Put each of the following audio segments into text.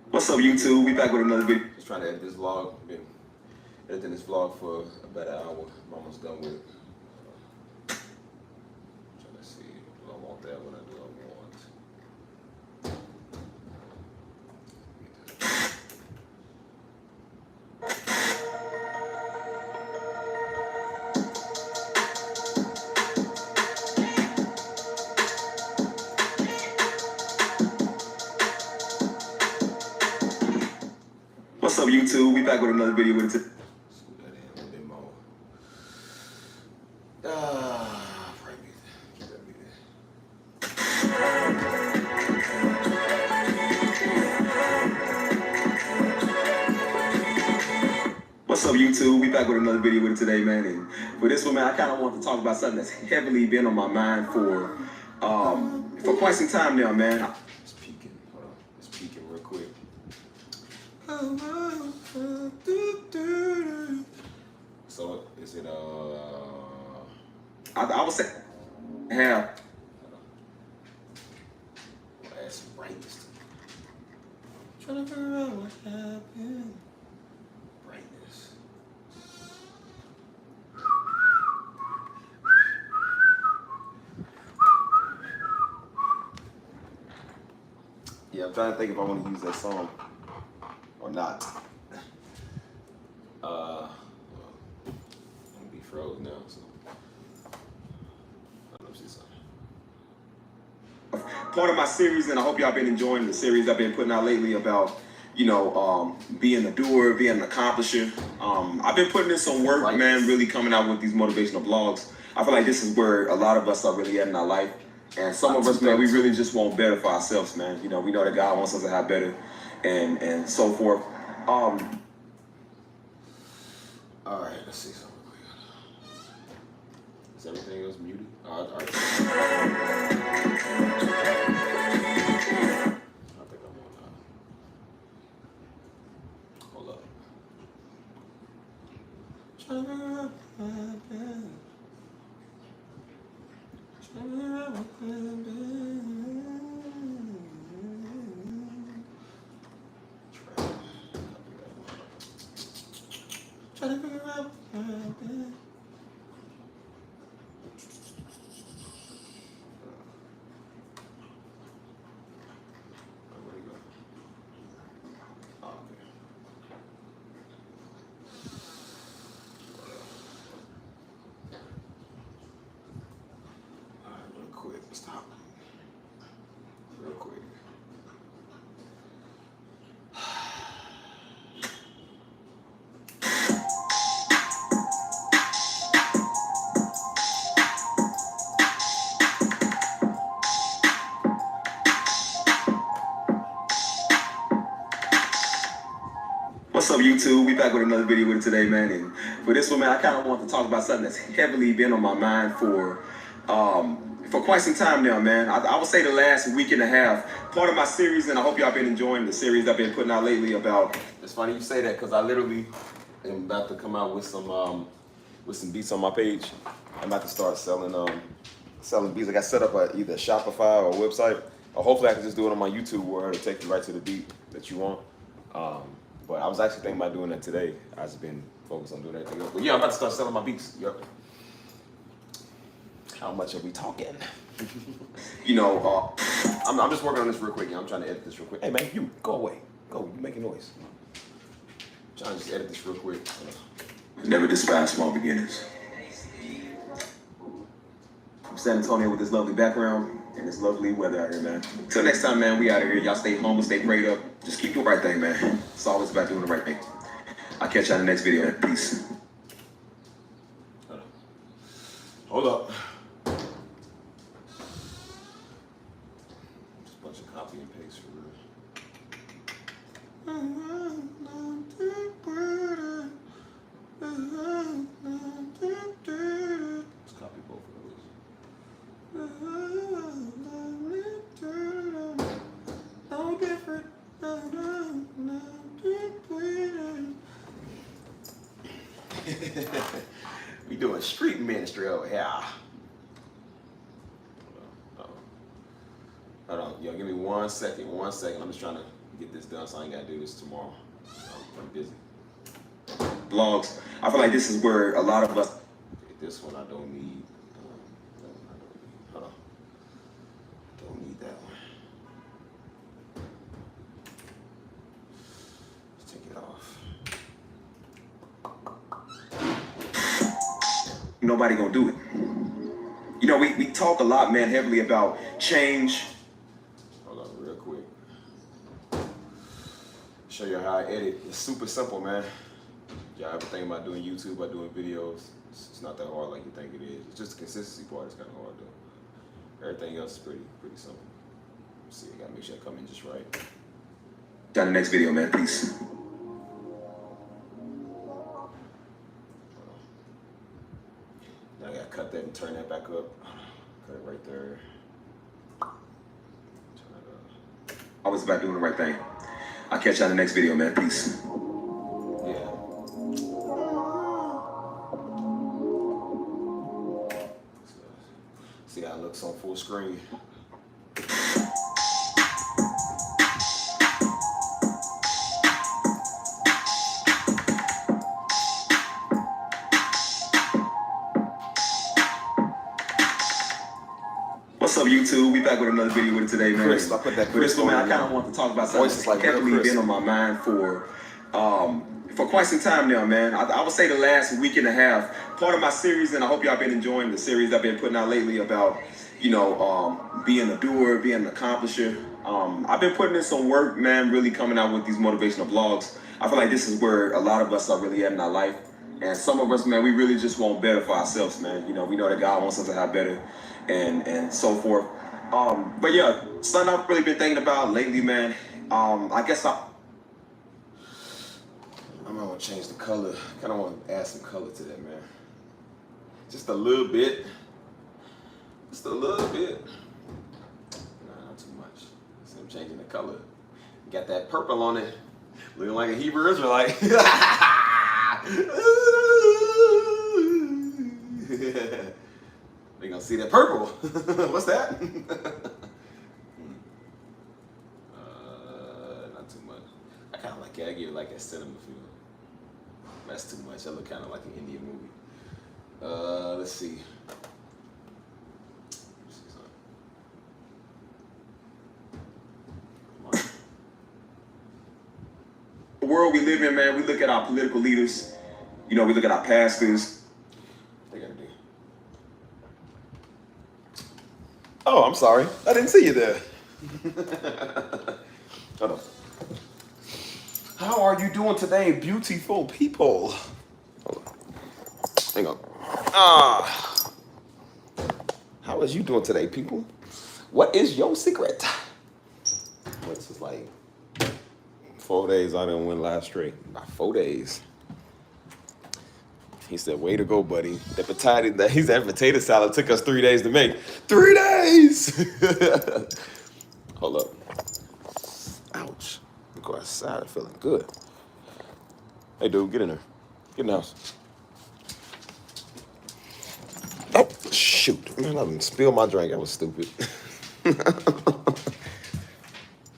What's up, YouTube? We back with another video. Just trying to edit this vlog. Been editing this vlog for about an hour. I'm almost done with it. Trying to see. Do I want that? What I do I want? What's up, YouTube? We back with another video with it. Scoot that in a little bit more. Probably keep that beat there. What's up, YouTube? We back with another video with it today, man. And for this one, man, I kind of want to talk about something that's heavily been on my mind for quite some time now, man. It's peaking. Hold on. It's peaking real quick. So is it I would say have add some brightness. Trying to figure out what happened. Brightness. Yeah, I'm trying to think if I want to use that song or not. I'm gonna be frozen now, so let me see something. Part of my series, and I hope y'all been enjoying the series I've been putting out lately about, being a doer, being an accomplisher. I've been putting in some work, man, really coming out with these motivational blogs. I feel like this is where a lot of us are really at in our life. And some of us, man, we really just want better for ourselves, man. We know that God wants us to have better and so forth. All right, let's see something. Is everything else muted? All right. I think I'm on. Hold up. Trying to figure out what happened. Where'd he go? Oh, okay. All right, real quick. Stop. Real quick. What's up, YouTube? We back with another video with it today, man. And for this one, man, I kind of want to talk about something that's heavily been on my mind for quite some time now, man. I would say the last week and a half. Part of my series, and I hope y'all been enjoying the series I've been putting out lately about. It's funny you say that because I literally am about to come out with some with some beats on my page. I'm about to start selling beats. I got set up either a Shopify or a website, or hopefully I can just do it on my YouTube where it'll take you right to the beat that you want. But I was actually thinking about doing that today. I've just been focused on doing everything else. But yeah, I'm about to start selling my beats. Yep. How much are we talking? I'm just working on this real quick. I'm trying to edit this real quick. Hey man, you go away. Go. You making noise. I'm trying to just edit this real quick. Never despise small beginnings. From San Antonio with this lovely background and this lovely weather out here, man. Till next time, man, we out of here. Y'all stay humble, stay prayed up. Just keep doing the right thing, man. It's always about doing the right thing. I'll catch y'all in the next video. Peace. Hold up. Just a bunch of copy and paste for real. Let's copy both of those. No different. We doing street ministry over here. Hold on, yo, give me 1 second, 1 second. I'm just trying to get this done so I ain't gotta do this tomorrow. I'm busy. Blogs. I feel like this is where a lot of us. Okay, this one I don't need. That one I don't need. Hold on. Don't need that one. Let's take it off. Nobody gonna do it. We talk a lot, man, heavily about change. Hold on, real quick. Show you how I edit. It's super simple, man. Y'all ever think about doing YouTube, about doing videos? It's not that hard like you think it is. It's just the consistency part is kind of hard though. Everything else is pretty simple. Let's see, I gotta make sure I come in just right. Y'all in the next video, man. Peace. Now I gotta cut that and turn that back up. Cut it right there. Turn it up. Always about doing the right thing. I'll catch y'all in the next video, man. Peace. Yeah. See how it looks on full screen. What's up, YouTube? We back with another video with it today, man. Chris, I put that Crystal, man. I kind of want to talk about something that's definitely been on my mind for quite some time now, man. I would say the last week and a half. Part of my series, and I hope y'all been enjoying the series I've been putting out lately about, being a doer, being an accomplisher. I've been putting in some work, man, really coming out with these motivational blogs. I feel like this is where a lot of us are really at in our life. And some of us, man, we really just want better for ourselves, man. We know that God wants us to have better and so forth. But yeah, something I've really been thinking about lately, man. I guess I'm gonna change the color. Kind of want to add some color to that, man. Just a little bit. Just a little bit. Nah, not too much. So I'm changing the color. Got that purple on it. Looking like a Hebrew Israelite. They gonna see that purple. What's that? Not too much. I kind of like it. I give it like a cinema feel. That's too much. I look kind of like an Indian movie. Let's see. the world we live in, man. We look at our political leaders. We look at our pastors. They gotta do. Oh, I'm sorry. I didn't see you there. Hold on. How are you doing today, beautiful people? Hold on. Hang on. How is you doing today, people? What is your secret? What's just like 4 days I didn't win last straight. About 4 days. He said, way to go, buddy. That potato salad took us 3 days to make. 3 days! Hold up. Ouch. Go outside, feeling good. Hey, dude, get in there. Get in the house. shoot, man, I done spilled my drink. That was stupid. Look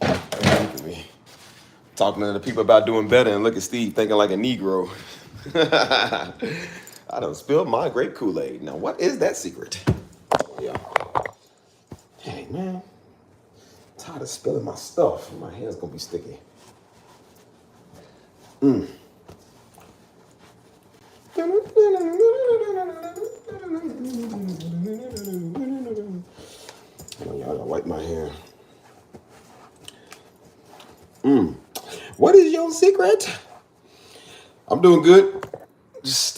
at me. Talking to the people about doing better, and look at Steve thinking like a Negro. I done spilled my grape Kool-Aid. Now, what is that secret? Yeah. Hey, man. I'm tired of spilling my stuff. My hand's gonna be sticky. I gotta wipe my hand. What is your secret? I'm doing good. Just,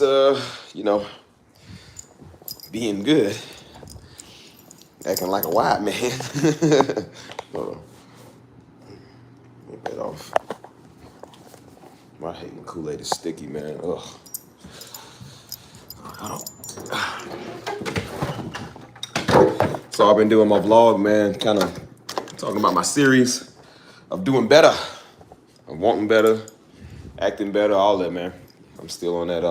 being good. Acting like a white man. Hold on. Get that off. My hating Kool-Aid is sticky, man. Ugh. So I've been doing my vlog, man, kind of talking about my series of doing better, of wanting better, acting better, all that, man. I'm still on that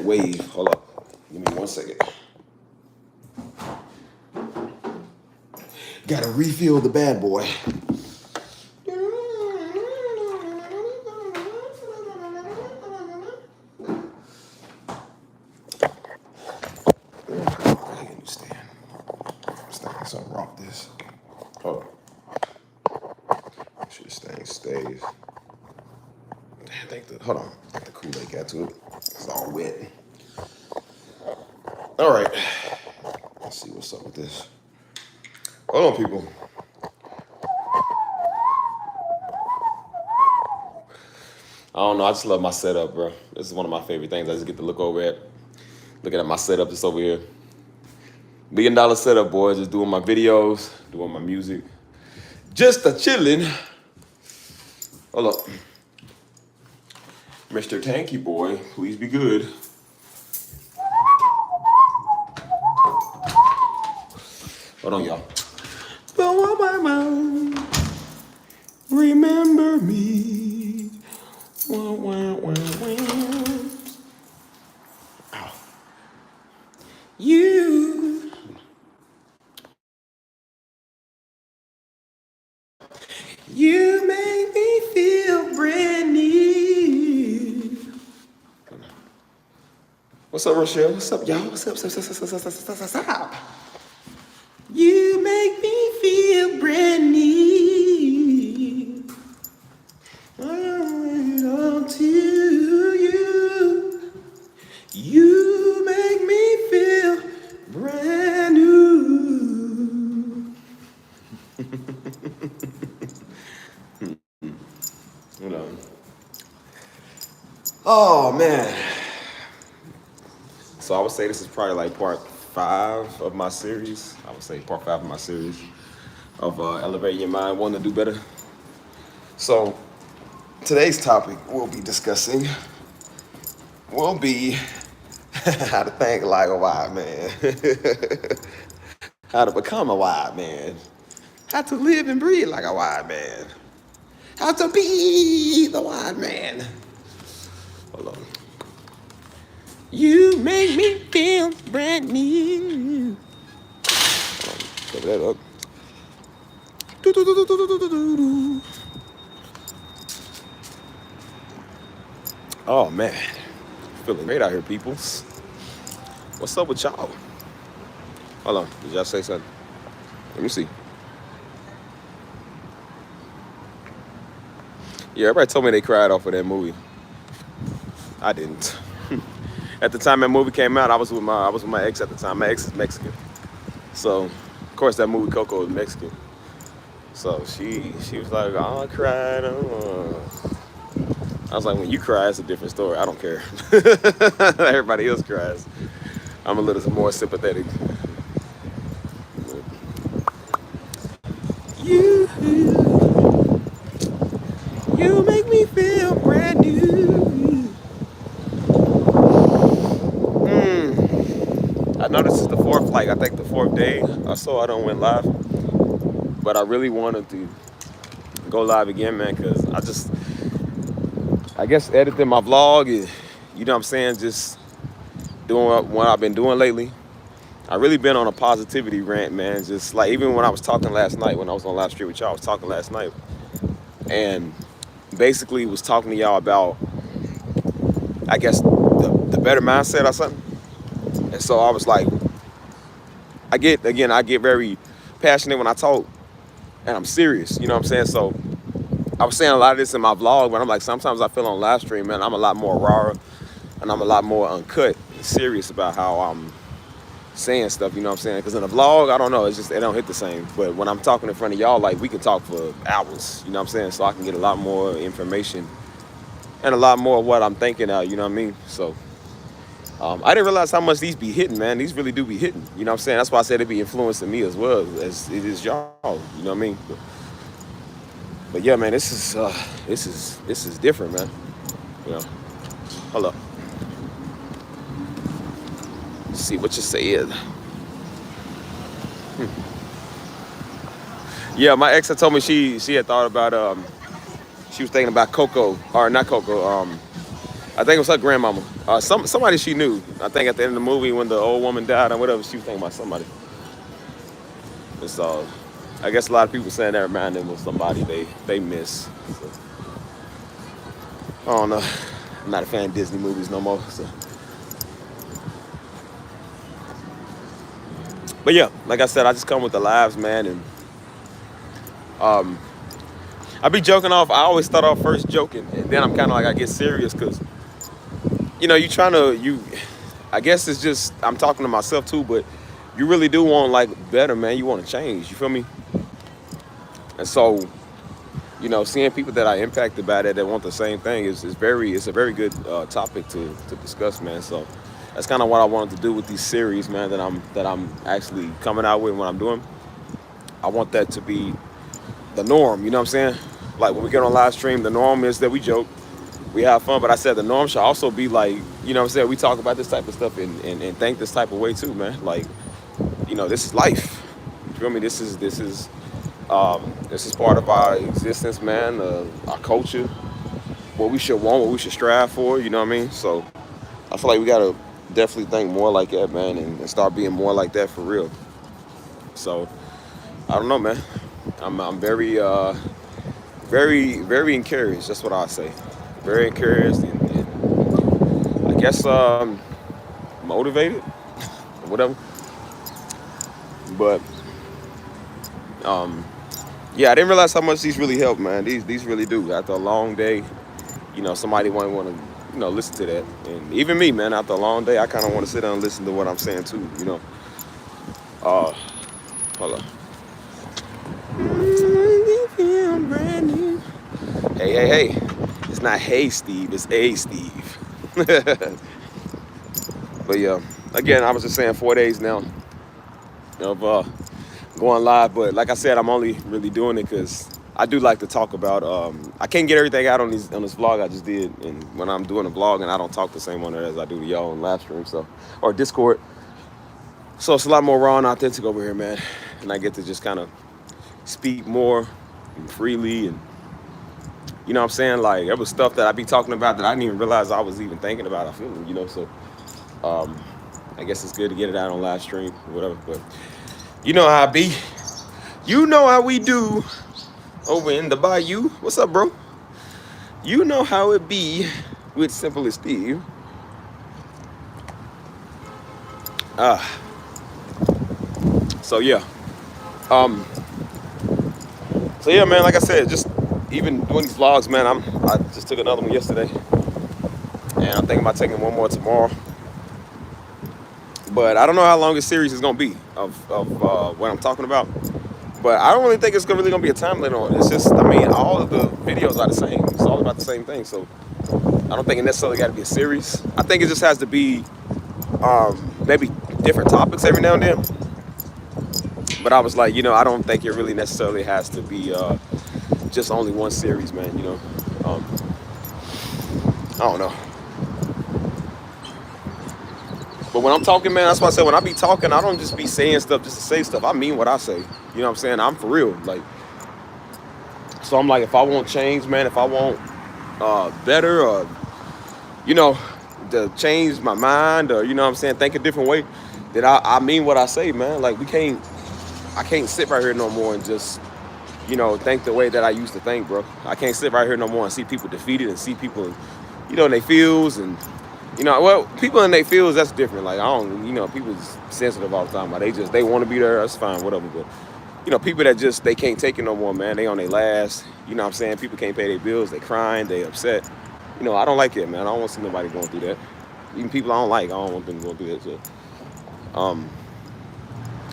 wave. Hold up. Give me 1 second. Gotta refill the bad boy. So rock this. Hold on. Make sure this thing stays. Hold on. I think the Kool-Aid got to it. It's all wet. All right. Let's see what's up with this. Hold on, people. I don't know. I just love my setup, bro. This is one of my favorite things. I just get to looking at my setup that's over here. $1 million setup, boys. Just doing my videos, doing my music. Just a chilling. Hold up. Mr. Tanky Boy, please be good. Hold on, y'all. Remember me. Ow. You make me feel brand new. What's up, Rochelle? What's up, y'all? What's up? You make me feel brand new. On to you. You make me feel brand new. Hold on. Oh, man. So I would say this is probably like part 5 of my series. I would say part 5 of my series of elevating your mind, wanting to do better. So today's topic we'll be discussing will be how to think like a white man, how to become a white man, how to live and breathe like a white man, how to be the white man. Hold on. You make me feel brand new. Cover that up. Oh man, feeling great out here, peoples. What's up with y'all? Hold on, did y'all say something? Let me see. Yeah, everybody told me they cried off of that movie. I didn't. At the time that movie came out, I was with my ex at the time. My ex is Mexican, so of course that movie Coco is Mexican. So she was like, "Oh, I cried." I was like, "When you cry, it's a different story. I don't care. Everybody else cries. I'm a little more sympathetic." You make me feel brand new. I know this is the 4th, like I think the 4th day or so I don't went live, but I really wanted to go live again, man, because I guess editing my vlog is, you know what I'm saying, just doing what I've been doing lately. I really been on a positivity rant, man. Just like even when I was talking last night, when I was on live stream with y'all, I was talking last night, and basically was talking to y'all about, I guess, the better mindset or something. And so I was like, I get very passionate when I talk, and I'm serious. You know what I'm saying? So I was saying a lot of this in my vlog, but I'm like, sometimes I feel on live stream, man, I'm a lot more raw, and I'm a lot more uncut and serious about how I'm saying stuff, you know what I'm saying? Because in a vlog, I don't know, it's just, it don't hit the same. But when I'm talking in front of y'all, like, we can talk for hours, you know what I'm saying? So I can get a lot more information and a lot more of what I'm thinking out, you know what I mean? So I didn't realize how much these be hitting, man. These really do be hitting, you know what I'm saying? That's why I said it be influencing me as well as it is y'all, you know what I mean? But yeah, man, this is different, man. You know, hold up. Let's see what you said. Yeah, my ex had told me she had thought about she was thinking about Coco, or not Coco. I think it was her grandmama. Somebody she knew. I think at the end of the movie when the old woman died or whatever, she was thinking about somebody. And so I guess a lot of people saying that reminded them of somebody they miss. So, I don't know. I'm not a fan of Disney movies no more. So. But yeah, like I said, I just come with the lives, man, and I be joking off. I always start off first joking, and then I'm kind of like I get serious because you know I guess it's just I'm talking to myself too, but you really do want like better, man. You want to change. You feel me? And so, you know, seeing people that I impacted by that want the same thing it's a very good topic to discuss, man. So that's kind of what I wanted to do with these series, man. That I'm actually coming out with when I'm doing. I want that to be the norm. You know what I'm saying? Like when we get on live stream, the norm is that we joke, we have fun. But I said the norm should also be like, you know what I'm saying? We talk about this type of stuff and think this type of way too, man. Like, you know, this is life. You feel me? This is part of our existence, man. Our culture, what we should want, what we should strive for. You know what I mean? So I feel like we gotta definitely think more like that, man, and start being more like that for real. So I don't know, man. I'm very very encouraged. That's what I say. Very encouraged and I guess motivated or whatever. But yeah, I didn't realize how much these really help, man. These really do. After a long day, you know, somebody might want to, you know, listen to that. And even me, man, after a long day, I kind of want to sit down and listen to what I'm saying too, you know. Hold on. Hey. It's not hey Steve, it's a Steve. But yeah, again, I was just saying 4 days now of going live. But like I said, I'm only really doing it because I do like to talk about, I can't get everything out on this vlog I just did. And when I'm doing a vlog and I don't talk the same on it as I do to y'all on live stream, so, or Discord. So it's a lot more raw and authentic over here, man. And I get to just kind of speak more and freely and, you know what I'm saying? Like, there was stuff that I be talking about that I didn't even realize I was even thinking about. I feel it, you know? So, I guess it's good to get it out on live stream or whatever. But you know how I be. You know how we do over in the bayou. What's up, bro? You know how it be with Simple as Steve. So yeah. So yeah, man, like I said, just even doing these vlogs, man, I just took another one yesterday. And I'm thinking about taking one more tomorrow. But I don't know how long this series is gonna be of what I'm talking about. But I don't really think it's really gonna be a time limit on it. It's just, I mean, all of the videos are the same. It's all about the same thing. So I don't think it necessarily gotta be a series. I think it just has to be maybe different topics every now and then. But I was like, you know, I don't think it really necessarily has to be just only one series, man, you know. I don't know. But when I'm talking, man, that's why I said when I be talking, I don't just be saying stuff just to say stuff. I mean what I say. You know what I'm saying? I'm for real. Like, so I'm like, if I want change, man, if I want better or, you know, to change my mind or, you know what I'm saying, think a different way, that I mean what I say, man. Like I can't sit right here no more and just, think the way that I used to think, bro. I can't sit right here no more and see people defeated and see people, in their feels and, well, people in their feels, that's different. Like, I don't, people's sensitive all the time. Like, they want to be there, that's fine, whatever. But, people that just, they can't take it no more, man. They on their last, you know what I'm saying? People can't pay their bills, they crying, they upset. I don't like it, man. I don't want to see nobody going through that. Even people I don't like, I don't want them going through that.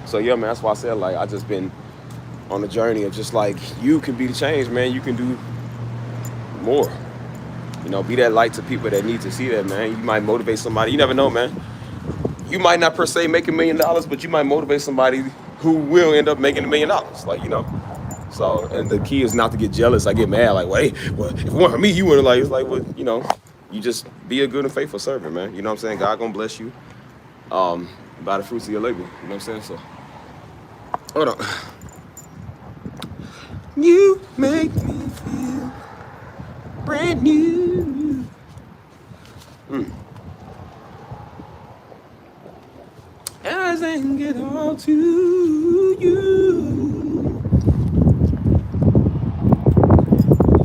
So yeah, man, that's why I said, like, I just been on the journey of just like, you can be the change, man. You can do more. Be that light to people that need to see that, man. You might motivate somebody. You never know, man. You might not per se make $1 million, but you might motivate somebody who will end up making $1 million. Like, So, and the key is not to get jealous. I get mad, like, well, hey, well, if it weren't for me, you wouldn't. Like, it's like, well, you just be a good and faithful servant, man. You know what I'm saying? God gonna bless you by the fruits of your labor. You know what I'm saying? So, hold on. You make me feel brand new. As I get all to you.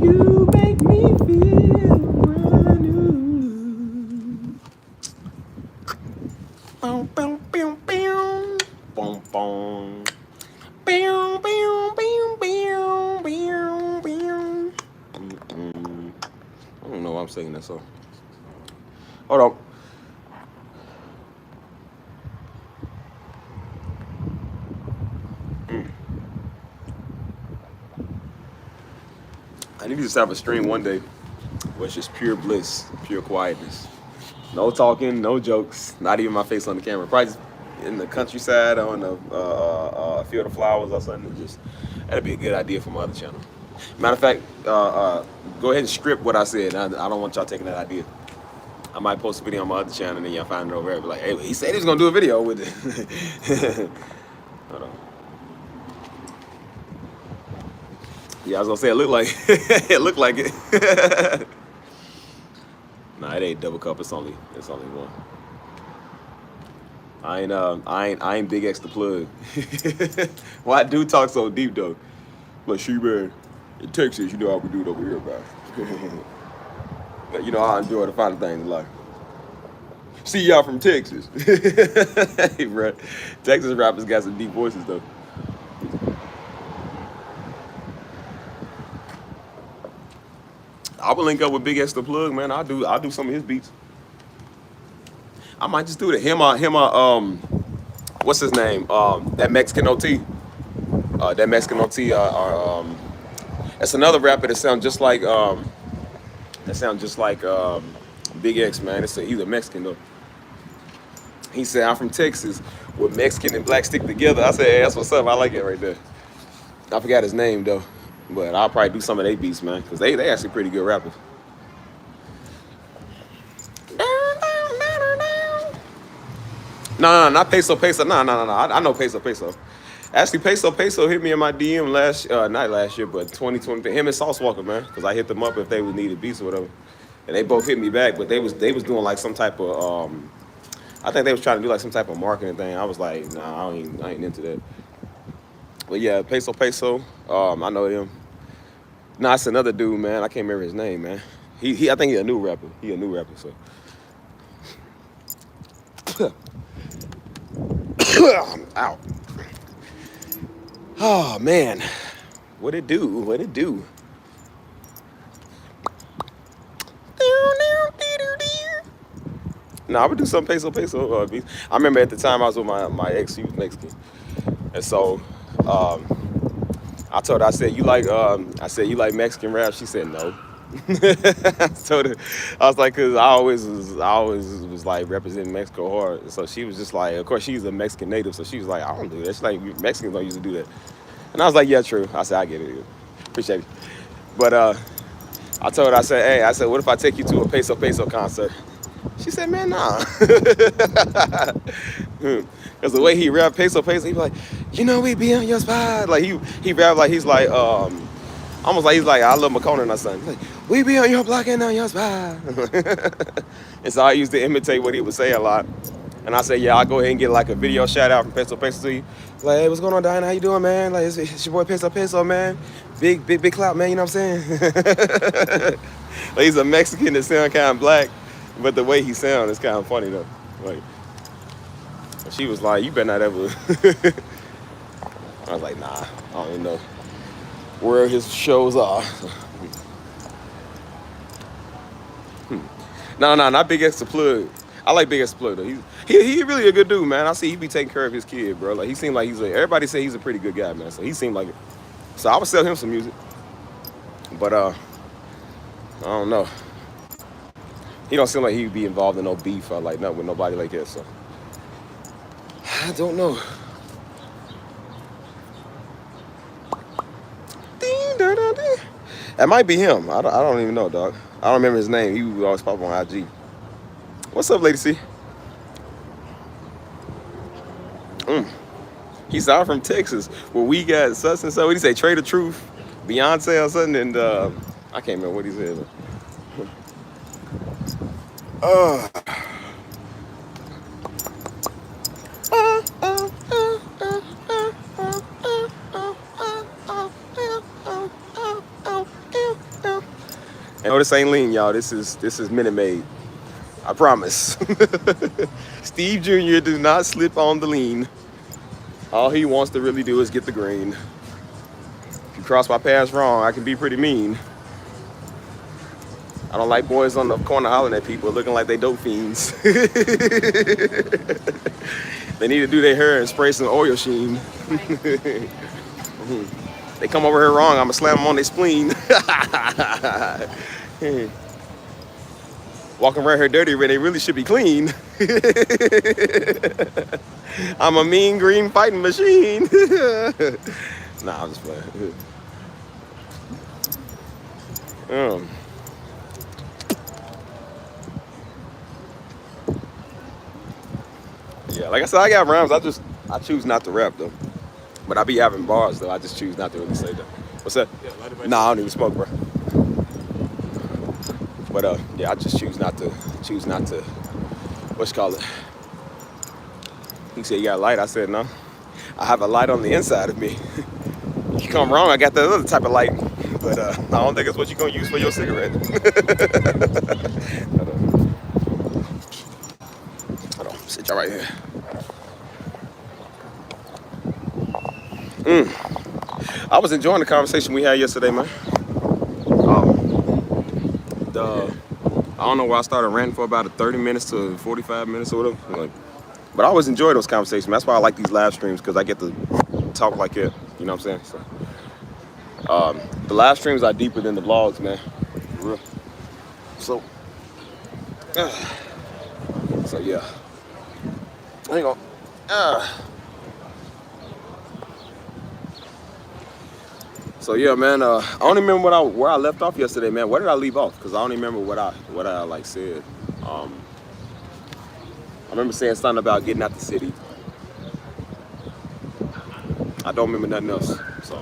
You make me feel brand new. Boom, boom, boom, boom. Boom, boom. Boom, boom, boom, boom, boom, boom. I don't know why I'm singing that song. Hold on. I need to just have a stream one day where it's just pure bliss, pure quietness. No talking, no jokes, not even my face on the camera. Probably just in the countryside on the field of flowers or something. That'd be a good idea for my other channel. Matter of fact, go ahead and script what I said. I don't want y'all taking that idea. I might post a video on my other channel and then y'all find it over there. Be like, hey, he said he was gonna do a video with it. Hold on. Yeah, I was gonna say it looked like it looked like it. Nah, it ain't double cup. It's only one. I ain't Big X the plug. Why I do talk so deep though? But she man, in Texas, you know how we do it over here, man. But I enjoy the finer things in life. See y'all from Texas. Hey, bro. Texas rappers got some deep voices though. I will link up with Big X the plug, man. I'll do some of his beats. I might just do it. What's his name? That Mexican OT. That Mexican OT. That's another rapper that sounds just like Big X, man. He's a Mexican though. He said, "I'm from Texas, where Mexican and black stick together." I said, hey, that's what's up. I like it right there. I forgot his name though, but I'll probably do some of their beats, man, because they actually pretty good rappers. No, not Peso. No. I know Peso. Actually, Peso hit me in my DM not last year, but 2020. Him and Sauce Walker, man, because I hit them up if they would needed beats or whatever, and they both hit me back. But they was doing like some type of I think they was trying to do like some type of marketing thing. I was like, nah, I ain't into that. But yeah, Peso. I know him. Nah, it's another dude, man. I can't remember his name, man. I think he's a new rapper. So. I'm out. Oh man, what it do? No, I would do some Peso beats. I remember at the time I was with my ex, she was Mexican, and so I told her, I said you like Mexican rap? She said no. I told her, I was like, cause I always was like representing Mexico hard. So she was just like, of course she's a Mexican native, so she was like, I don't do that. She's like, Mexicans don't usually do that. And I was like, yeah, true. I said, I get it. Appreciate it. But I told her, I said, what if I take you to a Peso concert? She said, man, nah. Cause the way he rap Peso, he be like, we be on your spot. Like he rap like he's like almost like he's like I love McConan or something. He's like, we be on your block and on your spot. And so I used to imitate what he would say a lot. And I said, yeah, I'll go ahead and get like a video shout out from Peso Peso to you. Like, hey, what's going on, Diana? How you doing, man? Like, it's your boy Peso Peso, man. Big clout, man. You know what I'm saying? Like, he's a Mexican that sound kind of black, but the way he sounds is kind of funny though. Like, she was like, you better not ever. I was like, nah, I don't even know where his shows are. No, not Big X the Plug. I like Big X the Plug though. He really a good dude, man. I see he be taking care of his kid, bro. Like he seemed like everybody say he's a pretty good guy, man. So he seemed like it. So I would sell him some music. But I don't know. He don't seem like he would be involved in no beef or like nothing with nobody like that. So I don't know. That might be him. I don't even know, dog. I don't remember his name. He would always pop on IG. What's up, Lady C? He's out from Texas, where we got such and so. What did he say? Trade of Truth, Beyonce or something, and I can't remember what he said. And no, this ain't lean, y'all. This is Minute Maid. I promise. Steve Jr. does not slip on the lean. All he wants to really do is get the green. If you cross my paths wrong, I can be pretty mean. I don't like boys on the corner hollering at people looking like they dope fiends. They need to do their hair and spray some oil sheen. They come over here wrong, I'ma slam them on their spleen. Walking around here dirty when they really should be clean. I'm a mean green fighting machine. Nah, I'm just playing. Yeah, like I said, I got rhymes. I choose not to rap though. But I be having bars though. I just choose not to really say that. What's that? Yeah, nah, I don't even smoke, bro. But yeah, I just choose not to. What's you call it? He said you got a light. I said no. I have a light on the inside of me. If you come wrong, I got that other type of light. But I don't think it's what you're gonna use for your cigarette. Hold on, sit y'all right here. I was enjoying the conversation we had yesterday, man. I don't know why I started ranting for about 30 minutes to 45 minutes or whatever. Like, but I always enjoy those conversations. That's why I like these live streams, because I get to talk like it. You know what I'm saying? So, the live streams are deeper than the vlogs, man. For real. So yeah. Hang on. So yeah, man. I don't even remember where I left off yesterday, man. Where did I leave off? Because I don't even remember what I like said. I remember saying something about getting out the city. I don't remember nothing else. So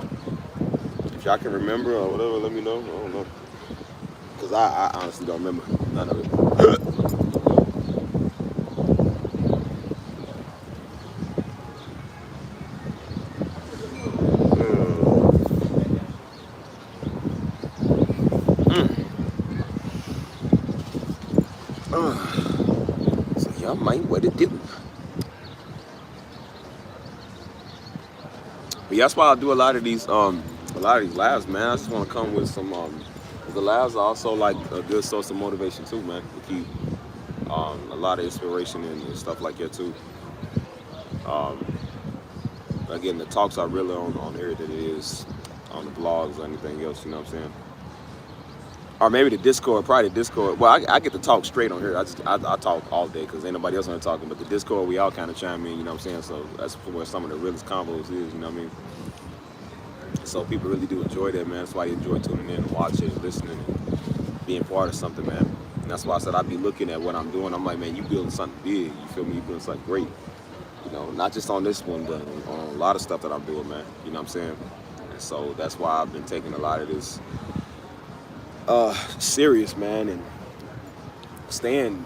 if y'all can remember or whatever, let me know. I don't know. Because I honestly don't remember none of it. So y'all might what it do. But yeah, that's why I do a lot of these lives, man. I just want to come with some the lives are also like a good source of motivation too, man. To keep a lot of inspiration and stuff like that too. Again, the talks are really on here than it is on the blogs or anything else, you know what I'm saying? Or maybe the Discord, probably the Discord. Well, I get to talk straight on here. I talk all day because ain't nobody else on here talking. But the Discord, we all kind of chime in, you know what I'm saying? So that's where some of the realest combos is, you know what I mean? So people really do enjoy that, man. That's why they enjoy tuning in and watching and listening and being part of something, man. And that's why I said I'd be looking at what I'm doing. I'm like, man, you building something big. You feel me? You building something great. You know, not just on this one, but on a lot of stuff that I'm doing, man. You know what I'm saying? And so that's why I've been taking a lot of this serious, man, and staying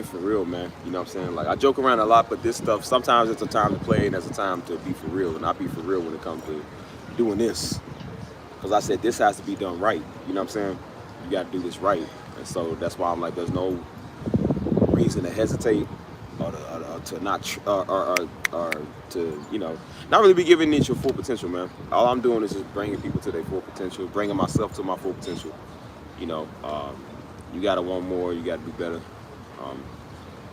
for real, man. You know what I'm saying? Like, I joke around a lot, but this stuff, sometimes it's a time to play and there's a time to be for real. And I be for real when it comes to doing this. Because I said this has to be done right. You know what I'm saying? You got to do this right. And so that's why I'm like, there's no reason to hesitate or to not or to, you know, not really be giving it your full potential, man. All I'm doing is just bringing people to their full potential, bringing myself to my full potential. You know, you gotta want more, you gotta do better.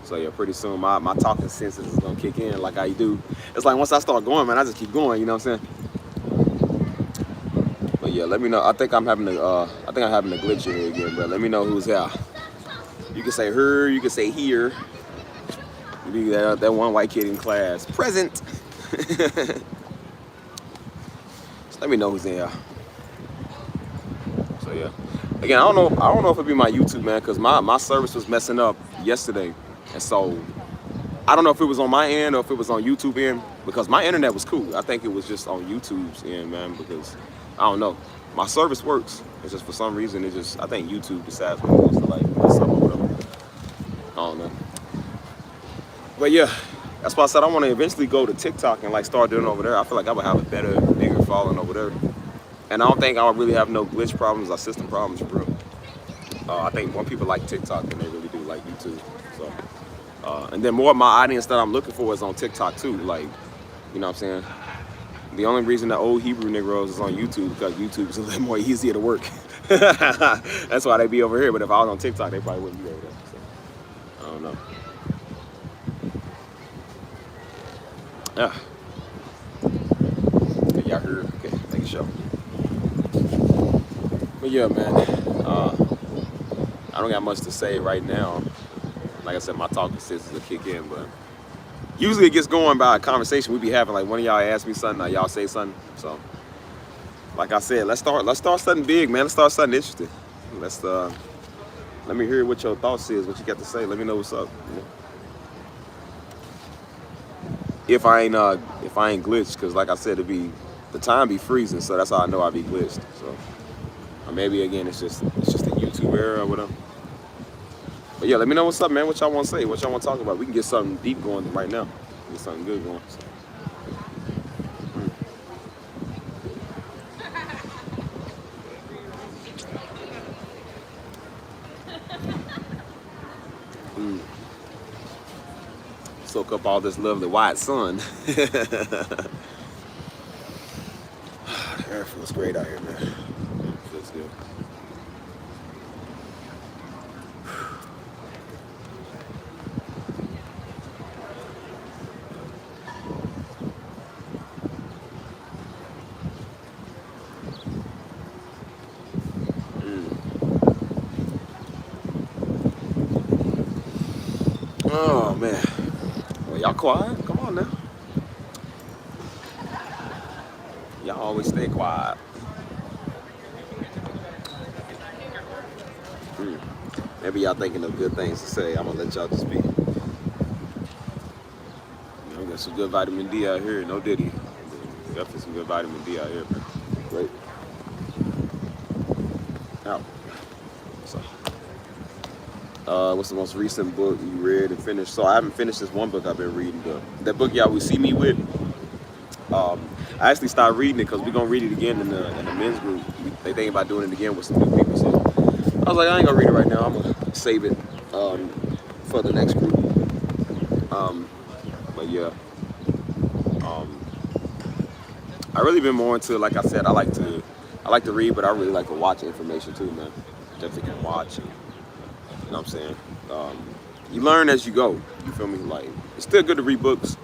So yeah, pretty soon my talking senses is gonna kick in like I do. It's like once I start going, man, I just keep going. You know what I'm saying? But yeah, let me know. I think I'm having a glitch in here again, but let me know who's here. You can say her, you can say here. You be that one white kid in class present. So let me know who's in here. So yeah. Again, I don't know if it'd be my YouTube, man, because my service was messing up yesterday. And so I don't know if it was on my end or if it was on YouTube end, because my internet was cool. I think it was just on YouTube's end, man, because I don't know. My service works. It's just for some reason I think YouTube decides when it wants to like mess up or whatever. I don't know. But yeah, that's why I said I want to eventually go to TikTok and like start doing it over there. I feel like I would have a bigger following over there. And I don't think I would really have no glitch problems or system problems for real. I think more people like TikTok than they really do like YouTube. So, and then more of my audience that I'm looking for is on TikTok too. Like, you know what I'm saying? The only reason the old Hebrew Negroes is on YouTube because YouTube is a little more easier to work. That's why they be over here. But if I was on TikTok, they probably wouldn't be over there. So, I don't know. Yeah. Okay, y'all heard? Okay, take a show. But yeah, man, I don't got much to say right now. Like I said, my talking senses will kick in, but usually it gets going by a conversation we be having. Like one of y'all ask me something, or y'all say something. So, like I said, let's start something big, man. Let's start something interesting. Let me hear what your thoughts is, what you got to say. Let me know what's up. You know? If I ain't glitched, because like I said, the time be freezing, so that's how I know I be glitched. So. Or maybe again, it's just the YouTube era or whatever. But yeah, let me know what's up, man. What y'all want to say? What y'all want to talk about? We can get something deep going right now. Get something good going. So. Soak up all this lovely white sun. The air feels great out here, man. It feels good. Oh man. Well, y'all quiet? Come on now. Y'all always stay quiet. Maybe y'all thinking of good things to say. I'm gonna let y'all just be. You know, got some good vitamin D out here. No diddy. Definitely some good vitamin D out here, man. Great. Out. So, what's the most recent book you read and finished? So I haven't finished this one book I've been reading. That book y'all will see me with. I actually started reading it because we're gonna read it again in the men's group. They think about doing it again with some new people. So I was like, I ain't gonna read it right now. I'm gonna save it for the next group. But yeah, I really been more into, like I said, I like to read, but I really like to watch information too, man. Definitely can watch. And, you know what I'm saying? You learn as you go. You feel me? Like, it's still good to read books,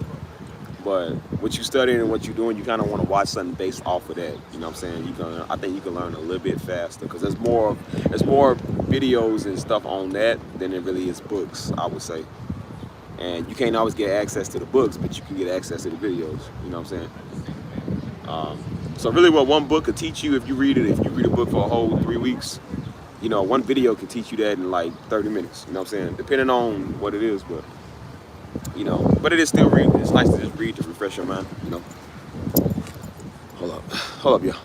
but what you studying and what you're doing, you kind of want to watch something based off of that. You know what I'm saying? I think you can learn a little bit faster because there's more videos and stuff on that than it really is books, I would say. And you can't always get access to the books, but you can get access to the videos. You know what I'm saying? So really, what one book could teach you, if you read a book for a whole 3 weeks, you know, one video can teach you that in like 30 minutes. You know what I'm saying? Depending on what it is, but you know, but it is still reading. It's nice to just read to refresh your mind. You know. Hold up, y'all.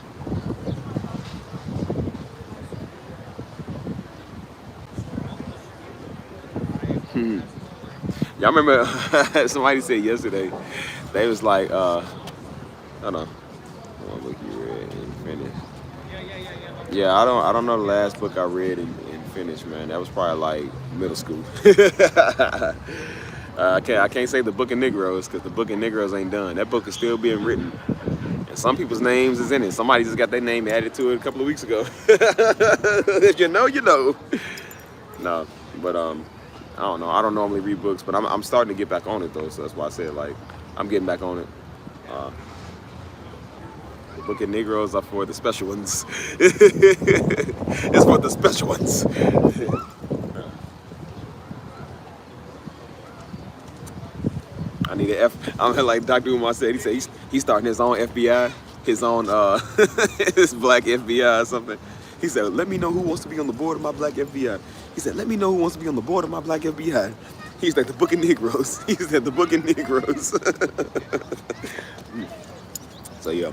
Y'all remember somebody said yesterday, they was like, hold on, look, you read and finished. Yeah, I don't know the last book I read and finished, man. That was probably like middle school. I can't say the Book of Negroes because the Book of Negroes ain't done. That book is still being written, and some people's names is in it. Somebody just got their name added to it a couple of weeks ago. If you know, you know. No, but I don't know. I don't normally read books, but I'm starting to get back on it though. So that's why I said like I'm getting back on it. The Book of Negroes are for the special ones. It's for the special ones. I need an F. I'm like Dr. Umar said. He said he's starting his own FBI, his own his black FBI or something. He said, "Let me know who wants to be on the board of my black FBI." He said, "Let me know who wants to be on the board of my black FBI." He's like the Book of Negroes. He said the Book of Negroes. So yeah,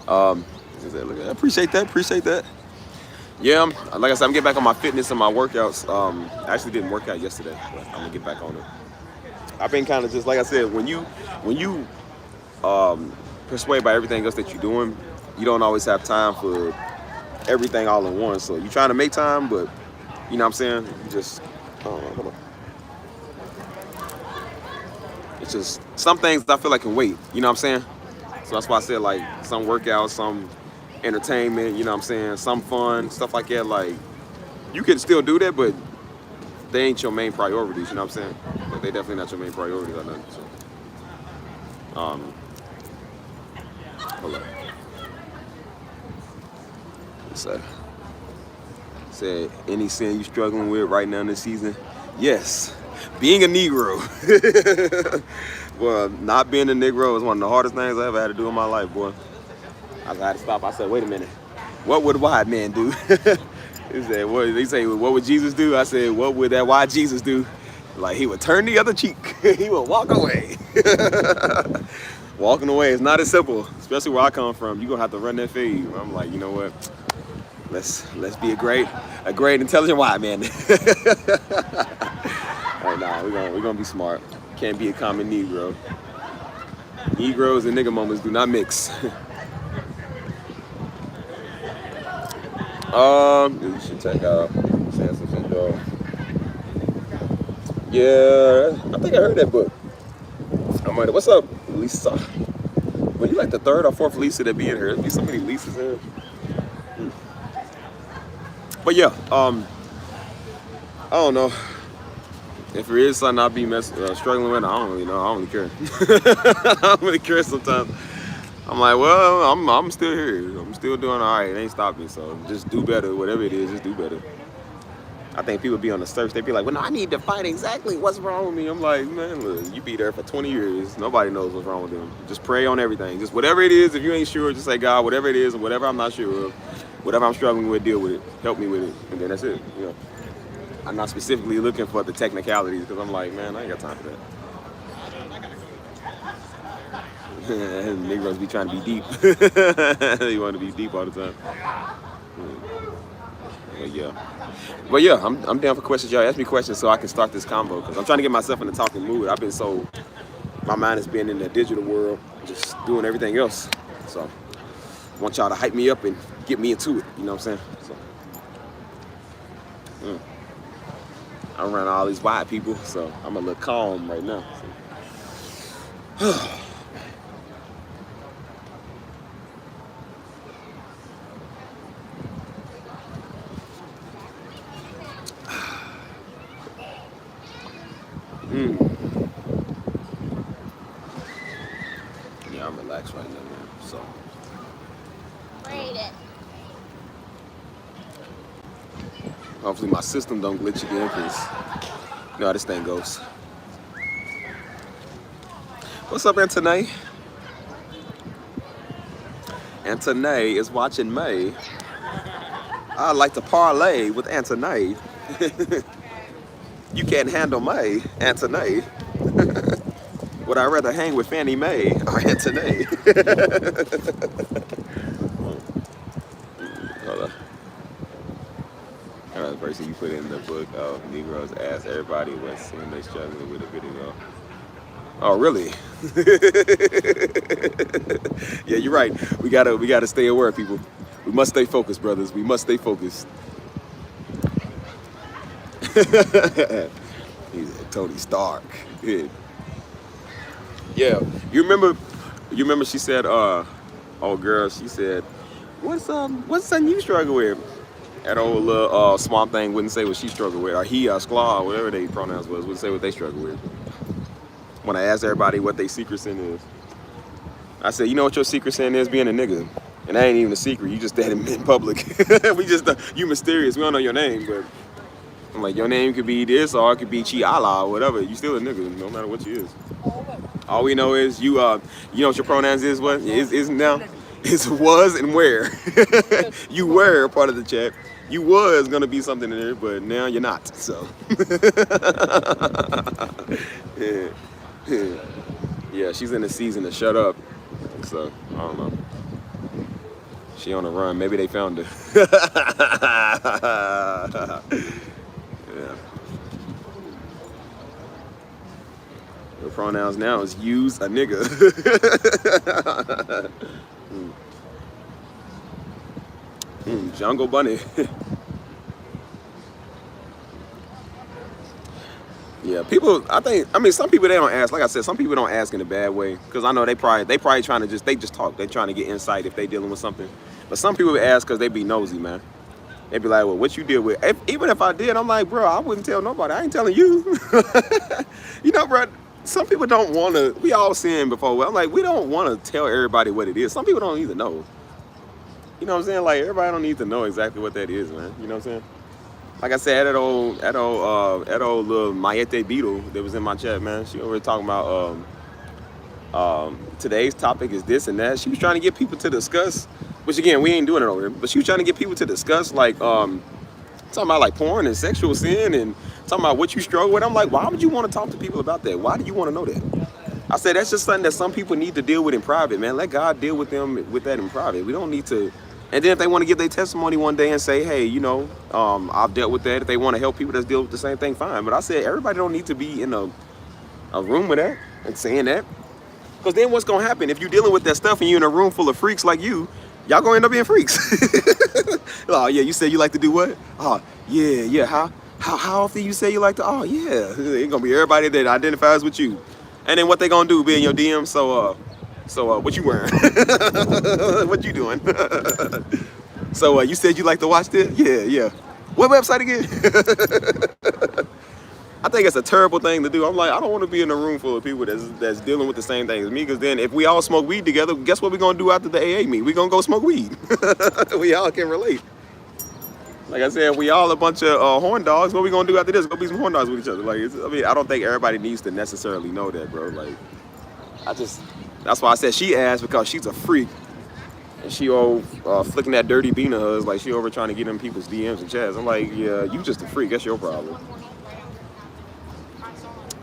I appreciate that. Appreciate that. Yeah, like I said, I'm getting back on my fitness and my workouts. I actually didn't work out yesterday, but I'm gonna get back on it. I've been kind of just like I said, when you persuaded by everything else that you're doing, you don't always have time for everything all at once. So you're trying to make time, but you know what I'm saying? You just, hold on. It's just some things I feel like can wait. You know what I'm saying? So that's why I said like some workouts, some entertainment. You know what I'm saying? Some fun stuff like that. Like you can still do that, but they ain't your main priorities. You know what I'm saying? But they definitely not your main priorities or nothing. So, hold on. Said any sin you struggling with right now this season? Yes, being a Negro. Well, not being a Negro is one of the hardest things I ever had to do in my life, boy. I had to stop. I said, wait a minute. What would a white man do? He said, what? They say, what would Jesus do? I said, what would that white Jesus do? Like he would turn the other cheek. He would walk away. Walking away is not as simple, especially where I come from. You're gonna have to run that fade. I'm like, you know what? Let's be a great intelligent white man. Right now, we're gonna be smart. Can't be a common Negro. Negroes and nigga moments do not mix. You should check out Chances and Go. Yeah, I think I heard that book. What's up, Lisa? Well, you like the third or fourth Lisa that be in here. There'd be so many Lisas in here. But yeah, I don't know. If there is something I'll be struggling with, I don't really know. I don't really care. I don't really care sometimes. I'm like, well, I'm still here. I'm still doing all right. It ain't stopped me. So just do better. Whatever it is, just do better. I think people be on the search. They be like, well, no, I need to find exactly what's wrong with me. I'm like, man, look, you be there for 20 years. Nobody knows what's wrong with them. Just pray on everything. Just whatever it is, if you ain't sure, just say, God, whatever it is, and whatever I'm not sure of, whatever I'm struggling with, deal with it. Help me with it. And then that's it. You know, I'm not specifically looking for the technicalities because I'm like, man, I ain't got time for that. Negroes be trying to be deep. They want to be deep all the time. But yeah, I'm down for questions. Y'all ask me questions so I can start this convo because I'm trying to get myself in the talking mood. I've been my mind has been in the digital world, just doing everything else. So I want y'all to hype me up and get me into it. You know what I'm saying? So, I'm around all these white people, so I'm a little calm right now. So. Yeah, I'm relaxed right now, man. So. Hopefully my system don't glitch again, because you know how this thing goes. What's up, Anthony? Anthony is watching me. I like to parlay with Anthony. You can't handle me, Anthony. Would I rather hang with Fannie Mae or Anthony? Hold on. one person you put in the book of Negroes ask everybody what sin they struggling with a bit ago. Oh, really? Yeah, you're right. We gotta stay aware, people. We must stay focused, brothers. We must stay focused. He's a Tony Stark. Yeah. Yeah. You remember she said, oh girl, she said, what's something you struggle with? That old little swamp thing wouldn't say what she struggled with, or he, sklar, whatever they pronouns was, wouldn't say what they struggle with. When I asked everybody what their secret sin is, I said, you know what your secret sin is? Being a nigga. And that ain't even a secret. You just dead in public. We just, you mysterious. We don't know your name, but I'm like, your name could be this or it could be Chi Allah or whatever. You still a nigga, no matter what you is. All we know is you know what your pronouns is, what? Is now? It's was and where. You were part of the chat. You was gonna be something in there, but now you're not. So yeah. Yeah, she's in the season to shut up. So I don't know. She on the run. Maybe they found her. Yeah. Your pronouns now is use a nigga. Jungle Bunny. Yeah, people. I mean, some people they don't ask. Like I said, some people don't ask in a bad way because I know they probably trying to just talk. They trying to get insight if they dealing with something. But some people ask because they be nosy, man. They be like, well, what you deal with? Even if I did, I'm like, bro, I wouldn't tell nobody. I ain't telling you. You know, bro. Some people don't want to. We all seen before. I'm like, we don't want to tell everybody what it is. Some people don't even know. You know what I'm saying? Like everybody don't need to know exactly what that is, man. You know what I'm saying? Like I said, that old little Mayete Beetle that was in my chat, man. She over talking about today's topic is this and that. She was trying to get people to discuss, which again we ain't doing it over here, but she was trying to get people to discuss like talking about like porn and sexual sin and talking about what you struggle with. I'm like, why would you want to talk to people about that? Why do you want to know that? I said that's just something that some people need to deal with in private, man. Let God deal with them with that in private. We don't need to. And then if they want to give their testimony one day and say, hey, you know, I've dealt with that. If they want to help people that's deal with the same thing, fine. But I said everybody don't need to be in a room with that and saying that. Because then what's going to happen? If you're dealing with that stuff and you're in a room full of freaks like you, y'all going to end up being freaks. Oh, yeah, you said you like to do what? Oh, yeah. How often you say you like to? Oh, yeah. It's going to be everybody that identifies with you. And then what they going to do? Be in your DM? So what you wearing? What you doing? So you said you like to watch this? Yeah. What website again? I think it's a terrible thing to do. I'm like, I don't want to be in a room full of people that's dealing with the same thing as me. Because then if we all smoke weed together, guess what we're gonna do after the AA meet? We're gonna go smoke weed. We all can relate. Like I said, we all a bunch of horn dogs. What we gonna do after this? Go be some horn dogs with each other. Like, I don't think everybody needs to necessarily know that, bro. Like, that's why I said she asked because she's a freak. And she flicking that dirty bean of hers like she over trying to get in people's DMs and chats. I'm like, yeah, you just a freak. That's your problem.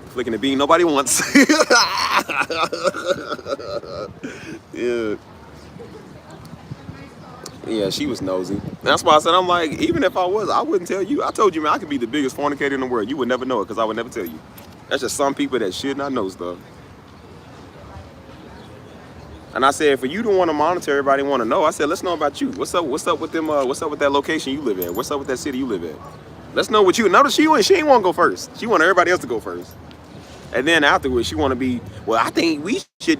Flicking the bean nobody wants. Yeah. Yeah, she was nosy. That's why I said, I'm like, even if I was, I wouldn't tell you. I told you, man, I could be the biggest fornicator in the world. You would never know it because I would never tell you. That's just some people that should not know stuff. And I said, for you to want to monitor everybody, want to know. I said, let's know about you. What's up with them? What's up with that location you live in? What's up with that city you live in? Let's know what you. Notice she ain't want to go first. She want everybody else to go first. And then afterwards, she want to be. Well, I think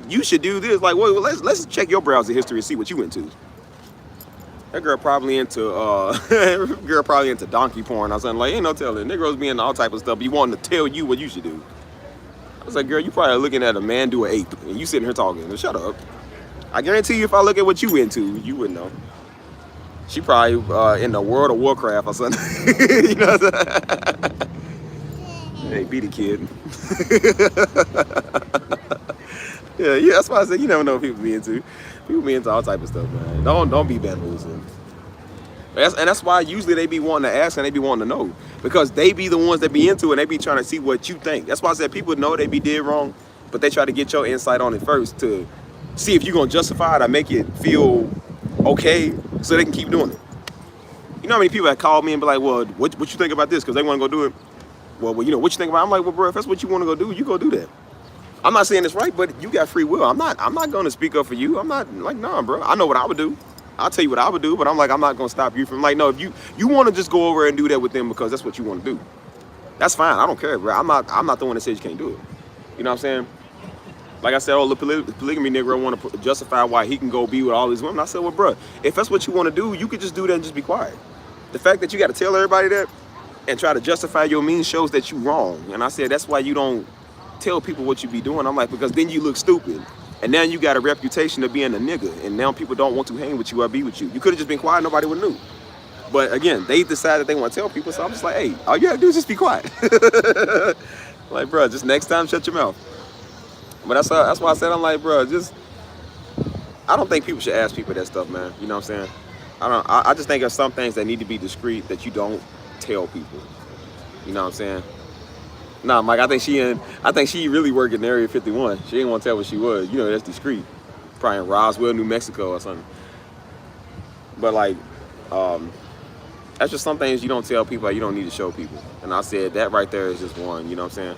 you should do this. Like, well, let's check your browser history and see what you into. That girl probably into donkey porn or something. Like, ain't no telling. Negroes be into all type of stuff. But you wanting to tell you what you should do. I was like, girl, you probably looking at a man do an ape, and you sitting here talking. Well, shut up. I guarantee you, if I look at what you into, you wouldn't know. She probably in the World of Warcraft or something. You know what I'm saying? Hey, beat a kid. Yeah, that's why I said you never know what people be into. People be into all type of stuff, man. Don't be bamboozled. And that's why usually they be wanting to ask and they be wanting to know. Because they be the ones that be into it and they be trying to see what you think. That's why I said people know they be dead wrong, but they try to get your insight on it first to see if you're going to justify it or make it feel okay so they can keep doing it. You know how many people that call me and be like, well, what you think about this? Because they want to go do it. Well, you know, what you think about it? I'm like, well, bro, if that's what you want to go do, you go do that. I'm not saying it's right, but you got free will. I'm not going to speak up for you. I'm not like, nah, bro. I know what I would do. I'll tell you what I would do, but I'm like, I'm not going to stop you from like, no, if you want to just go over and do that with them because that's what you want to do. That's fine. I don't care, bro. I'm not the one that says you can't do it. You know what I'm saying? Like I said, oh, the polygamy nigga want to justify why he can go be with all these women. I said, well, bro, if that's what you want to do, you could just do that and just be quiet. The fact that you got to tell everybody that and try to justify your means shows that you wrong. And I said, that's why you don't tell people what you be doing. I'm like, because then you look stupid. And now you got a reputation of being a nigga. And now people don't want to hang with you or be with you. You could have just been quiet. Nobody would have knew. But again, they decided they want to tell people. So I'm just like, hey, all you got to do is just be quiet. Like, bro, just next time, shut your mouth. But that's why I said, I'm like, bro, I don't think people should ask people that stuff, man. You know what I'm saying? I just think there's some things that need to be discreet that you don't tell people. You know what I'm saying? Nah, Mike, I think she really worked in Area 51. She didn't want to tell what she was. You know, that's discreet. Probably in Roswell, New Mexico or something. But like, that's just some things you don't tell people, you don't need to show people. And I said that right there is just one, you know what I'm saying?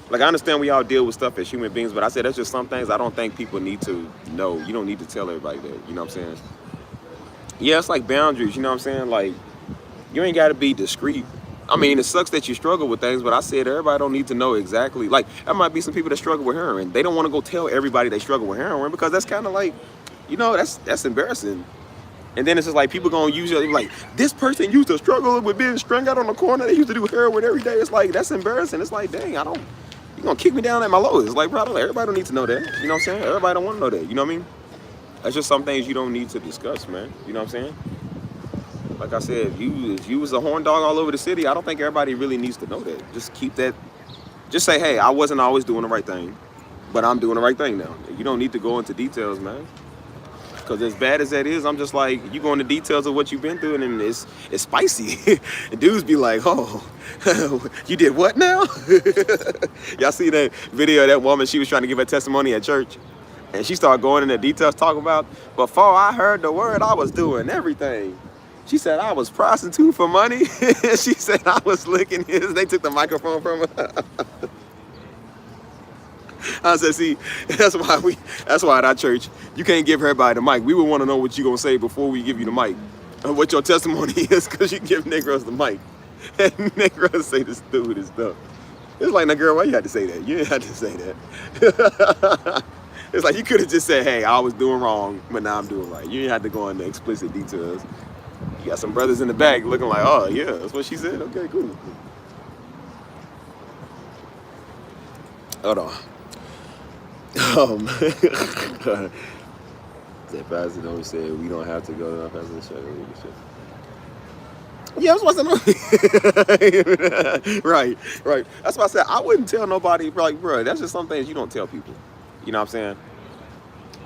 Like, I understand we all deal with stuff as human beings, but I said that's just some things I don't think people need to know. You don't need to tell everybody that, you know what I'm saying? Yeah, it's like boundaries, you know what I'm saying? Like, you ain't got to be discreet. I mean, it sucks that you struggle with things, but I said everybody don't need to know exactly. Like, there might be some people that struggle with heroin. They don't want to go tell everybody they struggle with heroin because that's kind of like, you know, that's embarrassing. And then it's just like people gonna use it like, this person used to struggle with being strung out on the corner. They used to do heroin every day. It's like, that's embarrassing. It's like, dang, you gonna kick me down at my lowest. It's like, bro, everybody don't need to know that. You know what I'm saying? Everybody don't want to know that. You know what I mean? That's just some things you don't need to discuss, man. You know what I'm saying? Like I said, if you was a horn dog all over the city, I don't think everybody really needs to know that. Just keep that. Just say, hey, I wasn't always doing the right thing, but I'm doing the right thing now. You don't need to go into details, man. Because as bad as that is, I'm just like, you go into details of what you've been through, and it's spicy. And dudes be like, oh, you did what now? Y'all see that video of that woman? She was trying to give her testimony at church, and she started going into details talking about, before I heard the word, I was doing everything. She said, I was prostitute for money. She said, I was licking his. They took the microphone from her. I said, see, that's why at our church, you can't give everybody the mic. We would want to know what you're going to say before we give you the mic. And what your testimony is, because you give Negroes the mic. And Negroes say the stupidest stuff. It's like, now, girl, why you had to say that? You didn't have to say that. It's like, you could have just said, hey, I was doing wrong, but now I'm doing right. You didn't have to go into explicit details. You got some brothers in the back looking like, oh, yeah, that's what she said. Okay, cool. Hold on. That pastor don't say we don't have to go. Yeah, that's what I said. Right. That's why I said I wouldn't tell nobody. Like, bro, that's just some things you don't tell people. You know what I'm saying?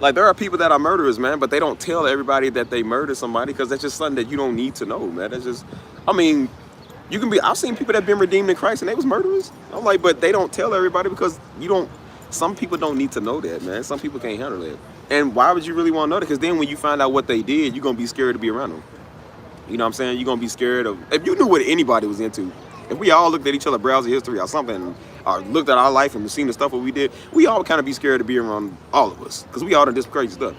Like, there are people that are murderers, man, but they don't tell everybody that they murdered somebody because that's just something that you don't need to know, man. That's just, I mean, I've seen people that have been redeemed in Christ and they was murderers. I'm like, but they don't tell everybody because some people don't need to know that, man. Some people can't handle that. And why would you really want to know that? Because then when you find out what they did, you're going to be scared to be around them. You know what I'm saying? You're going to be scared of, if you knew what anybody was into, if we all looked at each other, browser history or something, or looked at our life and seen the stuff that we did, we all kind of be scared to be around all of us because we all done this crazy stuff.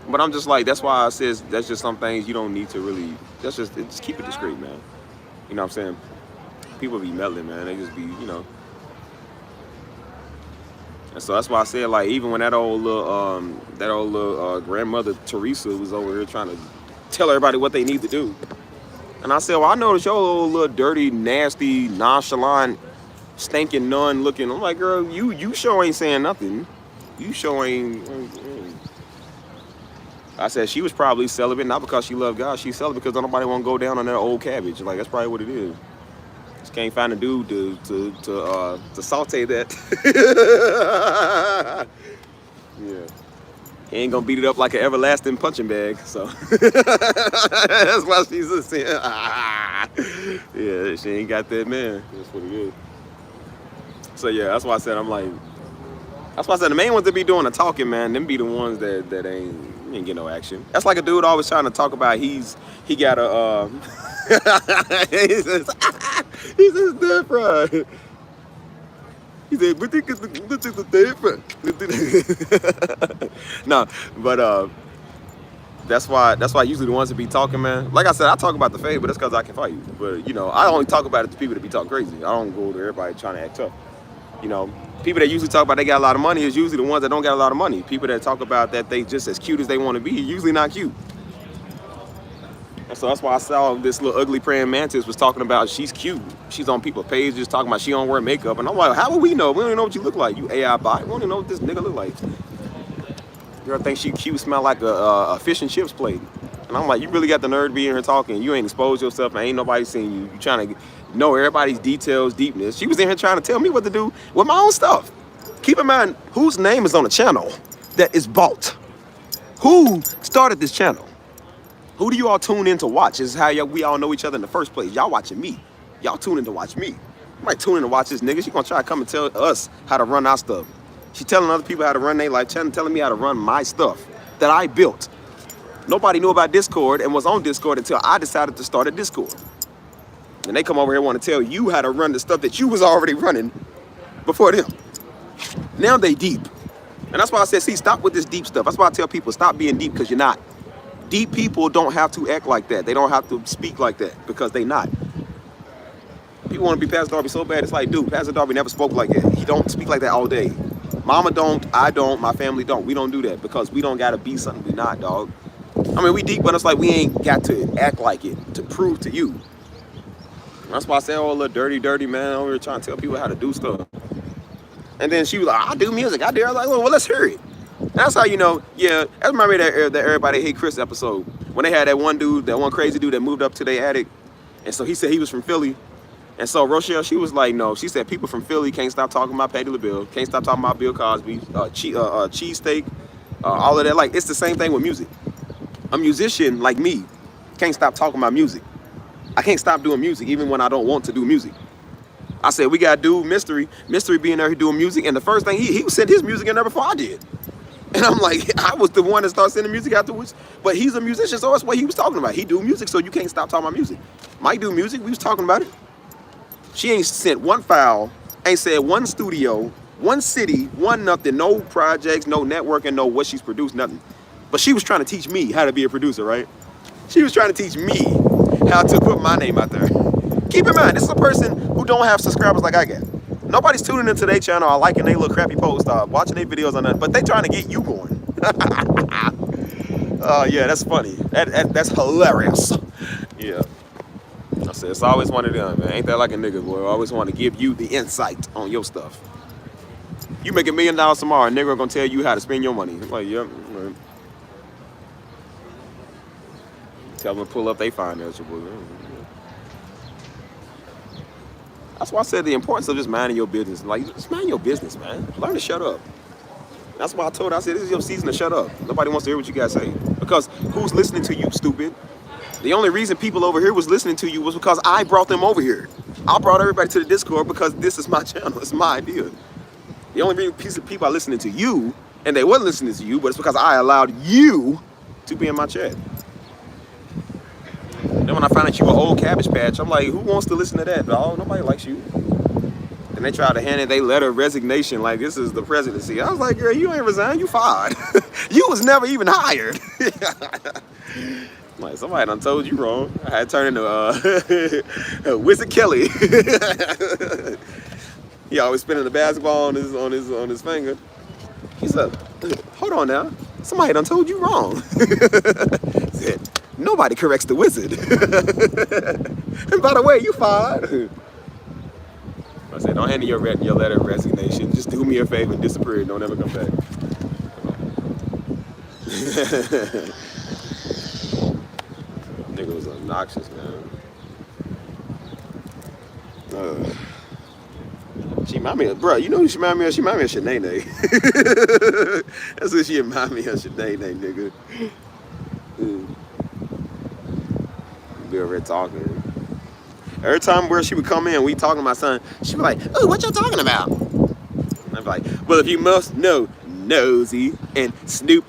But I'm just like, that's why I says that's just some things you don't need to really, just keep it discreet, man. You know what I'm saying? People be meddling, man. They just be, you know. And so that's why I said, like, even when that old little grandmother Teresa was over here trying to tell everybody what they need to do. And I said, well, I noticed your old little dirty, nasty, nonchalant, stinking nun looking. I'm like, girl, you sure ain't saying nothing. You sure ain't. I said she was probably celibate, not because she loved God. She's celibate because nobody want to go down on that old cabbage. Like, that's probably what it is. Just can't find a dude to saute that. Yeah. He ain't gonna beat it up like an everlasting punching bag, so that's why she's a sin. Yeah, she ain't got that man. That's what it is. So yeah, that's why I said the main ones that be doing the talking, man, them be the ones that ain't You ain't get no action. That's like a dude always trying to talk about he got a he says different. He said, but this is different. No, but that's why usually the ones that be talking, man. Like I said, I talk about the fade, but that's because I can fight you. But you know, I only talk about it to people that be talking crazy. I don't go to everybody trying to act tough. You know, people that usually talk about they got a lot of money is usually the ones that don't got a lot of money. People that talk about that they just as cute as they want to be, usually not cute. And so that's why I saw this little ugly praying mantis was talking about she's cute. She's on people's pages talking about she don't wear makeup. And I'm like, how would we know? We don't even know what you look like. You AI bot. We don't even know what this nigga look like. Girl think she cute, smell like a fish and chips plate. And I'm like, you really got the nerve to be in here talking. You ain't exposed yourself and ain't nobody seen you. You trying to know everybody's details, deepness. She was in here trying to tell me what to do with my own stuff. Keep in mind, whose name is on the channel that is bought? Who started this channel? Who do you all tune in to watch? This is how we all know each other in the first place. Y'all watching me. Y'all tune in to watch me. You might tune in to watch this nigga. She gonna try to come and tell us how to run our stuff. She telling other people how to run their life, telling me how to run my stuff that I built. Nobody knew about Discord and was on Discord until I decided to start a Discord. And they come over here and want to tell you how to run the stuff that you was already running before them. Now they deep. And that's why I said, see, stop with this deep stuff. That's why I tell people, stop being deep, because you're not. Deep people don't have to act like that. They don't have to speak like that, because they not. People want to be Pastor Darby so bad, it's like, dude, Pastor Darby never spoke like that. He don't speak like that all day. Mama don't, I don't, my family don't. We don't do that because we don't got to be something we not, dog. I mean, we deep, but it's like we ain't got to act like it to prove to you. That's why I say, oh, little dirty man over here trying to tell people how to do stuff. And then she was like, I do music. I do. I was like, well, let's hear it. And that's how you know, yeah, that reminded me of that Everybody Hate Chris episode. When they had that one dude, that one crazy dude that moved up to their attic. And so he said he was from Philly. And so Rochelle, she was like, no. She said people from Philly can't stop talking about Patti LaBelle. Can't stop talking about Bill Cosby, cheesesteak, all of that. Like, it's the same thing with music. A musician like me can't stop talking about music. I can't stop doing music even when I don't want to do music. I said, we got to do Mystery being there doing music. And the first thing, he sent his music in there before I did. And I'm like, I was the one that started sending music afterwards. But he's a musician, so that's what he was talking about. He do music, so you can't stop talking about music. Mike do music, we was talking about it. She ain't sent one file, ain't said one studio, one city, one nothing, no projects, no networking, no what she's produced, nothing. But she was trying to teach me how to be a producer, right? She was trying to teach me how to put my name out there. Keep in mind, this is a person who don't have subscribers like I got. Nobody's tuning into their channel or liking their little crappy post or watching their videos on that, but they trying to get you going. Oh yeah, that's funny. That's hilarious. Yeah. I said, it's always one of them, man. Ain't that like a nigga, boy? I always want to give you the insight on your stuff. You make $1 million tomorrow, a nigga gonna tell you how to spend your money. I'm like, yep. Right. Tell them to pull up they financial book. That's why I said the importance of just minding your business. Like, just mind your business, man. Learn to shut up. That's why I told her, I said, this is your season to shut up. Nobody wants to hear what you guys say. Because who's listening to you, stupid? The only reason people over here was listening to you was because I brought them over here. I brought everybody to the Discord because this is my channel. It's my idea. The only reason people are listening to you, and they weren't listening to you, but it's because I allowed you to be in my chat. Then when I found out you were old Cabbage Patch, I'm like, who wants to listen to that, dog? Nobody likes you. And they tried to hand in their letter of resignation like this is the presidency. I was like, girl, you ain't resigned, you fired. You was never even hired. Like, somebody done told you wrong. I had turned into Wizard Kelly. He always spinning the basketball on his finger. He said, hold on now. Somebody done told you wrong. Said, nobody corrects the wizard. And by the way, you fired. I said, don't hand in your letter of resignation. Just do me a favor and disappear. Don't ever come back. Nigga was obnoxious, man. She remind me of, bro, you know who she remind me of? She remind me of Shanae. That's what she remind me of, Shanae, nigga. Be over here talking. Every time where she would come in, we talking to my son, she would be like, oh, what y'all talking about? I'd be like, well, if you must know, Nosy and Snoop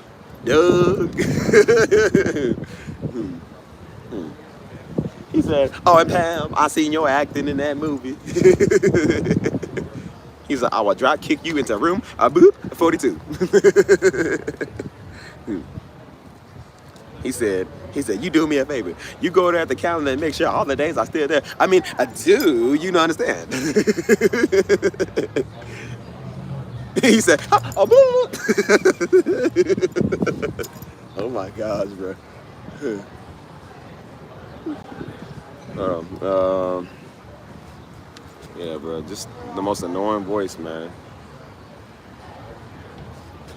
Doug. He said, "Oh, and Pam, I seen your acting in that movie." He said, "I will drop kick you into room boop 42." He said, "You do me a favor. You go there at the calendar and make sure all the days are still there. I mean, I do. You know, understand?" He said, "Oh, oh my gosh, bro." Yeah, bro, just the most annoying voice, man.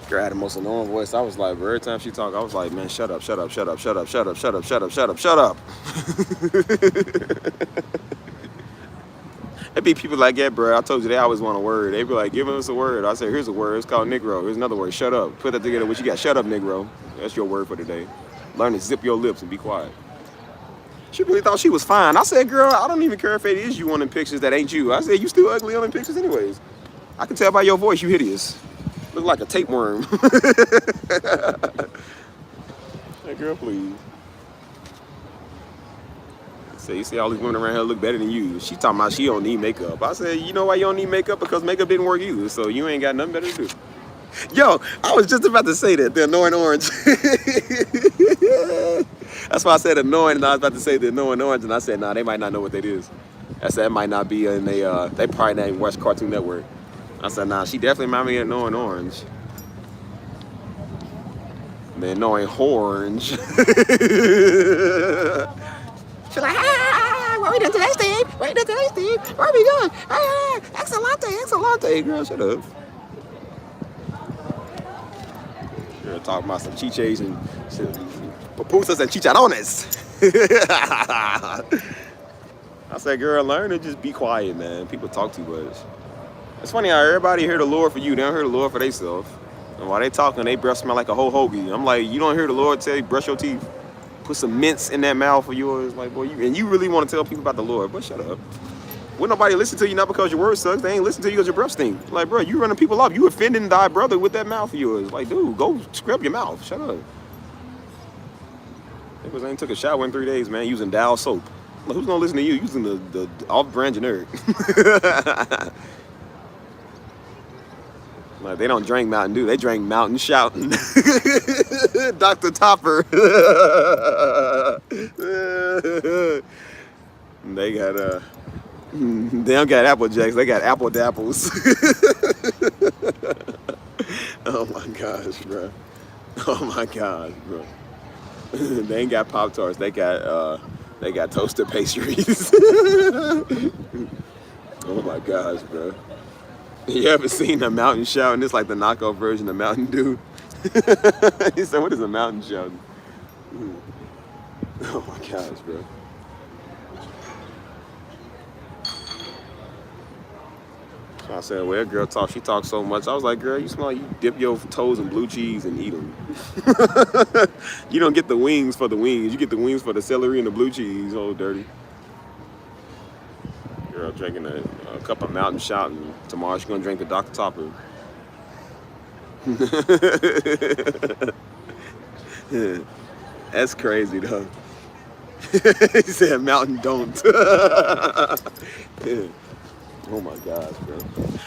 Girl had the most annoying voice. I was like, bro, every time she talked, I was like, man, shut up, shut up, shut up, shut up, shut up, shut up, shut up, shut up, shut up. It'd be people like that, bro. I told you they always want a word. They be like, give us a word. I said, here's a word. It's called Negro. Here's another word. Shut up. Put that together. What you got? Shut up, Negro. That's your word for today. Learn to zip your lips and be quiet. She really thought she was fine. I said, girl, I don't even care if it is you on them pictures that ain't you. I said, you still ugly on them pictures anyways. I can tell by your voice you hideous. Look like a tapeworm. Hey, girl, please. Say, you see all these women around here look better than you. She talking about she don't need makeup. I said, you know why you don't need makeup? Because makeup didn't work either. So you ain't got nothing better to do. Yo, I was just about to say that. The annoying orange. That's why I said annoying, and I was about to say the annoying orange, and I said, nah, they might not know what that is. I said, it might not be in they probably not even watch Cartoon Network. I said, nah, she definitely might be an annoying orange. The annoying orange. She's like, what we doing today, Steve? What we doing today, Steve? Where are we going? Excellente, excellente. Girl, shut up. Girl, talking about some chiches and pupusas and chicharrones. I said, girl, learn to just be quiet, man. People talk too much. It's funny how everybody hear the Lord for you. They don't hear the Lord for themselves. And while they talking, they breath smell like a whole hoagie. I'm like, you don't hear the Lord tell you, brush your teeth. Put some mints in that mouth of yours. Like, boy, you really want to tell people about the Lord. But shut up. Would nobody listen to you not because your word sucks. They ain't listen to you because your breath stink. Like, bro, you running people off. You offending thy brother with that mouth of yours. Like, dude, go scrub your mouth. Shut up. Because I ain't took a shower in 3 days, man, using Dow soap. Like, who's going to listen to you using the off-brand generic? Like, they don't drink Mountain Dew. They drink Mountain Shouting. Dr. Topper. They got they don't got Apple Jacks. They got Apple Dapples. Oh my gosh, bro. Oh my gosh, bro. They ain't got Pop-Tarts. They got toasted pastries. Oh my gosh, bro. You ever seen a Mountain Shouting? It's like the knockoff version of Mountain Dew. He said, what is a Mountain Shouting? Oh my gosh, bro. So I said, well, that girl talk. She talks so much. I was like, girl, you smell like you dip your toes in blue cheese and eat them. You don't get the wings for the wings. You get the wings for the celery and the blue cheese. Oh, dirty. Girl drinking a cup of Mountain Shouting. Tomorrow she's gonna drink a Dr. Topper. That's crazy though. He said Mountain don't. Oh my gosh, bro.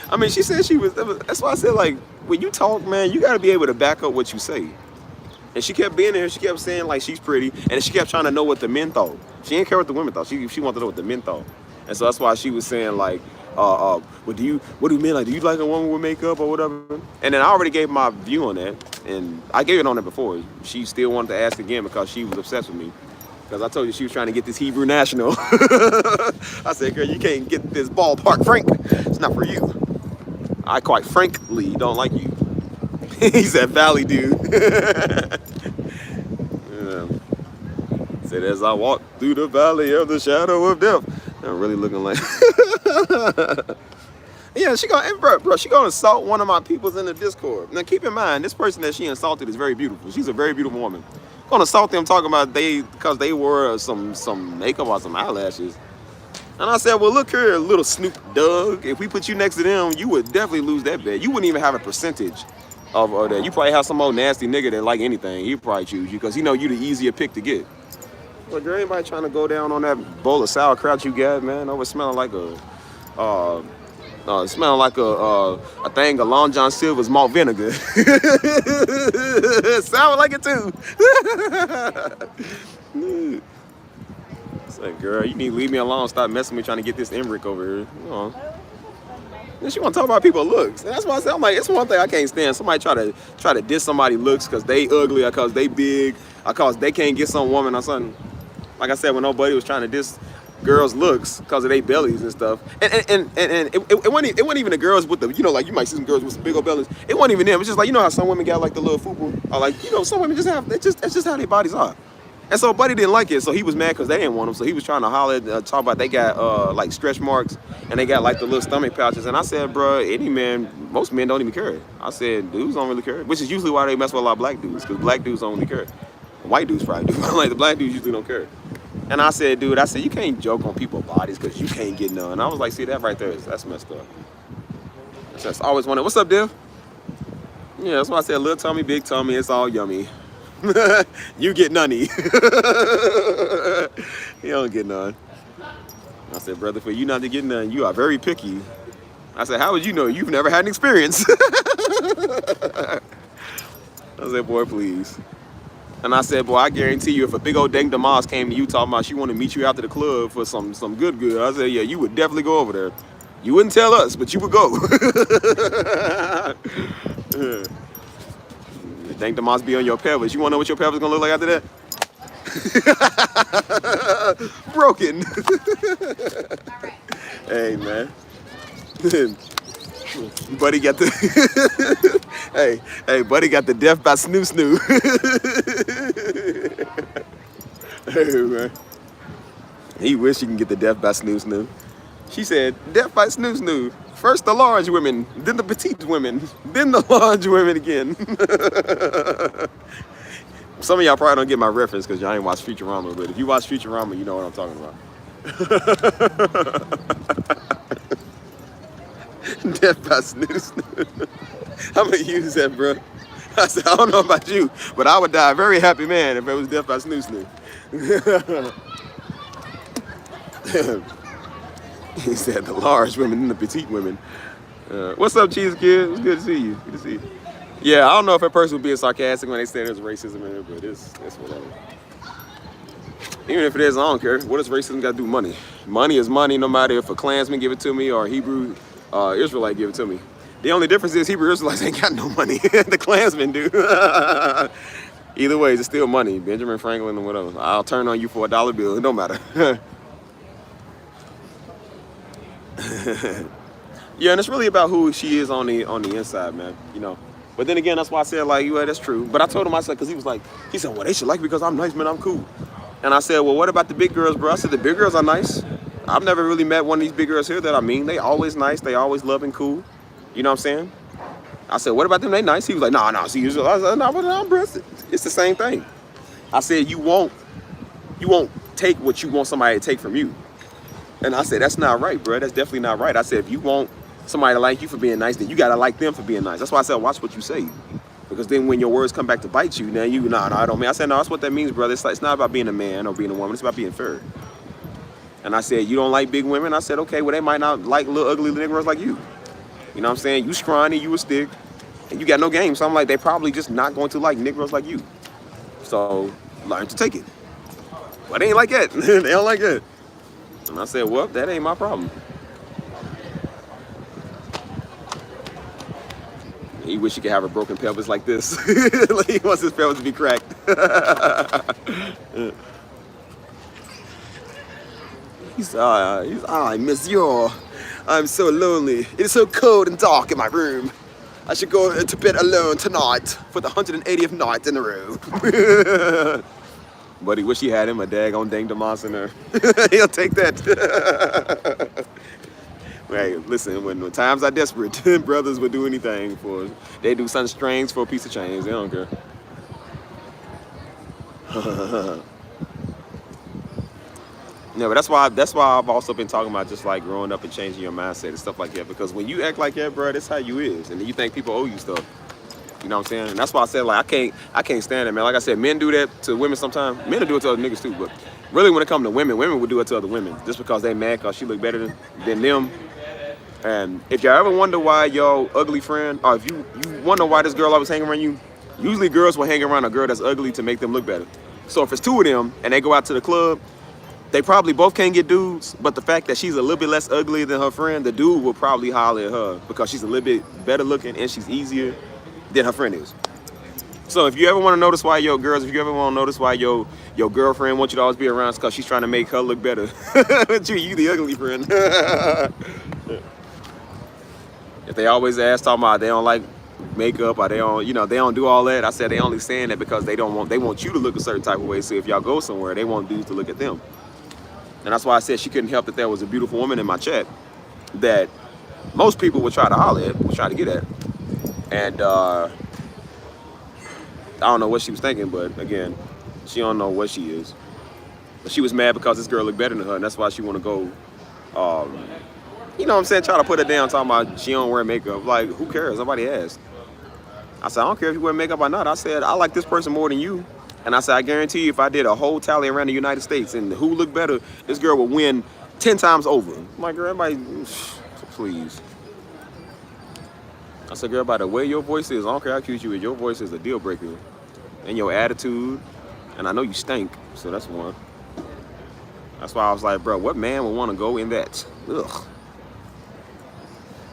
I mean, she said she was. That's why I said, like, when you talk, man, you gotta be able to back up what you say. And she kept being there. She kept saying like she's pretty, and she kept trying to know what the men thought. She didn't care what the women thought. She wanted to know what the men thought. And so that's why she was saying like, what do men like? Do you like a woman with makeup or whatever? And then I already gave my view on that, and I gave it on it before. She still wanted to ask again because she was obsessed with me. Because I told you she was trying to get this Hebrew national. I said, girl, you can't get this ballpark Frank. It's not for you. I quite frankly don't like you. He said, Valley dude. Yeah. Said, as I walk through the valley of the shadow of death. I'm really looking like... Yeah, she gonna insult one of my peoples in the Discord. Now keep in mind, this person that she insulted is very beautiful. She's a very beautiful woman. Gonna assault them talking about because they wore some makeup or some eyelashes. And I said, well, look here, little Snoop Dogg. If we put you next to them, you would definitely lose that bet. You wouldn't even have a percentage of that. You probably have some old nasty nigga that like anything. He probably choose you because he know you the easier pick to get. But there ain't anybody trying to go down on that bowl of sauerkraut you got, man. Over smelling like a thing of Long John Silver's malt vinegar. Sound like it too. It's like, girl, you need to leave me alone. Stop messing with me trying to get this Emmerich over here. You know. And she want to talk about people's looks. And that's why I said, I'm like, it's one thing I can't stand. Somebody try to diss somebody's looks because they ugly or because they big or because they can't get some woman or something. Like I said, when nobody was trying to diss girls' looks because of their bellies and stuff. And it wasn't even the girls with the, you know, like you might see some girls with some big old bellies. It wasn't even them. It's just like, you know how some women got like the little fubu, or like, you know, some women just have, it's just how their bodies are. And so Buddy didn't like it, so he was mad because they didn't want him. So he was trying to holler, talk about they got like stretch marks and they got like the little stomach pouches. And I said, bro, most men don't even care. I said, dudes don't really care, which is usually why they mess with a lot of black dudes, because black dudes don't really care. White dudes probably do, like the black dudes usually don't care. And I said, dude, you can't joke on people's bodies because you can't get none. I was like, see, that right there, that's messed up. That's always wanted. What's up, Div? Yeah, that's why I said little tummy, big tummy, it's all yummy. You get none-y. You don't get none. I said, brother, for you not to get none, you are very picky. I said, how would you know? You've never had an experience. I said, boy, please. And I said, boy, I guarantee you, if a big old Dang Damas came to you talking about she want to meet you after the club for some good, I said, yeah, you would definitely go over there. You wouldn't tell us, but you would go. Dang Damas be on your pelvis. You want to know what your pelvis is going to look like after that? Broken. All right. Hey, man. Buddy got the hey, Buddy got the death by snoo snoo. Hey, man. He wish he can get the death by snoo snoo. She said, death by snoo snoo. First the large women, then the petite women, then the large women again. Some of y'all probably don't get my reference because y'all ain't watched Futurama, but if you watch Futurama, you know what I'm talking about. Death by snoo snoo. I'm gonna use that, bro. I said, I don't know about you, but I would die a very happy man if it was death by snoo snoo. He said the large women and the petite women. What's up, Cheese Kid? It's good to see you. Good to see you. Yeah, I don't know if a person was being sarcastic when they said there's racism in it, but it's whatever. Even if it is, I don't care. What does racism got to do with money? Money is money, no matter if a Klansman give it to me or a Hebrew Israelite give it to me. The only difference is Hebrew Israelites ain't got no money. The Klansmen do. Either way, it's still money. Benjamin Franklin or whatever. I'll turn on you for $1 bill. It don't matter. Yeah, and it's really about who she is on the inside, man. You know. But then again, that's why I said, like, yeah, that's true. But I told him, I said, because he said, well, they should like me because I'm nice, man, I'm cool. And I said, well, what about the big girls, bro? I said, the big girls are nice. I've never really met one of these big girls here that I mean. They always nice. They always love and cool. You know what I'm saying? I said, what about them? They nice. He was like, nah, see, I said, nah, bro, it's the same thing. I said, you won't take what you want somebody to take from you. And I said, that's not right, bro. That's definitely not right. I said, if you want somebody to like you for being nice, then you got to like them for being nice. That's why I said, watch what you say. Because then when your words come back to bite you, now I don't mean. I said, no, that's what that means, brother. It's not about being a man or being a woman. It's about being fair. And I said, you don't like big women? I said, okay, well, they might not like little ugly niggas like you. You know what I'm saying? You scrawny, you a stick, and you got no game. So I'm like, they probably just not going to like Negroes like you. So learn to take it. But they ain't like that. They don't like that. And I said, well, that ain't my problem. He wish he could have a broken pelvis like this. He wants his pelvis to be cracked. He's monsieur, I'm so lonely. It is so cold and dark in my room. I should go to bed alone tonight for the 180th night in a row. But he wish he had him a daggone Dang Damas in there. He'll take that. Hey, listen, when times are desperate, brothers would do anything for us. They do something strange for a piece of change. They don't care. Yeah, but that's why I've also been talking about just like growing up and changing your mindset and stuff like that. Because when you act like that, bro, that's how you is. And then you think people owe you stuff. You know what I'm saying? And that's why I said like I can't stand it, man. Like I said, men do that to women sometimes. Men will do it to other niggas too, but really when it comes to women, women will do it to other women just because they mad because she look better than them. And if y'all ever wonder why your ugly friend, or if you wonder why this girl always hanging around you, usually girls will hang around a girl that's ugly to make them look better. So if it's two of them and they go out to the club, they probably both can't get dudes, but the fact that she's a little bit less ugly than her friend, the dude will probably holler at her because she's a little bit better looking and she's easier than her friend is. So if you ever want to notice why your girls, if you ever want to notice why your girlfriend wants you to always be around, it's because she's trying to make her look better. you the ugly friend. If they always ask talking about they don't like makeup or they don't do all that, I said they only saying that because they want you to look a certain type of way. So if y'all go somewhere, they want dudes to look at them. And that's why I said she couldn't help that there was a beautiful woman in my chat that most people would try to holler at, would try to get at. And I don't know what she was thinking, but again, she don't know what she is. But she was mad because this girl looked better than her, and that's why she want to go, you know what I'm saying, try to put her down, talking about she don't wear makeup. Like, who cares? Nobody asked. I said, I don't care if you wear makeup or not. I said, I like this person more than you. And I said, I guarantee you if I did a whole tally around the United States and who looked better, this girl would win 10 times over. I'm like, girl, everybody, please. I said, girl, by the way your voice is, I don't care how cute you is, your voice is a deal breaker. And your attitude, and I know you stink, so that's one. That's why I was like, bro, what man would want to go in that? Ugh.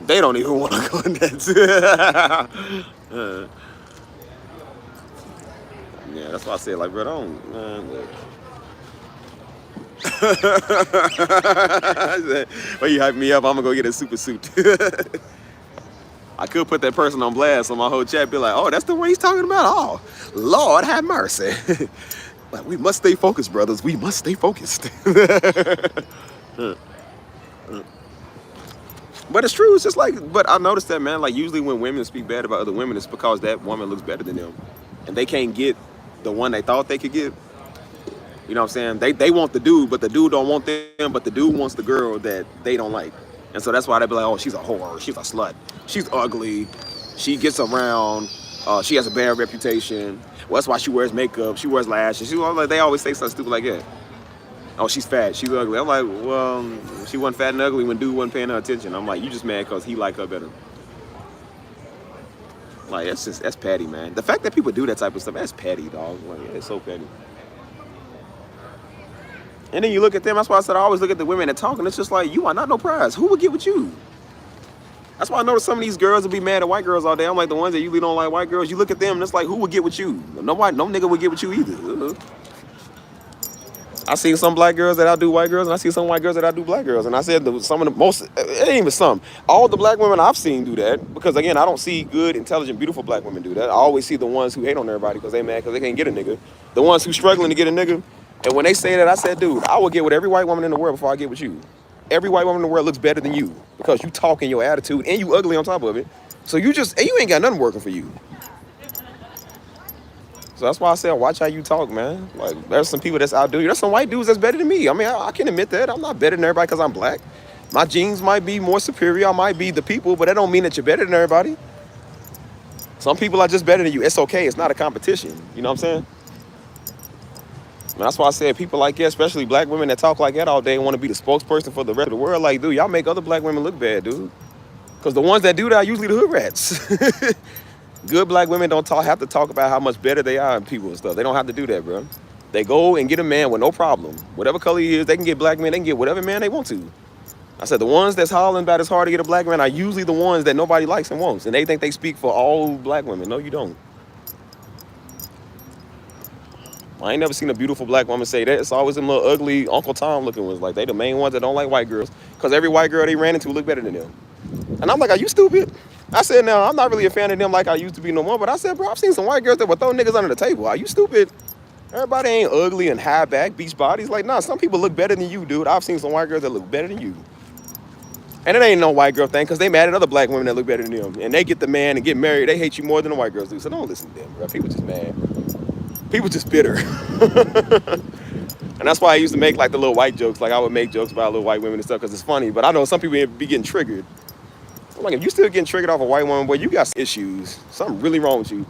They don't even want to go in that. Yeah, that's why I said, like, bro, don't, man, look. Well, you hype me up, I'm gonna go get a super suit. I could put that person on blast on my whole chat, be like, oh, that's the one he's talking about? Oh, Lord have mercy. Like, we must stay focused, brothers. We must stay focused. But it's true. It's just like, but I noticed that, man, like usually when women speak bad about other women, it's because that woman looks better than them. And they can't get the one they thought they could get. You know what I'm saying? They want the dude, but the dude don't want them, but the dude wants the girl that they don't like. And so that's why they be like, oh, she's a whore, she's a slut, she's ugly, she gets around, she has a bad reputation. Well, that's why she wears makeup, she wears lashes. They always say something stupid like that. Oh, she's fat, she's ugly. I'm like, well, she wasn't fat and ugly when dude wasn't paying her attention. I'm like, you just mad because he liked her better. Like, that's petty, man. The fact that people do that type of stuff, that's petty, dog. Like, it's so petty. And then you look at them, that's why I said I always look at the women that talk, and it's just like, you are not no prize. Who would get with you? That's why I notice some of these girls will be mad at white girls all day. I'm like, the ones that usually don't like white girls, you look at them, and it's like, who would get with you? No nigga would get with you either. I see some black girls that outdo white girls, and I see some white girls that outdo black girls. And I said some of the most, it ain't even some. All the black women I've seen do that, because again, I don't see good, intelligent, beautiful black women do that. I always see the ones who hate on everybody because they mad because they can't get a nigga. The ones who struggling to get a nigga. And when they say that, I said, dude, I will get with every white woman in the world before I get with you. Every white woman in the world looks better than you because you talk in your attitude and you ugly on top of it. So you ain't got nothing working for you. So that's why I said, watch how you talk, man. Like, there's some people that's outdo you. There's some white dudes that's better than me. I mean, I can admit that. I'm not better than everybody because I'm black. My genes might be more superior. I might be the people, but that don't mean that you're better than everybody. Some people are just better than you. It's okay. It's not a competition. You know what I'm saying? And that's why I said people like that, especially black women that talk like that all day and want to be the spokesperson for the rest of the world. Like, dude, y'all make other black women look bad, dude. Because the ones that do that are usually the hood rats. Good black women don't have to talk about how much better they are than people and stuff. They don't have to do that, bro. They go and get a man with no problem. Whatever color he is, they can get black men. They can get whatever man they want to. I said the ones that's hollering about it's hard to get a black man are usually the ones that nobody likes and wants. And they think they speak for all black women. No, you don't. I ain't never seen a beautiful black woman say that. It's always them little ugly Uncle Tom looking ones. Like, they the main ones that don't like white girls. Because every white girl they ran into look better than them. And I'm like, are you stupid? I said, now, I'm not really a fan of them like I used to be no more. But I said, bro, I've seen some white girls that would throw niggas under the table. Are you stupid? Everybody ain't ugly and high back, beach bodies. Like, nah, some people look better than you, dude. I've seen some white girls that look better than you. And it ain't no white girl thing because they mad at other black women that look better than them. And they get the man and get married. They hate you more than the white girls do. So don't listen to them, bro. People just mad. People just bitter. And that's why I used to make like the little white jokes. Like I would make jokes about little white women and stuff because it's funny. But I know some people be getting triggered. I'm like, if you still getting triggered off a white woman, boy, you got issues. Something really wrong with you.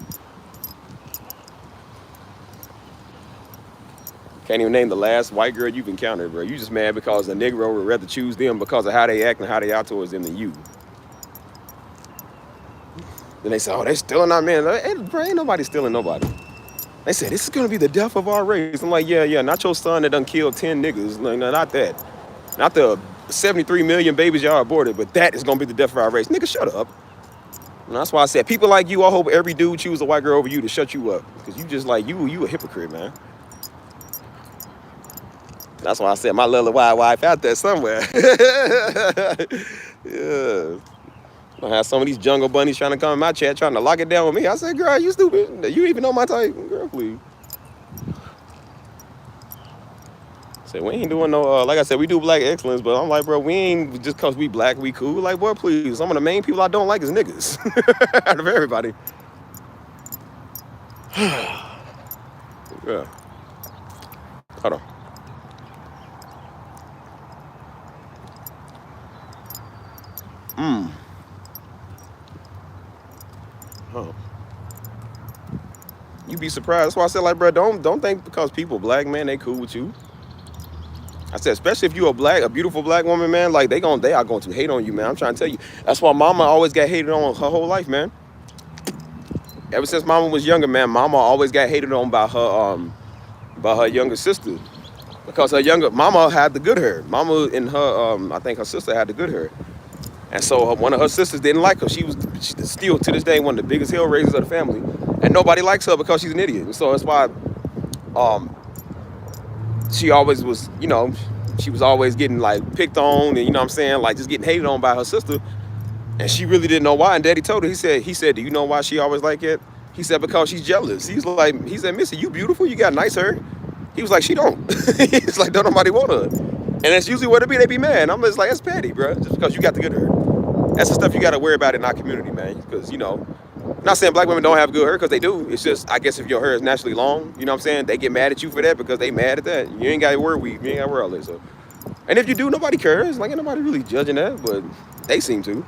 Can't even name the last white girl you've encountered, bro. You just mad because a Negro would rather choose them because of how they act and how they out towards them than you. Then they say, oh, they stealing our men. Hey, bro, ain't nobody stealing nobody. They said, this is going to be the death of our race. I'm like, yeah, not your son that done killed 10 niggas. No, not that. Not the 73 million babies y'all aborted, but that is going to be the death of our race. Nigga, shut up. And that's why I said, people like you, I hope every dude choose a white girl over you to shut you up. Because you just like, you a hypocrite, man. That's why I said my little white wife out there somewhere. Yeah. I have some of these jungle bunnies trying to come in my chat, trying to lock it down with me. I said, girl, you stupid. You even know my type. Girl, please. Say, we ain't doing no, like I said, we do black excellence, but I'm like, bro, we ain't, just because we black, we cool. Like, boy, please. Some of the main people I don't like is niggas. Out of everybody. Yeah. Hold on. Huh. You be surprised. That's why I said, like, bro, don't think because people black, man, they cool with you. I said, especially if you a beautiful black woman, man, like they are going to hate on you, man. I'm trying to tell you. That's why mama always got hated on her whole life, man. Ever since mama was younger, man, mama always got hated on by her younger sister. Because mama had the good hair. Mama and her, I think her sister had the good hair. And so one of her sisters didn't like her. She's still, to this day, one of the biggest hell raisers of the family. And nobody likes her because she's an idiot. And so that's why she always was, she was always getting, like, picked on and, you know what I'm saying, like, just getting hated on by her sister. And she really didn't know why. And Daddy told her, he said, do you know why she always like it? He said, because she's jealous. He said, Missy, you beautiful. You got nice hair. He was like, she don't. He's like, don't nobody want her. And that's usually what it be. They be mad. I'm just like, that's petty, bro. Just because you got the good hair. That's the stuff you got to worry about in our community, man. Because, I'm not saying black women don't have good hair, because they do. It's just, I guess if your hair is naturally long, you know what I'm saying? They get mad at you for that because they mad at that. You ain't got to worry. You ain't got to worry all that. So. And if you do, nobody cares. Like, ain't nobody really judging that, but they seem to.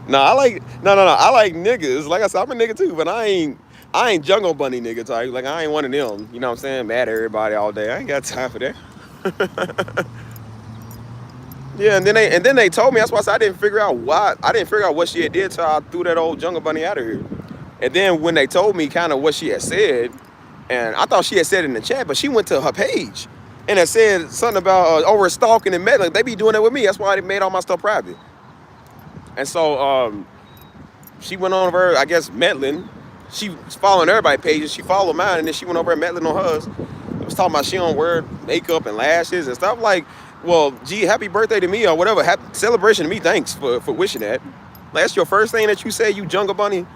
I like niggas. Like I said, I'm a nigga too, but I ain't jungle bunny nigga type. Like, I ain't one of them. You know what I'm saying? Mad at everybody all day. I ain't got time for that. Yeah, and then they told me. That's why I said I didn't figure out what she had did till I threw that old jungle bunny out of here. And then when they told me kind of what she had said, and I thought she had said it in the chat, but she went to her page and it said something about over stalking and meddling. They be doing that with me. That's why they made all my stuff private. And so she went on over, I guess, meddling. She was following everybody's pages. She followed mine, and then she went over and meddling on hers. It was talking about she don't wear makeup and lashes and stuff. Like, well, gee, happy birthday to me or whatever. Happy celebration to me. Thanks for wishing that. Like, that's your first thing that you say, you jungle bunny.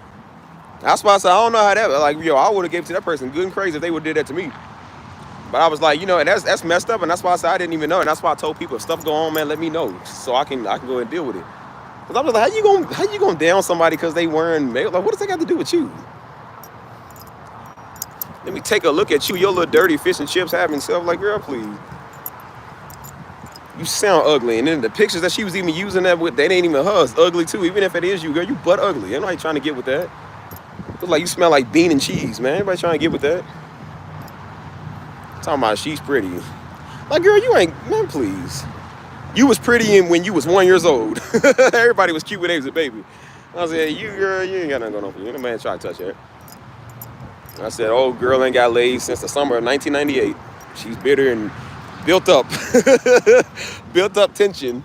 That's why I said, I don't know how that, like, I would have gave it to that person good and crazy if they would have did that to me. But I was like, and that's messed up, and that's why I said I didn't even know. And that's why I told people, if stuff go on, man, let me know so I can go and deal with it. Cause I was like, how you gonna down somebody because they wearing makeup? Like, what does that got to do with you? Let me take a look at you, your little dirty fish and chips having self. Like, girl, please. You sound ugly. And then the pictures that she was even using that with, they ain't even hers. Ugly too. Even if it is you, girl, you butt ugly. Ain't nobody trying to get with that. Looks like you smell like bean and cheese, man. Everybody trying to get with that. Talking about she's pretty. Like, girl, you ain't, man, please. You was pretty when you was 1 year old. Everybody was cute when they was a baby. I said, you girl, you ain't got nothing going on for you. Ain't no man trying to touch her. I said, old girl ain't got laid since the summer of 1998. She's bitter and built up. Built up tension.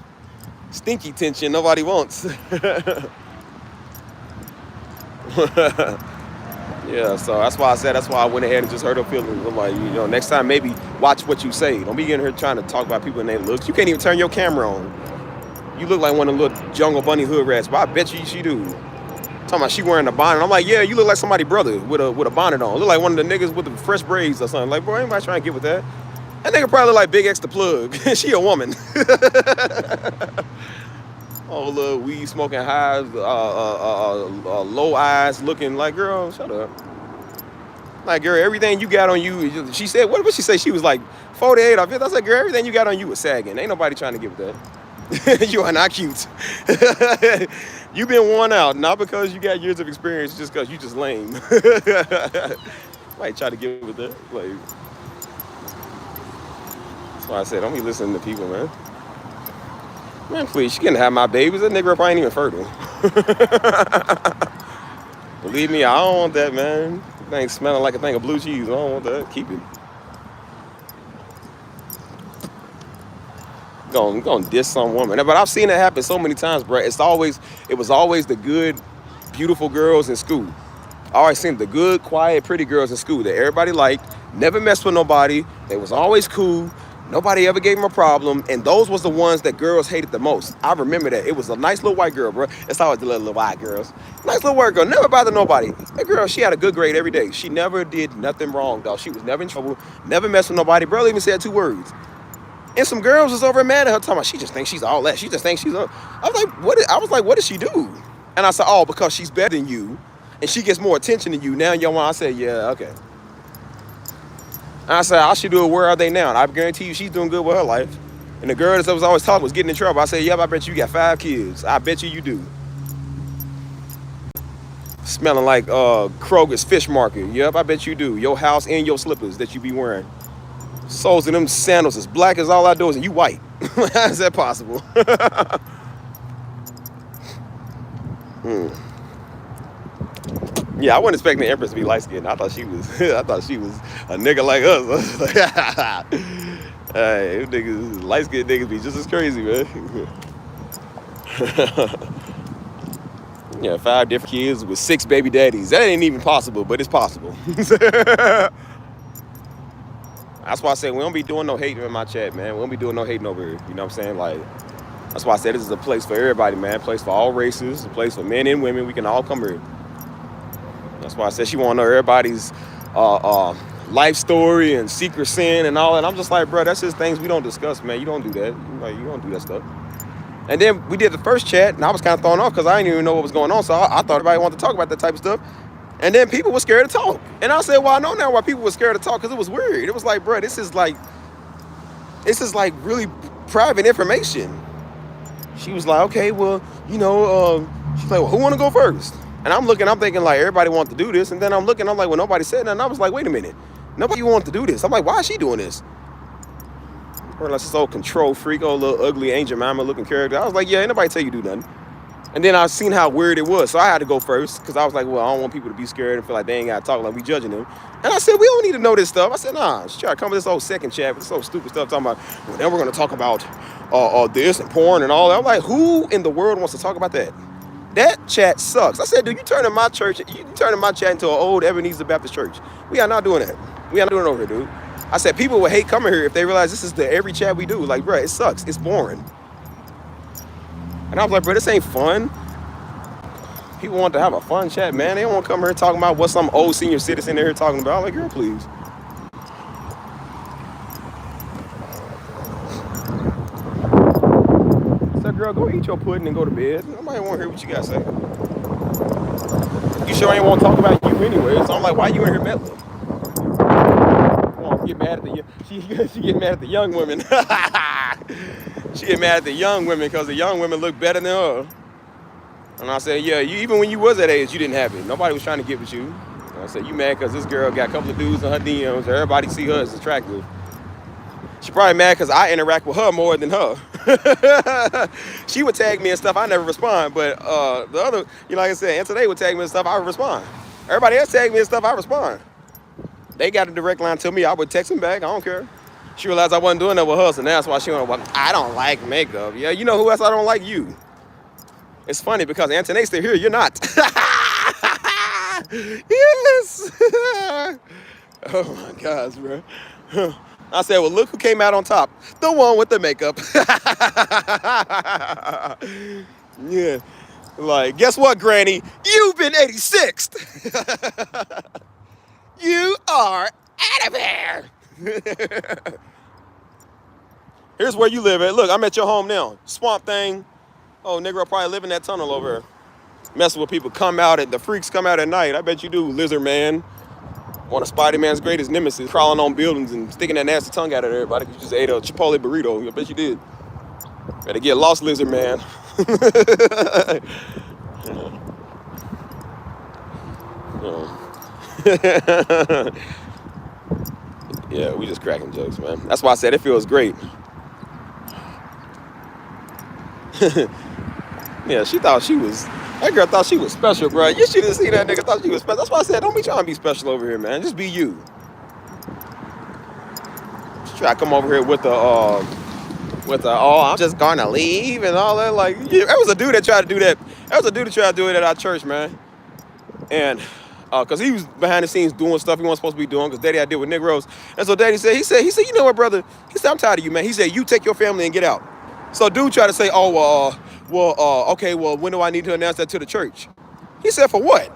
Stinky tension nobody wants. Yeah, so that's why I went ahead and just hurt her feelings. I'm like, next time maybe watch what you say. Don't be getting her trying to talk about people and their looks. You can't even turn your camera on. You look like one of the little jungle bunny hood rats, but I bet you she do. Talking about she wearing a bonnet. I'm like, yeah, you look like somebody's brother with a bonnet on. Look like one of the niggas with the fresh braids or something. Like, bro, anybody trying to get with that? That nigga probably look like Big X the Plug. She a woman. Oh, little weed smoking highs, low eyes looking like, girl, shut up. Like, girl, everything you got on you, she said, what did she say? She was like 48 or 50. I said, girl, everything you got on you was sagging. Ain't nobody trying to give it that. You are not cute. You've been worn out, not because you got years of experience, just because you just lame. Might try to give it that. Like, that's why I said, don't be listening to people, man. Man, please, she can't have my babies. That nigga probably ain't even fertile. Believe me, I don't want that, man. Thing smelling like a thing of blue cheese. I don't want that. Keep it. Gonna diss some woman. But I've seen it happen so many times, bro. It was always the good, beautiful girls in school. I always seen the good, quiet, pretty girls in school that everybody liked, never messed with nobody. They was always cool. Nobody ever gave them a problem. And those was the ones that girls hated the most. I remember that. It was a nice little white girl, bro. It's always the little white girls. Nice little white girl. Never bothered nobody. That girl, she had a good grade every day. She never did nothing wrong, dog. She was never in trouble. Never messed with nobody. Barely even said 2 words. And some girls was over mad at her talking about she just thinks she's all that. She just thinks she's I was like, what did she do? And I said, oh, because she's better than you and she gets more attention than you. Now you want, I said, yeah, okay. And I said, I should do it. Where are they now? And I guarantee you she's doing good with her life. And the girl that was always talking was getting in trouble. I said, yep, I bet you got 5 kids. I bet you do. Smelling like Kroger's fish market. Yep, I bet you do. Your house and your slippers that you be wearing. Soles of them sandals as black as all outdoors and you white. How is that possible? Yeah, I wasn't expecting the Empress to be light skinned. I thought she was a nigga like us. Hey, niggas, light skinned niggas be just as crazy, man. Yeah, 5 different kids with 6 baby daddies. That ain't even possible, but it's possible. That's why I said we don't be doing no hating in my chat, man. We don't be doing no hating over here. You know what I'm saying? Like, that's why I said this is a place for everybody, man. A place for all races, a place for men and women. We can all come here. That's why I said she want to know everybody's life story and secret sin and all that. I'm just like, bro, that's just things we don't discuss, man. You don't do that. Like, you don't do that stuff. And then we did the first chat, and I was kind of thrown off because I didn't even know what was going on. So I thought everybody wanted to talk about that type of stuff. And then people were scared to talk. And I said, well, I know now why people were scared to talk, because it was weird. It was like, bro, this is like really private information. She was like, okay, well, you know, she's like, well, who want to go first? And I'm thinking like everybody wants to do this. And then I'm like, well, nobody said nothing. I was like, wait a minute. Nobody wants to do this. I'm like, why is she doing this? Or like this old control freak, old little ugly Angel Mama looking character. I was like, yeah, ain't nobody tell you do nothing. And then I seen how weird it was. So I had to go first because I was like, well, I don't want people to be scared and feel like they ain't got to talk like we judging them. And I said, we don't need to know this stuff. I said, nah, she tried to come with this old second chat with this old stupid stuff talking about, well, then we're going to talk about this and porn and all that. I'm like, who in the world wants to talk about that? That chat sucks. I said, dude, you turning my chat into an old Ebenezer Baptist church. We are not doing that. We are not doing it over here, dude. I said, people would hate coming here if they realize this is the every chat we do. Like, bro, it sucks. It's boring. And I was like, bro, this ain't fun. People want to have a fun chat, man. They don't want to come here talking about what some old senior citizen in here talking about. I'm like, girl, please. I said, girl, go eat your pudding and go to bed. Nobody want to hear what you got to say. You sure ain't want to talk about you anyway. So I'm like, why you in here meddling? Get mad at she get mad at the young women. She get mad at the young women because the young women look better than her. And I said, yeah, even when you was that age, you didn't have it. Nobody was trying to get with you. And I said, you mad because this girl got a couple of dudes in her DMs. Everybody see her as attractive. She probably mad because I interact with her more than her. She would tag me and stuff. I never respond. But the other, like I said, and today would tag me and stuff. I would respond. Everybody else tag me and stuff. I respond. They got a direct line to me. I would text them back. I don't care. She realized I wasn't doing that with her, so that's why she went, well, I don't like makeup. Yeah, you know who else I don't like? You. It's funny because Antoinette's still here. You're not. Yes. Oh, my gosh, bro. I said, well, look who came out on top. The one with the makeup. Yeah. Like, guess what, Granny? You've been 86th. You are out of here. Here's where you live at. Look, I'm at your home now. Swamp Thing. Oh, nigga, I'll probably live in that tunnel over here. Messing with people. The freaks come out at night. I bet you do, Lizard Man. One of Spider-Man's greatest nemesis, crawling on buildings and sticking that nasty tongue out at everybody. You just ate a Chipotle burrito. I bet you did. Better get lost, lizard man. Yeah, we just cracking jokes, man. That's why I said it feels great. Yeah, that girl thought she was special, bro. You should have seen that nigga thought she was special. That's why I said, don't be trying to be special over here, man. Just be you. Just try to come over here with the, oh, I'm just gonna leave and all that. Like, yeah, there was a dude that tried to do that. There was a dude that tried to do it at our church, man. And, cause he was behind the scenes doing stuff he wasn't supposed to be doing, cause Daddy had to deal with Negroes. And so Daddy said, he said, you know what, brother? He said, I'm tired of you, man. He said, you take your family and get out. So dude tried to say, okay, well, when do I need to announce that to the church? He said, for what?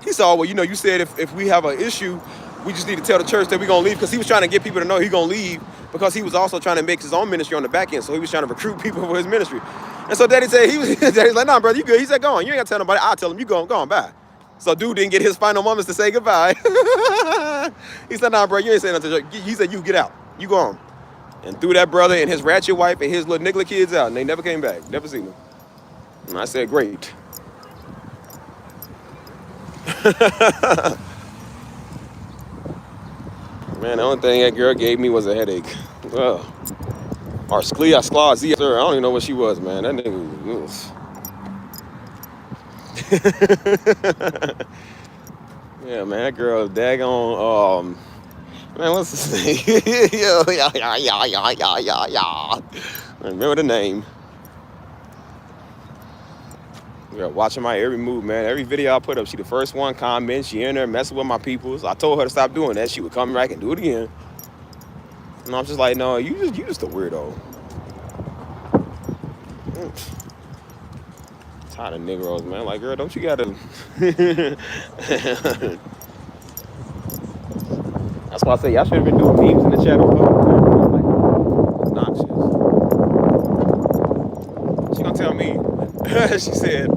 He said, oh, well, you said if we have an issue, we just need to tell the church that we're going to leave, because he was trying to get people to know he's going to leave, because he was also trying to make his own ministry on the back end, so he was trying to recruit people for his ministry. And so Daddy said, Daddy's like, nah, brother, you good. He said, go on. You ain't got to tell nobody. I'll tell him. You go on, bye. So dude didn't get his final moments to say goodbye. He said, nah, bro, you ain't saying nothing to the church. He said, you get out. You go on. And threw that brother and his ratchet wife and his little nigga kids out, and they never came back. Never seen them. And I said, great. Man, the only thing that girl gave me was a headache. Or sklerosis. I don't even know what she was, man. That nigga was... Yeah, man, that girl daggone, man, what's his name? Yeah. I remember the name. Yeah, watching my every move, man. Every video I put up, she the first one comment. She in there messing with my peoples. I told her to stop doing that. She would come back and do it again. And I'm just like, no, you just a weirdo. Tired of Negroes, man. Like, girl, don't you gotta... That's why I say y'all should have been doing memes in the chat on like, obnoxious. She gonna tell me, she said,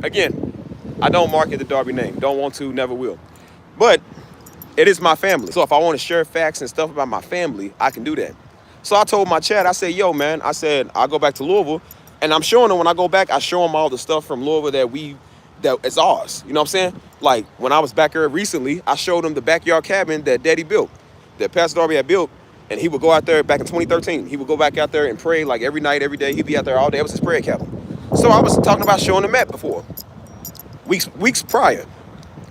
again, I don't market the Darby name. Don't want to, never will. But it is my family. So if I want to share facts and stuff about my family, I can do that. So I told my chat, I said, yo, man, I said, I'll go back to Louisville. And I'm showing them when I go back, I show them all the stuff from Louisville that is ours. You know what I'm saying? Like when I was back here recently, I showed them the backyard cabin that Daddy built, that Pastor Darby had built. And he would go out there back in 2013. He would go back out there and pray like every night, every day. He'd be out there all day. It was his prayer cabin. So I was talking about showing them that before, weeks prior.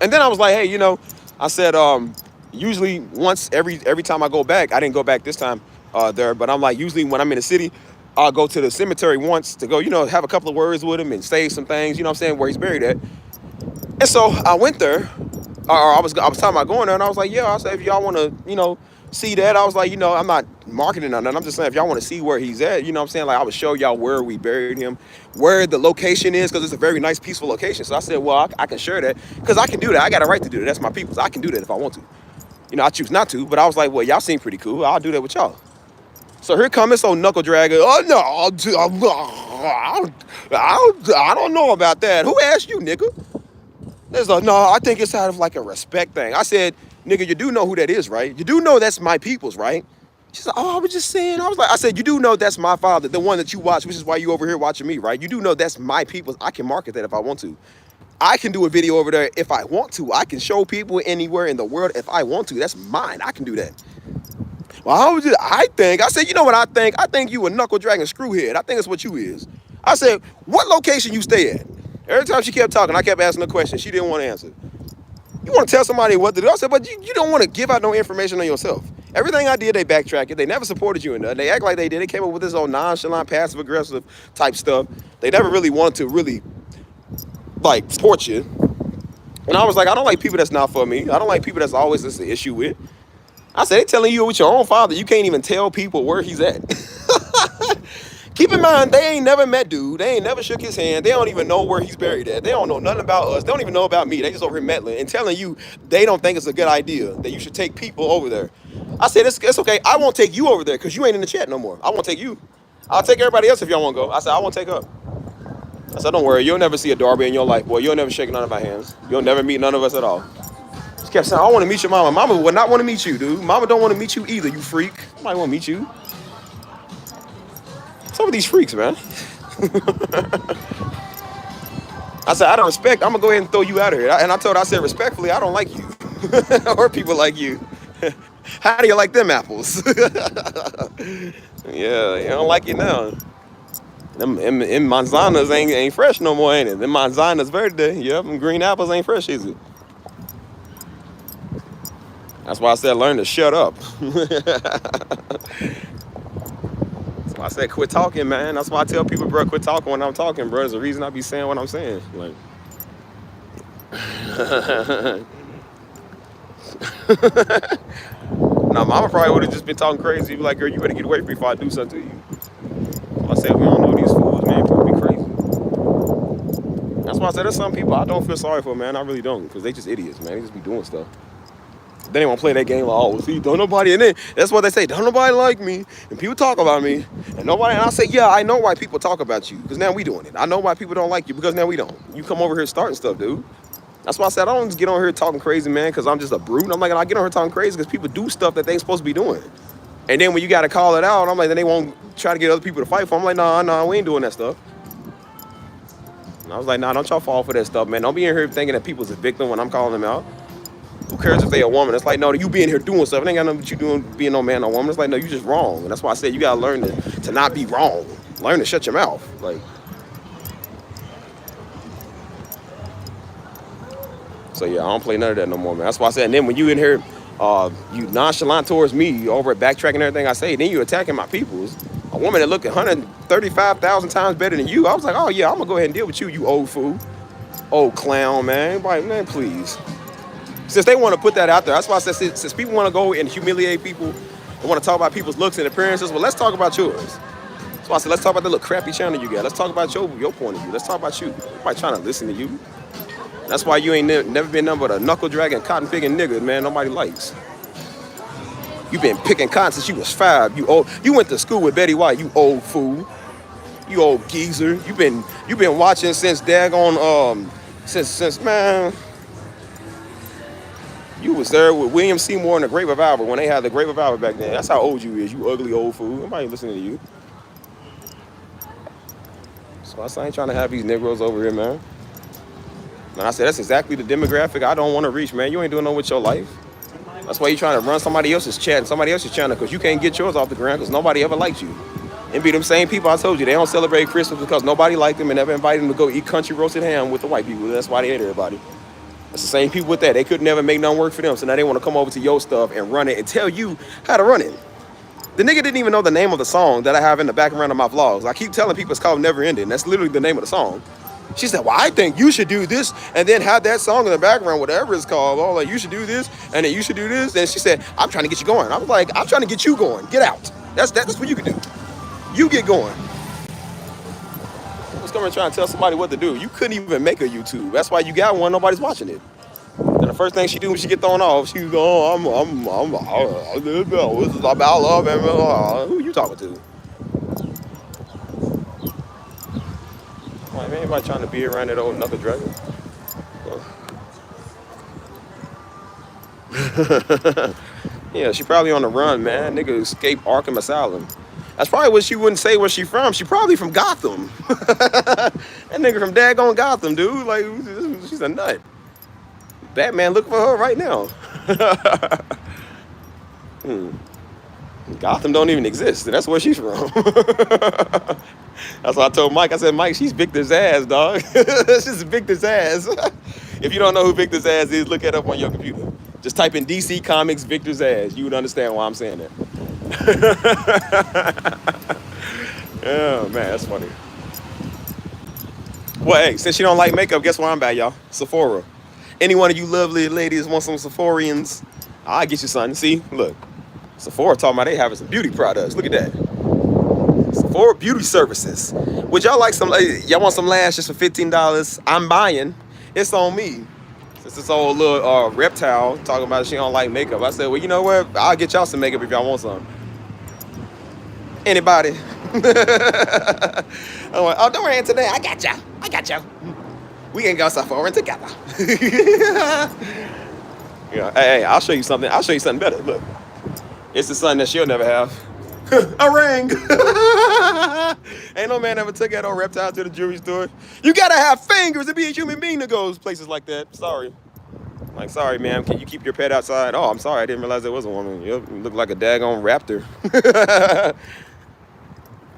And then I was like, hey, I said, usually once every time I go back, I didn't go back this time there, but I'm like, usually when I'm in the city, I'll go to the cemetery once to go, have a couple of words with him and say some things, you know what I'm saying, where he's buried at. And so I went there, or I was talking about going there, and I was like, yeah, I said, if y'all want to, see that, I was like, I'm not marketing on that. I'm just saying, if y'all want to see where he's at, you know what I'm saying, like I would show y'all where we buried him, where the location is, because it's a very nice, peaceful location. So I said, well, I can share that, because I can do that. I got a right to do that. That's my people's. I can do that if I want to. I choose not to, but I was like, well, y'all seem pretty cool. I'll do that with y'all. So here comes this old knuckle dragger. Oh, no, I don't know about that. Who asked you, nigga? There's like, no, I think it's out of like a respect thing. I said, nigga, you do know who that is, right? You do know that's my people's, right? She's like, oh, I was just saying. I said, you do know that's my father, the one that you watch, which is why you over here watching me, right? You do know that's my people's. I can market that if I want to. I can do a video over there if I want to. I can show people anywhere in the world if I want to. That's mine. I can do that. Well, I said, you know what I think? I think you a knuckle dragging screwhead. I think that's what you is. I said, what location you stay at? Every time she kept talking, I kept asking her questions. She didn't want to answer. You want to tell somebody what to do? I said, but you don't want to give out no information on yourself. Everything I did, they backtracked it. They never supported you in that. They act like they did. They came up with this old nonchalant, passive-aggressive type stuff. They never really wanted to really, support you. And I was like, I don't like people that's not for me. I don't like people that's always this an issue with. I said, they telling you with your own father, you can't even tell people where he's at. Keep in mind, they ain't never met dude. They ain't never shook his hand. They don't even know where he's buried at. They don't know nothing about us. They don't even know about me. They just over here meddling and telling you they don't think it's a good idea that you should take people over there. I said, it's okay. I won't take you over there because you ain't in the chat no more. I won't take you. I'll take everybody else if y'all want to go. I said, I won't take her. I said, don't worry. You'll never see a Darby in your life, boy. You'll never shake none of my hands. You'll never meet none of us at all. Kept saying, I want to meet your mama. Mama would not want to meet you, dude. Mama don't want to meet you either, you freak. Nobody want to meet you. Some of these freaks, man. I said, out of respect, I'm going to go ahead and throw you out of here. And I told her, I said, respectfully, I don't like you. Or people like you. How do you like them apples? Yeah, you don't like it now. Them manzanas ain't fresh no more, ain't it? Them manzanas verde. Yep, them green apples ain't fresh, is it? That's why I said learn to shut up. That's why I said quit talking, man. That's why I tell people, bro, quit talking when I'm talking, bro. There's a reason I be saying what I'm saying. Like, now, mama probably would have just been talking crazy. Be like, girl, you better get away from me before I do something to you. So I said, we don't know these fools, man. People be crazy. That's why I said there's some people I don't feel sorry for, man. I really don't, because they just idiots, man. They just be doing stuff. Then they won't play that game like, oh, see, don't nobody, and then that's what they say, don't nobody like me, and people talk about me, and nobody, and I say, yeah, I know why people talk about you, because now we doing it. I know why people don't like you, because now we don't. You come over here starting stuff, dude. That's why I said I don't just get on here talking crazy, man, because I'm just a brute. I'm like, I get on here talking crazy because people do stuff that they ain't supposed to be doing. And then when you got to call it out, I'm like, then they won't try to get other people to fight for. I'm like, nah, we ain't doing that stuff. And I was like, nah, don't y'all fall for that stuff, man. Don't be in here thinking that people's a victim when I'm calling them out. Who cares if they a woman? It's like, no, you being here doing stuff. It ain't got nothing but you doing being no man or woman. It's like, no, you just wrong. And that's why I said you gotta learn to not be wrong. Learn to shut your mouth. Like, so yeah, I don't play none of that no more, man. That's why I said, and then when you in here, you nonchalant towards me, over at backtracking everything I say, then you attacking my peoples. A woman that looked 135,000 times better than you, I was like, oh yeah, I'm gonna go ahead and deal with you, you old fool. Old clown, man. Like, man, please. Since they want to put that out there, that's why I said, since people want to go and humiliate people and want to talk about people's looks and appearances, well, let's talk about yours. That's why I said, let's talk about the little crappy channel you got. Let's talk about your point of view. Let's talk about you. Nobody trying to listen to you. That's why you ain't never been nothing but a knuckle dragging, cotton picking nigga, man. Nobody likes. You been picking cotton since you was 5. You old. You went to school with Betty White. You old fool. You old geezer. You been watching since daggone since man. You was there with William Seymour and the Great Revival when they had the Great Revival back then. That's how old you is, you ugly old fool. Nobody listening to you. So I ain't trying to have these Negroes over here, man. And I said, that's exactly the demographic I don't want to reach, man. You ain't doing no with your life. That's why you trying to run somebody else's chat and somebody else's channel, because you can't get yours off the ground because nobody ever liked you. And be them same people I told you, they don't celebrate Christmas because nobody liked them and never invited them to go eat country roasted ham with the white people. That's why they hate everybody. It's the same people with that. They could never make nothing work for them. So now they want to come over to your stuff and run it and tell you how to run it. The nigga didn't even know the name of the song that I have in the background of my vlogs. I keep telling people it's called Never Ending. That's literally the name of the song. She said, well, I think you should do this and then have that song in the background, whatever it's called. Oh, like, you should do this and then you should do this. And she said, I'm trying to get you going. I was like, I'm trying to get you going. Get out. That's what you can do. You get going. I was coming trying to tell somebody what to do. You couldn't even make a YouTube. That's why you got one. Nobody's watching it. And the first thing she do when she get thrown off, she go, oh, this is about love. And who you talking to? Like, man, anybody trying to be around that old knuckle dragon? Yeah, she probably on the run, man. Nigga escaped Arkham Asylum. That's probably what she wouldn't say where she from. She probably from Gotham. That nigga from daggone Gotham, dude. Like, she's a nut. Batman looking for her right now. Gotham don't even exist. That's where she's from. That's what I told Mike. I said, Mike, she's Victor's ass, dog. She's Victor's ass. If you don't know who Victor's ass is, look it up on your computer. Just type in DC Comics Victor's ass. You would understand why I'm saying that. Oh, man, that's funny. Well, hey, since you don't like makeup, guess where I'm at, y'all? Sephora. Any one of you lovely ladies want some Sephorians? I'll get you something. See, look. Sephora talking about they having some beauty products. Look at that. Sephora beauty services. Would y'all like some, y'all want some lashes for $15? I'm buying. It's on me. Since this old little reptile talking about she don't like makeup. I said, well, you know what? I'll get y'all some makeup if y'all want some. Anybody? I'm like, oh, don't worry, today. I got y'all. We can go Sephora together. Yeah, hey, I'll show you something. I'll show you something better. Look, it's the son that she'll never have. A ring. Ain't no man ever took that old reptile to the jewelry store. You gotta have fingers to be a human being to go places like that. Sorry. Like, sorry, ma'am. Can you keep your pet outside? Oh, I'm sorry. I didn't realize there was a woman. You look like a daggone raptor.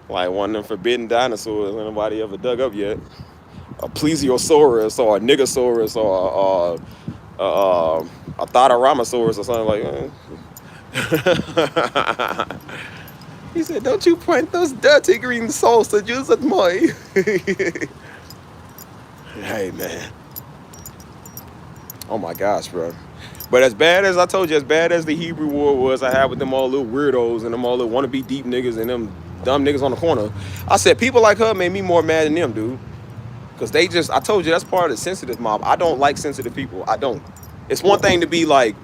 Like one of them forbidden dinosaurs nobody ever dug up yet. A plesiosaurus or a niggosaurus or a Thotaramasaurus or something like that. He said, don't you point those dirty green sausages at me. Hey, man. Oh, my gosh, bro. But as bad as I told you, as bad as the Hebrew war was, I had with them all little weirdos and them all little wannabe deep niggas and them dumb niggas on the corner. I said, people like her made me more mad than them, dude. Because they just, I told you, that's part of the sensitive mob. I don't like sensitive people. I don't. It's one thing to be like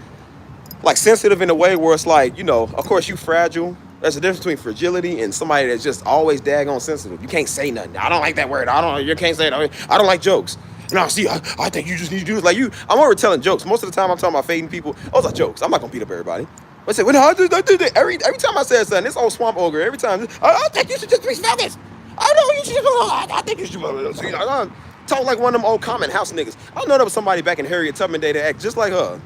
sensitive in a way where it's like, you know, of course you fragile. There's a difference between fragility and somebody that's just always daggone sensitive. You can't say nothing. I don't like that word. You can't say it. I don't like jokes. No, see, I think you just need to do it like you. I'm over telling jokes. Most of the time I'm talking about fading people. Those are jokes. I'm not going to beat up everybody. I say, well, no, I do that. Every time I say something, this old swamp ogre, every time, I think you should just be focused. I know you should just, I think you should, see, I talk like one of them old common house niggas. I know there was somebody back in Harriet Tubman Day that act just like her.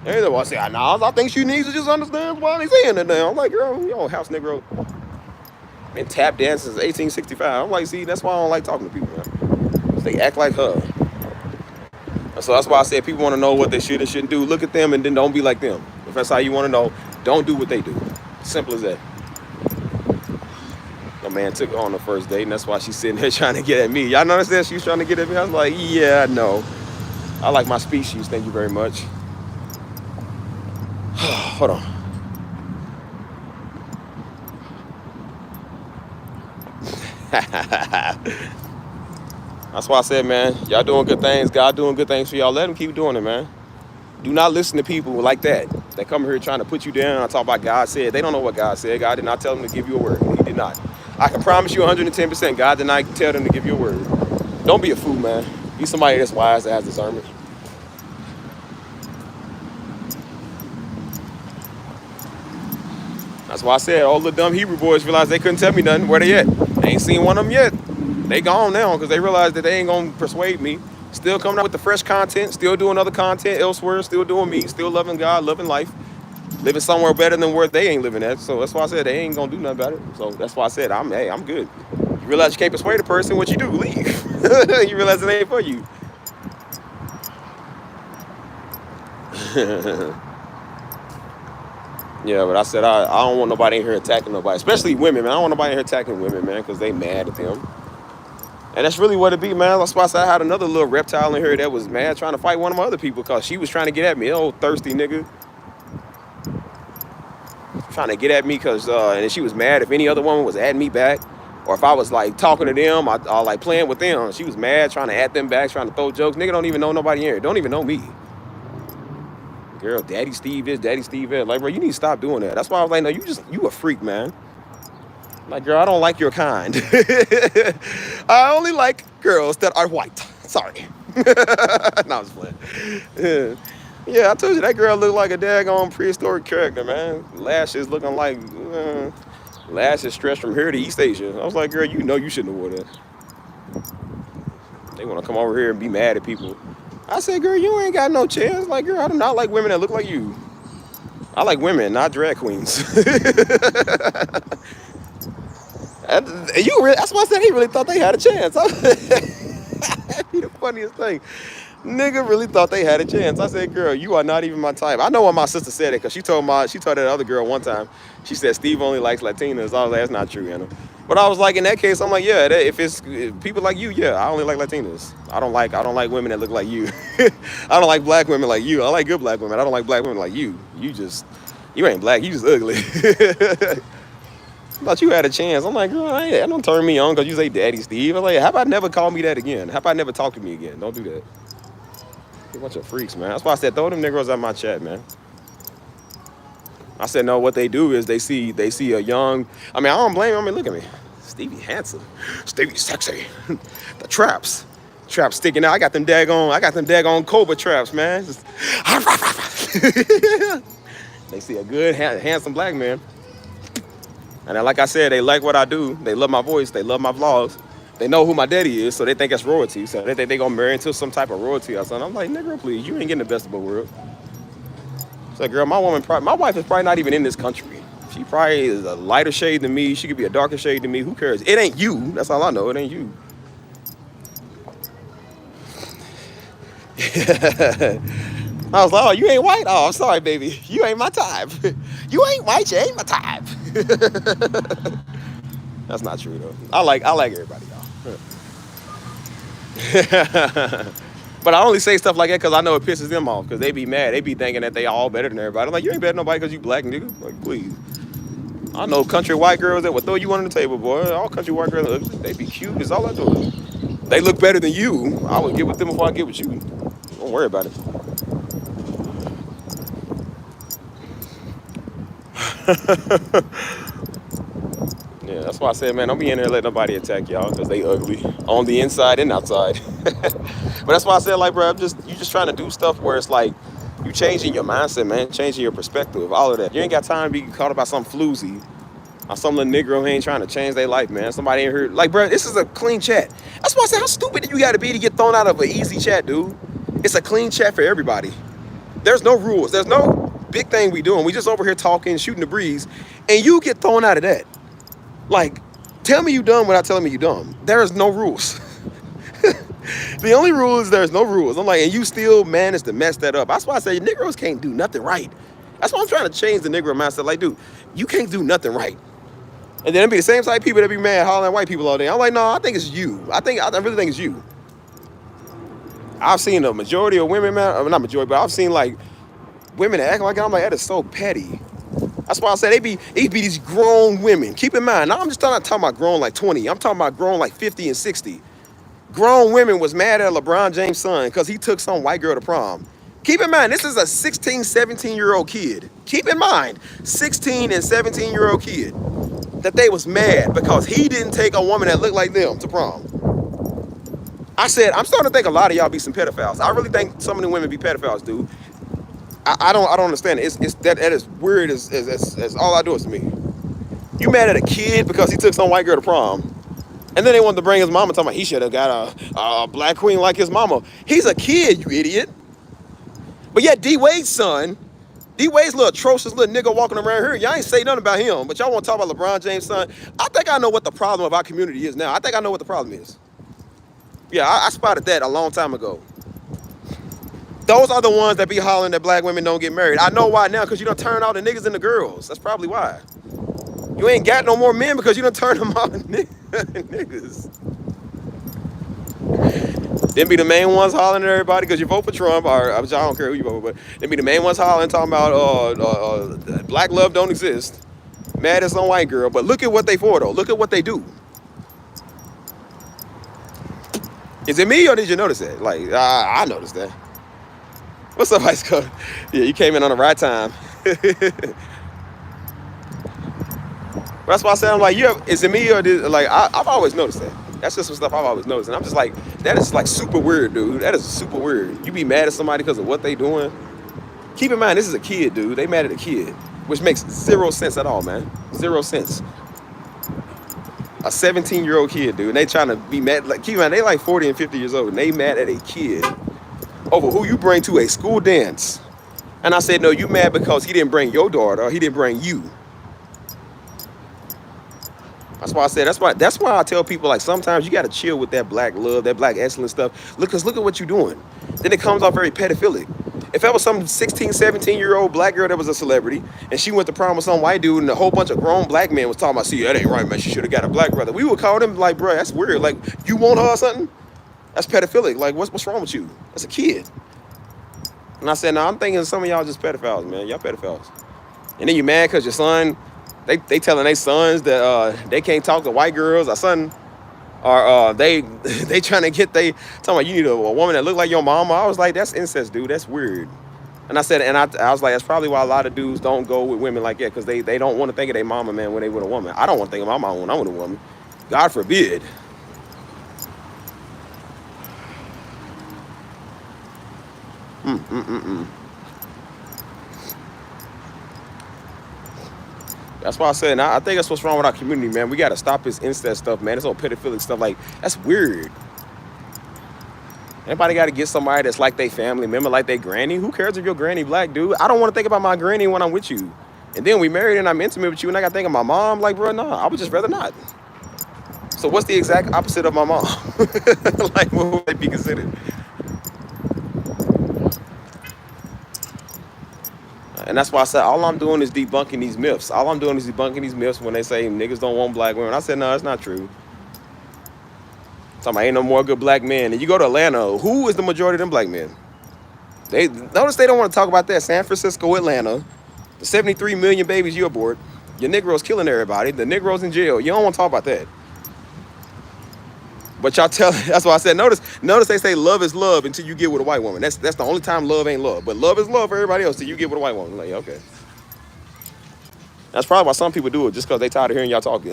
And I say, I think she needs to just understand why they saying it now. I'm like, girl, you old house Negro. Been tap dancing since 1865. I'm like, see, that's why I don't like talking to people, man. They act like her. And so that's why I said people want to know what they should and shouldn't do. Look at them and then don't be like them. If that's how you want to know, don't do what they do. Simple as that. My man took her on the first date, and that's why she's sitting there trying to get at me. Y'all notice that? She was trying to get at me. I was like, yeah, no. I like my species. Thank you very much. Hold on. That's why I said, man, y'all doing good things. God doing good things for y'all. Let him keep doing it, man. Do not listen to people like that. They come here trying to put you down. I talk about God said. They don't know what God said. God did not tell them to give you a word. He did not. I can promise you 110%. God did not tell them to give you a word. Don't be a fool, man. Be somebody that's wise, that has discernment. That's why I said all the dumb Hebrew boys realized they couldn't tell me nothing. Where they at? I ain't seen one of them yet. They gone now because they realized that they ain't gonna persuade me. Still coming out with the fresh content, still doing other content elsewhere, still doing me, still loving God, loving life, living somewhere better than where they ain't living at. So that's why I said they ain't gonna do nothing about it. So that's why I said I'm good. You realize you can't persuade a person, what you do? Leave. You realize it ain't for you. Yeah, but I said I don't want nobody in here attacking nobody, especially women, man. I don't want nobody in here attacking women, man, because they mad at them. And that's really what it be, man. That's why I said I had another little reptile in here that was mad trying to fight one of my other people because she was trying to get at me. Old thirsty nigga. Trying to get at me because, and she was mad if any other woman was at me back. Or if I was like talking to them, I like playing with them. She was mad, trying to at them back, trying to throw jokes. Nigga don't even know nobody in here. Don't even know me. Girl, Daddy Steve is, Daddy Steve is. Like, bro, you need to stop doing that. That's why I was like, no, you a freak, man. Like, girl, I don't like your kind. I only like girls that are white. Sorry. No, I'm just playing. Yeah, I told you that girl looked like a daggone prehistoric character, man. Lashes looking like lashes stretched from here to East Asia. I was like, girl, you know you shouldn't have worn that. They want to come over here and be mad at people. I said, girl, you ain't got no chance. Like, girl, I do not like women that look like you. I like women, not drag queens. That's why I said he really thought they had a chance. That'd be the funniest thing. Nigga really thought they had a chance. I said, girl, you are not even my type. I know why my sister said it, because she told that other girl one time, she said, Steve only likes Latinas. I was like, that's not true, Anna. But I was like, in that case, I'm like, yeah, if people like you, yeah, I only like Latinas. I don't like women that look like you. I don't like black women like you. I like good black women. I don't like black women like you. You ain't black, you just ugly. I thought you had a chance. I'm like, girl, that don't turn me on because you say Daddy Steve. I'm like, how about never call me that again? How about never talk to me again? Don't do that. A bunch of freaks, man. That's why I said throw them Negroes out my chat, man. I said no. What they do is they see a young. I mean, I don't blame them. I mean, look at me, Stevie handsome, Stevie sexy, the traps. Traps sticking out. I got them daggone cobra traps, man. Just they see a good, handsome black man. And then, like I said, they like what I do. They love my voice. They love my vlogs. They know who my daddy is, so they think that's royalty. So they think they gonna marry into some type of royalty or something. I'm like, nigga, please, you ain't getting the best of both worlds. It's like, girl, my wife is probably not even in this country. She probably is a lighter shade than me. She could be a darker shade than me. Who cares? It ain't you. That's all I know. It ain't you. I was like, oh, you ain't white? Oh, I'm sorry, baby. You ain't my type. You ain't white, you ain't my type. That's not true though. I like everybody, y'all. But I only say stuff like that because I know it pisses them off, because they be mad. They be thinking that they all better than everybody. I'm like, you ain't better than nobody because you black, nigga. Like, please. I know country white girls that will throw you on the table, boy. All country white girls, they be cute. It's all I do. They look better than you. I would get with them before I get with you. Don't worry about it. Yeah, that's why I said, man, don't be in there letting nobody attack y'all, because they ugly on the inside and outside. But that's why I said, like, bro, you just trying to do stuff where it's like you changing your mindset, man, changing your perspective, all of that. You ain't got time to be caught up by some floozy or some little Negro who ain't trying to change their life, man. Somebody ain't heard. Like, bro, this is a clean chat. That's why I said, how stupid you got to be to get thrown out of an easy chat, dude. It's a clean chat for everybody. There's no rules. There's no big thing we doing. We just over here talking, shooting the breeze, and you get thrown out of that. Like, tell me you dumb without telling me you dumb. There is no rules. The only rule is there's no rules. I'm like, and you still managed to mess that up. That's why I say Negroes can't do nothing right. That's why I'm trying to change the Negro mindset. Like, dude, you can't do nothing right. And then it be the same type of people that be mad hollering at white people all day. I'm like, no, I think it's you. I really think it's you. I've seen a majority of women, man, not majority, but I've seen like women acting like that. I'm like, that is so petty. That's why I say they be these grown women. Keep in mind, now I'm just not talking about grown like 20. I'm talking about grown like 50 and 60. Grown women was mad at LeBron James' son because he took some white girl to prom. Keep in mind, this is a 16, 17-year-old kid. Keep in mind, 16 and 17-year-old kid, that they was mad because he didn't take a woman that looked like them to prom. I said, I'm starting to think a lot of y'all be some pedophiles. I really think some of the women be pedophiles, dude. I don't understand it. It's that is weird as all I do is to me. You mad at a kid because he took some white girl to prom, and then they wanted to bring his mama, talking about he should have got a black queen like his mama. He's a kid, you idiot. But yet D Wade's son, D Wade's little atrocious little nigga walking around here. Y'all ain't say nothing about him, but y'all want to talk about LeBron James' son. I think I know what the problem of our community is now. I think I know what the problem is. Yeah, I spotted that a long time ago. Those are the ones that be hollering that black women don't get married. I know why now, because you done turn all the niggas into girls. That's probably why. You ain't got no more men because you done turn them all into niggas. Then be the main ones hollering at everybody because you vote for Trump, or I don't care who you vote for, but then be the main ones hollering, talking about black love don't exist. Mad at some white girl, but look at what they for though. Look at what they do. Is it me or did you notice that? Like, I noticed that. What's up, high school? Yeah, you came in on the right time. That's why I said, I'm like, is it me or like, I've always noticed that. That's just some stuff I've always noticed. And I'm just like, that is like super weird, dude. That is super weird. You be mad at somebody because of what they doing. Keep in mind, this is a kid, dude. They mad at a kid, which makes 0 sense at all, man. 0 sense. A 17-year-old kid, dude. And they trying to be mad. Like, keep in mind, they like 40 and 50 years old, and they mad at a kid over who you bring to a school dance. And I said, no, you mad because he didn't bring your daughter, or he didn't bring you. That's why I said, that's why I tell people, like, sometimes you got to chill with that black love, that black excellence stuff. Look at what you're doing. Then it comes off very pedophilic. If that was some 16, 17-year-old black girl that was a celebrity, and she went to prom with some white dude, and a whole bunch of grown black men was talking about, see, that ain't right, man, she should have got a black brother. We would call them like, bro, that's weird. Like, you want her or something? That's pedophilic. Like, what's wrong with you? That's a kid. And I said, no, I'm thinking some of y'all just pedophiles, man. Y'all pedophiles. And then you mad because your son, they telling their sons that they can't talk to white girls. Or son, or they trying to get talking about you need a woman that look like your mama. I was like, that's incest, dude. That's weird. And I said, and I was like, that's probably why a lot of dudes don't go with women like that, because they don't want to think of their mama, man, when they with a woman. I don't want to think of my mama when I'm with a woman. God forbid. That's why I said, and I think that's what's wrong with our community, man. We got to stop this incest stuff, man. This old pedophilic stuff, like, that's weird. Anybody got to get somebody that's like their family member, like their granny. Who cares if your granny black, dude? I don't want to think about my granny when I'm with you. And then we married and I'm intimate with you and I got to think of my mom. Like, bro, nah, I would just rather not. So what's the exact opposite of my mom? Like, what would they be considered? And that's why I said all I'm doing is debunking these myths. All I'm doing is debunking these myths when they say niggas don't want black women. I said, no, that's not true. Talking about ain't no more good black men. And you go to Atlanta, who is the majority of them black men? They notice they don't want to talk about that. San Francisco, Atlanta, the 73 million babies you abort. Your Negroes killing everybody. The Negroes in jail. You don't want to talk about that. But y'all tell, that's why I said, notice they say love is love until you get with a white woman. That's the only time love ain't love. But love is love for everybody else till you get with a white woman. Like, okay. That's probably why some people do it, just because they tired of hearing y'all talking.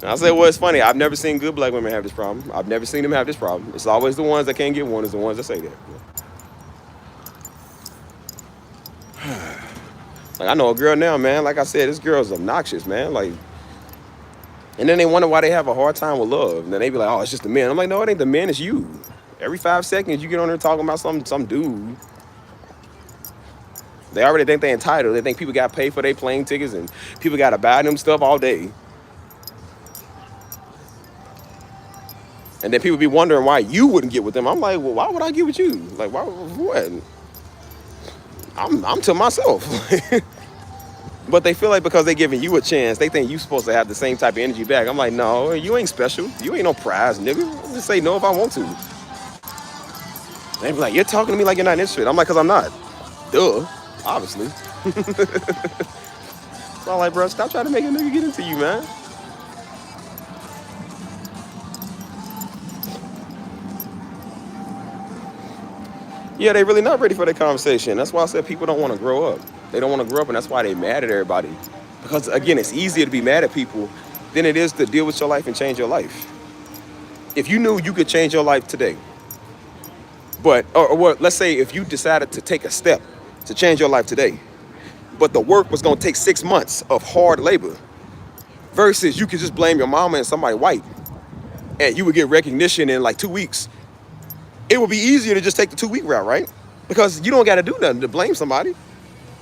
I said, well, it's funny. I've never seen good black women have this problem. I've never seen them have this problem. It's always the ones that can't get one is the ones that say that. Like, I know a girl now, man. Like I said, this girl's obnoxious, man. Like, and then they wonder why they have a hard time with love. And then they be like, oh, it's just the men. I'm like, no, it ain't the men, it's you. Every 5 seconds, you get on there talking about some dude. They already think they're entitled. They think people got to pay for their plane tickets and people got to buy them stuff all day. And then people be wondering why you wouldn't get with them. I'm like, well, why would I get with you? Like, why? What? I'm to myself. But they feel like because they giving you a chance, they think you supposed to have the same type of energy back. I'm like, no, you ain't special. You ain't no prize, nigga. I'll just say no if I want to. They be like, you're talking to me like you're not interested. I'm like, because I'm not. Duh. Obviously. So I'm like, bro, stop trying to make a nigga get into you, man. Yeah, they really not ready for that conversation. That's why I said people don't want to grow up. They don't want to grow up, and that's why they mad at everybody. Because, again, it's easier to be mad at people than it is to deal with your life and change your life. If you knew you could change your life today, but, or let's say if you decided to take a step to change your life today, but the work was going to take 6 months of hard labor, versus you could just blame your mama and somebody white, and you would get recognition in like 2 weeks. It would be easier to just take the 2-week route, right? Because you don't got to do nothing to blame somebody.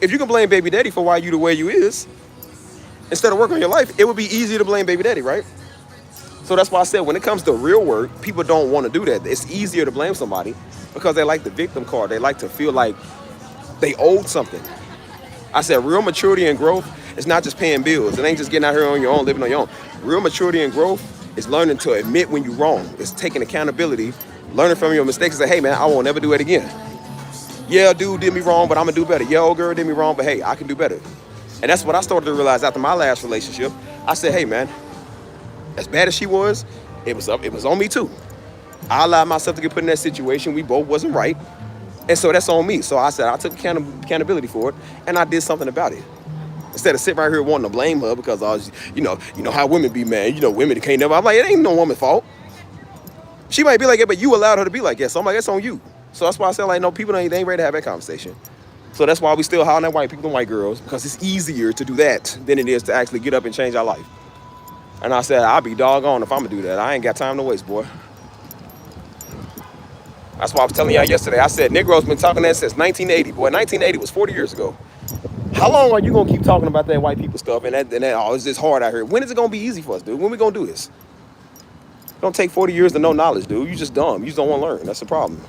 If you can blame baby daddy for why you the way you is, instead of working on your life, it would be easier to blame baby daddy, right? So that's why I said when it comes to real work, people don't want to do that. It's easier to blame somebody because they like the victim card. They like to feel like they owed something. I said real maturity and growth is not just paying bills. It ain't just getting out here on your own, living on your own. Real maturity and growth is learning to admit when you're wrong. It's taking accountability, learning from your mistakes and say, hey man, I won't never do it again. Yeah, dude did me wrong, but I'm gonna do better. Yeah, old girl did me wrong, but hey, I can do better. And that's what I started to realize after my last relationship. I said, hey man, as bad as she was, it was on me too. I allowed myself to get put in that situation. We both wasn't right. And so that's on me. So I said, I took accountability for it and I did something about it. Instead of sitting right here wanting to blame her because I was, you know how women be, man. You know, women can't never. I'm like, it ain't no woman's fault. She might be like it, but you allowed her to be like that. So I'm like, it's on you. So that's why I said, like, no, people they ain't ready to have that conversation. So that's why we still hollering at white people and white girls, because it's easier to do that than it is to actually get up and change our life. And I said, I'll be doggone if I'm gonna do that. I ain't got time to waste, boy. That's why I was telling y'all yesterday. I said, Negroes been talking that since 1980. Boy, 1980 was 40 years ago. How long are you gonna keep talking about that white people stuff and that oh, it's just hard out here? When is it gonna be easy for us, dude? When we gonna do this? It don't take 40 years to know knowledge, dude. You just dumb. You just don't want to learn. That's the problem.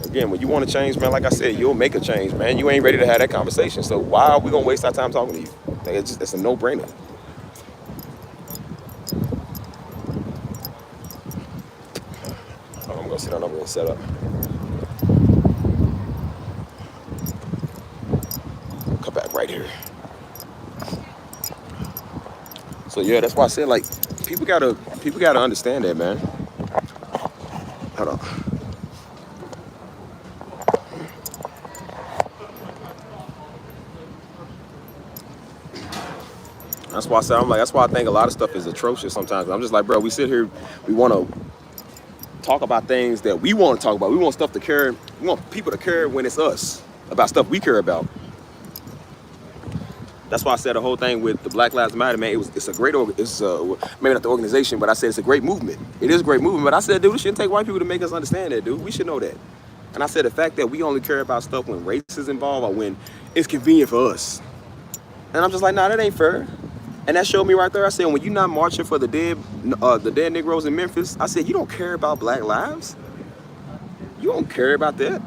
Again, when you want to change, man, like I said, you'll make a change, man. You ain't ready to have that conversation. So why are we gonna waste our time talking to you? Like, it's a no-brainer. I'm gonna sit down. I'm gonna set up. Come back right here. So yeah, that's why I said, like, people gotta understand that, man. Hold on. That's why I say I'm like. That's why I think a lot of stuff is atrocious sometimes. I'm just like, bro, we sit here, we want to talk about things that we want to talk about. We want stuff to care. We want people to care when it's us about stuff we care about. That's why I said the whole thing with the Black Lives Matter, man. It's a great maybe not the organization, but I said it's a great movement. It is a great movement. But I said, dude, it shouldn't take white people to make us understand that, dude. We should know that. And I said the fact that we only care about stuff when race is involved or when it's convenient for us. And I'm just like, nah, that ain't fair. And that showed me right there. I said, when you're not marching for the dead Negroes in Memphis, I said, you don't care about black lives. You don't care about that.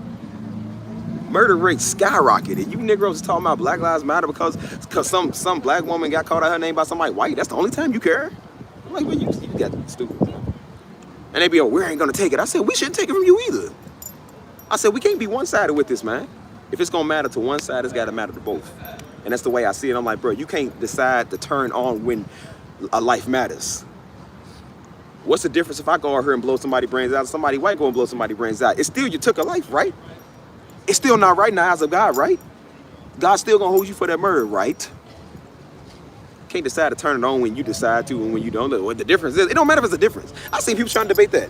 Murder rate skyrocketed. You Negroes are talking about Black Lives Matter because some black woman got called out her name by somebody white. That's the only time you care. I'm like, well, you got stupid. And they be, oh, we ain't gonna take it. I said, we shouldn't take it from you either. I said, we can't be one-sided with this, man. If it's gonna matter to one side, it's gotta matter to both. And that's the way I see it. I'm like, bro, you can't decide to turn on when a life matters. What's the difference if I go out here and blow somebody's brains out, or somebody white go and blow somebody's brains out? It's still, you took a life, right? It's still not right in the eyes of God, right? God's still gonna hold you for that murder, right? Can't decide to turn it on when you decide to and when you don't. What the difference is, it don't matter if it's a difference. I seen people trying to debate that.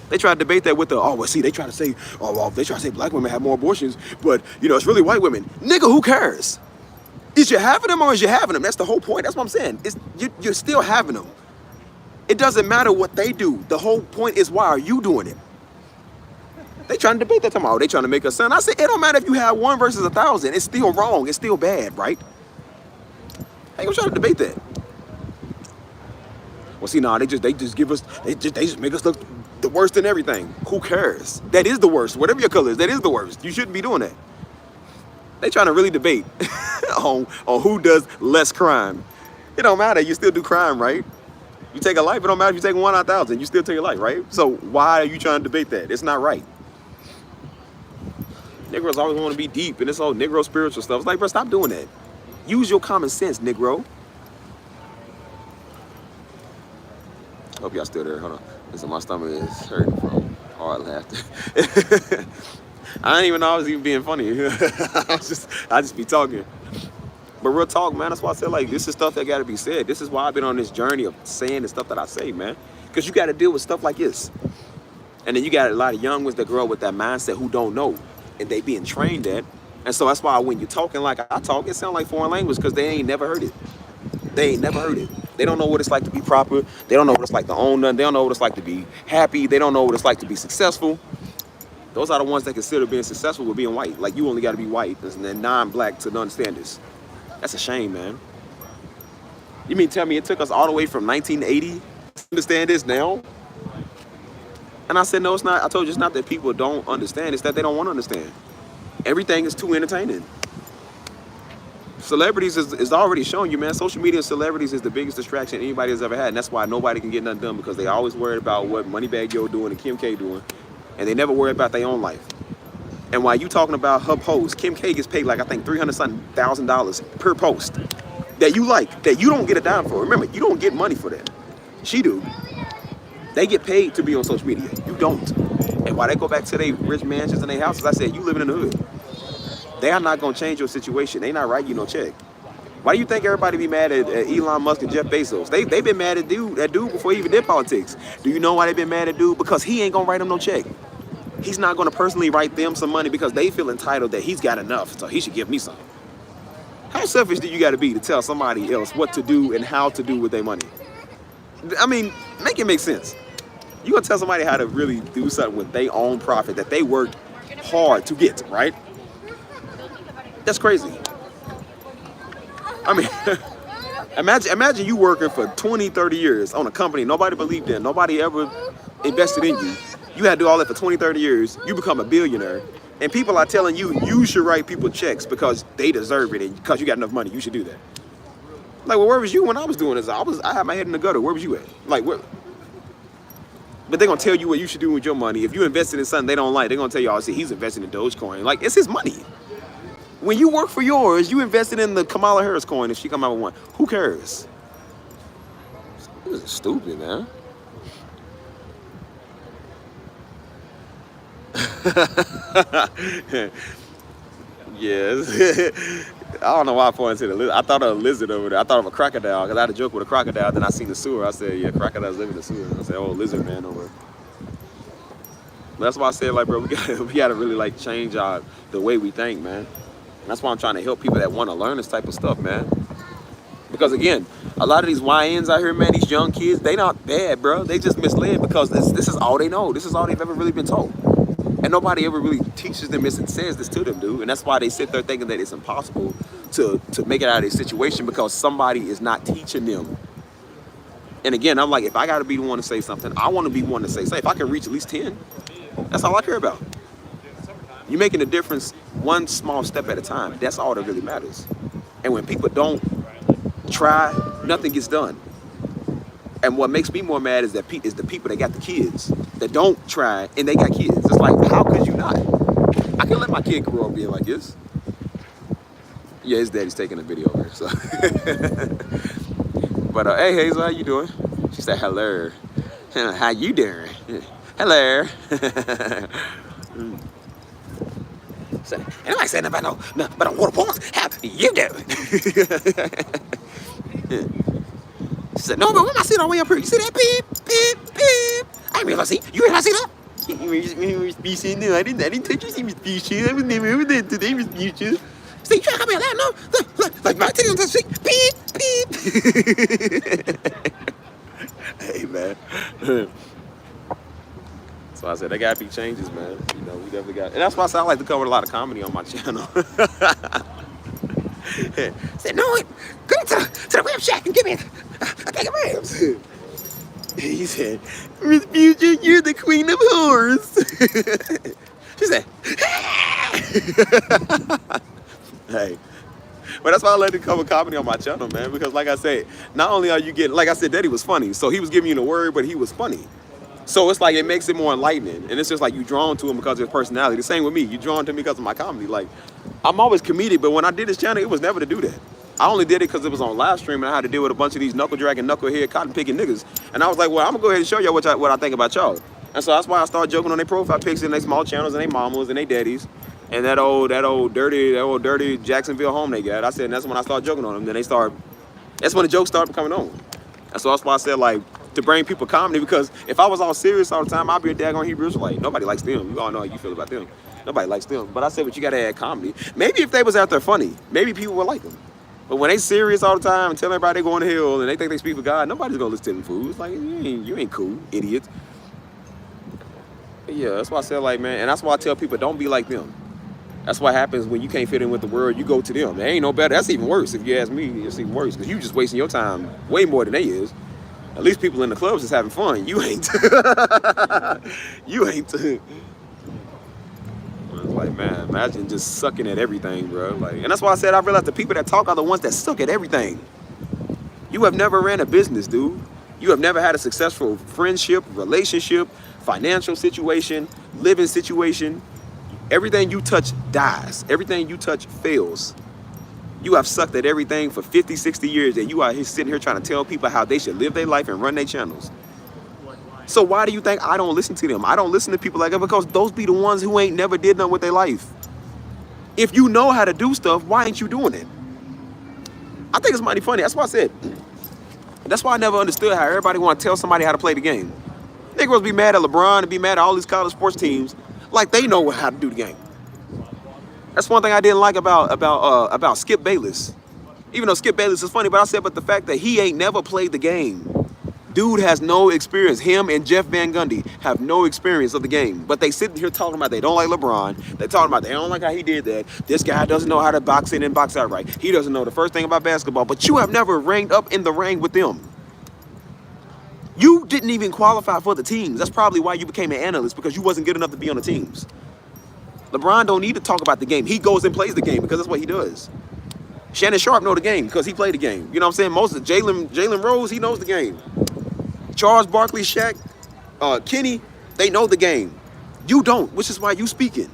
They try to debate that with the, oh, well, see, they try to say, oh, well, they try to say black women have more abortions, but, you know, it's really white women. Nigga, who cares? Is you having them or is you having them? That's the whole point. That's what I'm saying. You're still having them. It doesn't matter what they do. The whole point is, why are you doing it? They trying to debate that tomorrow. They trying to make us son. I said, it don't matter if you have 1 versus 1,000. It's still wrong. It's still bad, right? How you gonna try to debate that? Well, see, nah, they just give us, they just make us look the worst in everything. Who cares? That is the worst. Whatever your color is, that is the worst. You shouldn't be doing that. They trying to really debate on who does less crime. It don't matter. You still do crime, right? You take a life. It don't matter if you take 1 out of 1,000. You still take a life, right? So why are you trying to debate that? It's not right. Negroes always want to be deep and this whole Negro spiritual stuff. It's like, bro, stop doing that. Use your common sense, Negro. Hope y'all still there. Hold on. Listen, my stomach is hurting from hard laughter. I didn't even know I was even being funny. I just be talking. But real talk, man, that's why I said, like, this is stuff that got to be said. This is why I've been on this journey of saying the stuff that I say, man. Because you got to deal with stuff like this. And then you got a lot of young ones that grow up with that mindset who don't know. And they being trained that. And so that's why when you're talking like I talk, it sounds like foreign language because they ain't never heard it. They ain't never heard it. They don't know what it's like to be proper. They don't know what it's like to own nothing. They don't know what it's like to be happy. They don't know what it's like to be successful. Those are the ones that consider being successful with being white. Like, you only got to be white and then non-black to understand this. That's a shame, man. You mean tell me it took us all the way from 1980 to understand this now? And I said, no, it's not. I told you it's not that people don't understand. It's that they don't want to understand. Everything is too entertaining. Celebrities is already showing you, man. Social media and celebrities is the biggest distraction anybody has ever had. And that's why nobody can get nothing done, because they always worried about what Moneybagg Yo doing and Kim K doing. And they never worry about their own life. And while you talking about her post, Kim K gets paid like, I think, $300,000 per post that you like, that you don't get a dime for. Remember, you don't get money for that. She do. They get paid to be on social media. You don't. And while they go back to their rich mansions and their houses, I said, you living in the hood. They are not going to change your situation. They not writing you no check. Why do you think everybody be mad at Elon Musk and Jeff Bezos? They been mad at that dude before he even did politics. Do you know why they been mad at dude? Because he ain't going to write them no check. He's not going to personally write them some money because they feel entitled that he's got enough, so he should give me some. How selfish do you got to be to tell somebody else what to do and how to do with their money? I mean, make it make sense. You gonna tell somebody how to really do something with their own profit that they worked hard to get, right? That's crazy. I mean, imagine you working for 20, 30 years on a company nobody believed in, nobody ever invested in you. You had to do all that for 20, 30 years. You become a billionaire. And people are telling you, you should write people checks because they deserve it and because you got enough money, you should do that. Like, well, where was you when I was doing this? I had my head in the gutter. Where was you at? Like, where? But they're going to tell you what you should do with your money. If you invested in something they don't like, they're going to tell you, oh, see, he's investing in Dogecoin. Like, it's his money. When you work for yours, you invested in the Kamala Harris coin if she come out with one. Who cares? This is stupid, man. Yes. I don't know why I pointed to the lizard. I thought of a lizard over there. I thought of a crocodile because I had a joke with a crocodile. Then I seen the sewer. I said, yeah, crocodiles live in the sewer. I said, oh, lizard man over there. That's why I said, like, bro, we gotta really like change the way we think, man. And that's why I'm trying to help people that want to learn this type of stuff, man. Because again, a lot of these YNs out here, man, these young kids, they not bad, bro. They just misled because this is all they know. This is all they've ever really been told. And nobody ever really teaches them this and says this to them, dude. And that's why they sit there thinking that it's impossible to make it out of a situation because somebody is not teaching them. And again, I'm like, if I got to be the one to say something, I want to be one to say, if I can reach at least 10, that's all I care about. You're making a difference one small step at a time. That's all that really matters. And when people don't try, nothing gets done. And what makes me more mad is that the people that got the kids that don't try and they got kids. It's like, how could you not? I can let my kid grow up being like this. Yeah, his daddy's taking a video of her. So, but hey Hazel, how you doing? She said hello. How you doing? Hello. So, anybody saying about no water parks? How you doing? She said, no, but why am I sitting all the way up here? You see that? Beep, beep, beep. I didn't realize see. You realize see that? You see, no, I didn't touch you, see, Miss Fuchsia. I was never over there today, Miss Fuchsia. See, you trying to come here loud? No, look, like my titty on the street. Beep, beep. Hey, man. So I said, there gotta be changes, man. You know, we definitely got, and that's why I said I like to cover a lot of comedy on my channel. Said, no, go to the rib shack and give me a bag of ribs. He said, Miss Future, you're the queen of whores. She said, hey. But that's why I like to cover comedy on my channel, man. Because like I said, not only are you getting, like I said, Daddy was funny. So he was giving you the word, but he was funny. So it's like, it makes it more enlightening. And it's just like you drawn to him because of his personality. The same with me. You drawn to me because of my comedy. Like, I'm always comedic, but when I did this channel, it was never to do that. I only did it because it was on live stream and I had to deal with a bunch of these knuckle dragging, knucklehead, cotton picking niggas. And I was like, well, I'm gonna go ahead and show y'all what I think about y'all. And so that's why I started joking on their profile pics and their small channels and their mamas and their daddies. And that old dirty Jacksonville home they got. I said, and that's when I started joking on them. Then that's when the jokes started coming on. And so that's why I said, like, to bring people comedy, because if I was all serious all the time, I'd be a daggone Hebrew Israelite. Nobody likes them. You all know how you feel about them. Nobody likes them. But I said, but you gotta add comedy. Maybe if they was out there funny, maybe people would like them. But when they serious all the time and tell everybody they going to hell and they think they speak for God, nobody's gonna listen to them fools. Like, you ain't cool, idiot. But yeah, that's why I said, like, man, and that's why I tell people, don't be like them. That's what happens when you can't fit in with the world. You go to them. They ain't no better. That's even worse. If you ask me, it's even worse because you just wasting your time way more than they is. At least people in the clubs is having fun. You ain't. You ain't. It's like, man, imagine just sucking at everything, bro. Like, and that's why I said I realized the people that talk are the ones that suck at everything. You have never ran a business, dude. You have never had a successful friendship, relationship, financial situation, living situation. Everything you touch dies. Everything you touch fails. You have sucked at everything for 50, 60 years, and you are here sitting here trying to tell people how they should live their life and run their channels. So why do you think I don't listen to them? I don't listen to people like that because those be the ones who ain't never did nothing with their life. If you know how to do stuff, why ain't you doing it? I think it's mighty funny. That's why I said, that's why I never understood how everybody want to tell somebody how to play the game. Niggas be mad at LeBron and be mad at all these college sports teams like they know how to do the game. That's one thing I didn't like about Skip Bayless. Even though Skip Bayless is funny, but I said, but the fact that he ain't never played the game. Dude has no experience. Him and Jeff Van Gundy have no experience of the game. But they sitting here talking about they don't like LeBron. They talking about they don't like how he did that. This guy doesn't know how to box in and box out right. He doesn't know the first thing about basketball. But you have never ranked up in the ring with them. You didn't even qualify for the teams. That's probably why you became an analyst, because you wasn't good enough to be on the teams. LeBron don't need to talk about the game. He goes and plays the game because that's what he does. Shannon Sharp know the game because he played the game. You know what I'm saying? Most of Jalen Rose, he knows the game. Charles Barkley, Shaq, Kenny, they know the game. You don't, which is why you speaking.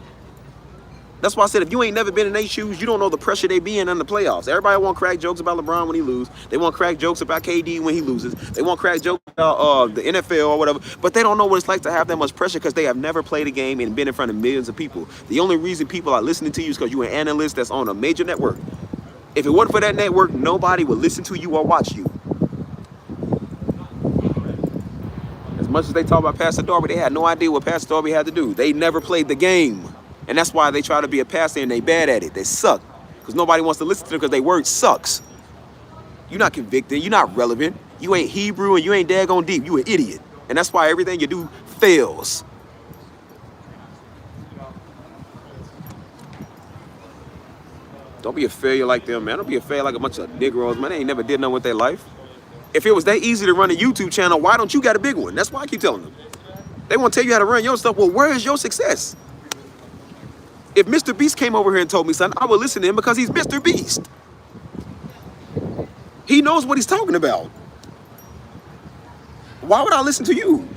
That's why I said, if you ain't never been in their shoes, you don't know the pressure they be in the playoffs. Everybody want to crack jokes about LeBron when he loses. They want to crack jokes about KD when he loses. They want to crack jokes about the NFL or whatever. But they don't know what it's like to have that much pressure because they have never played a game and been in front of millions of people. The only reason people are listening to you is because you're an analyst that's on a major network. If it wasn't for that network, nobody would listen to you or watch you. As much as they talk about Pastor Darby, they had no idea what Pastor Darby had to do. They never played the game. And that's why they try to be a pastor and they bad at it. They suck. Because nobody wants to listen to them because their word sucks. You're not convicted. You're not relevant. You ain't Hebrew and you ain't daggone deep. You an idiot. And that's why everything you do fails. Don't be a failure like them, man. Don't be a failure like a bunch of Negroes, man. They ain't never did nothing with their life. If it was that easy to run a YouTube channel, why don't you got a big one? That's why I keep telling them. They want to tell you how to run your stuff. Well, where is your success? If Mr. Beast came over here and told me something, I would listen to him because he's Mr. Beast. He knows what he's talking about. Why would I listen to you?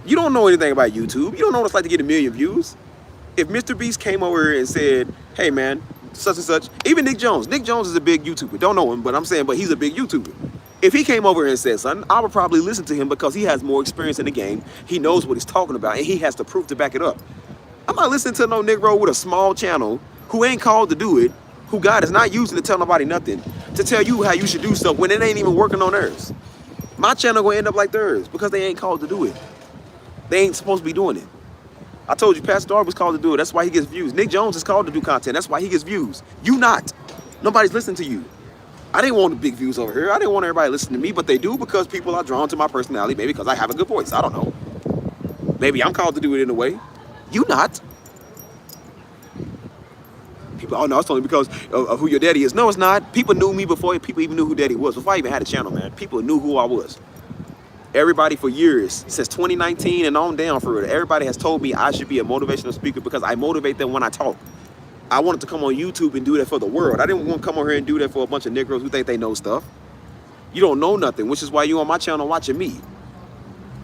You don't know anything about YouTube. You don't know what it's like to get 1 million views. If Mr. Beast came over here and said, hey man, such and such, even Nick Jones. Nick Jones is a big YouTuber. Don't know him, but I'm saying, but he's a big YouTuber. If he came over here and said something, I would probably listen to him because he has more experience in the game. He knows what he's talking about and he has the proof to back it up. I'm not listening to no Negro with a small channel who ain't called to do it, who God is not using to tell nobody nothing, to tell you how you should do stuff when it ain't even working on theirs. My channel gonna end up like theirs because they ain't called to do it. They ain't supposed to be doing it. I told you, Pastor Darby was called to do it. That's why he gets views. Nick Jones is called to do content. That's why he gets views. You not. Nobody's listening to you. I didn't want the big views over here. I didn't want everybody listening to me, but they do because people are drawn to my personality. Maybe because I have a good voice. I don't know. Maybe I'm called to do it in a way. You not. People, oh no, it's only because of who your daddy is. No, it's not. People knew me before people even knew who daddy was. Before I even had a channel, man. People knew who I was. Everybody for years, since 2019 and on down for it, everybody has told me I should be a motivational speaker because I motivate them when I talk. I wanted to come on YouTube and do that for the world. I didn't want to come over here and do that for a bunch of Negroes who think they know stuff. You don't know nothing, which is why you on my channel watching me.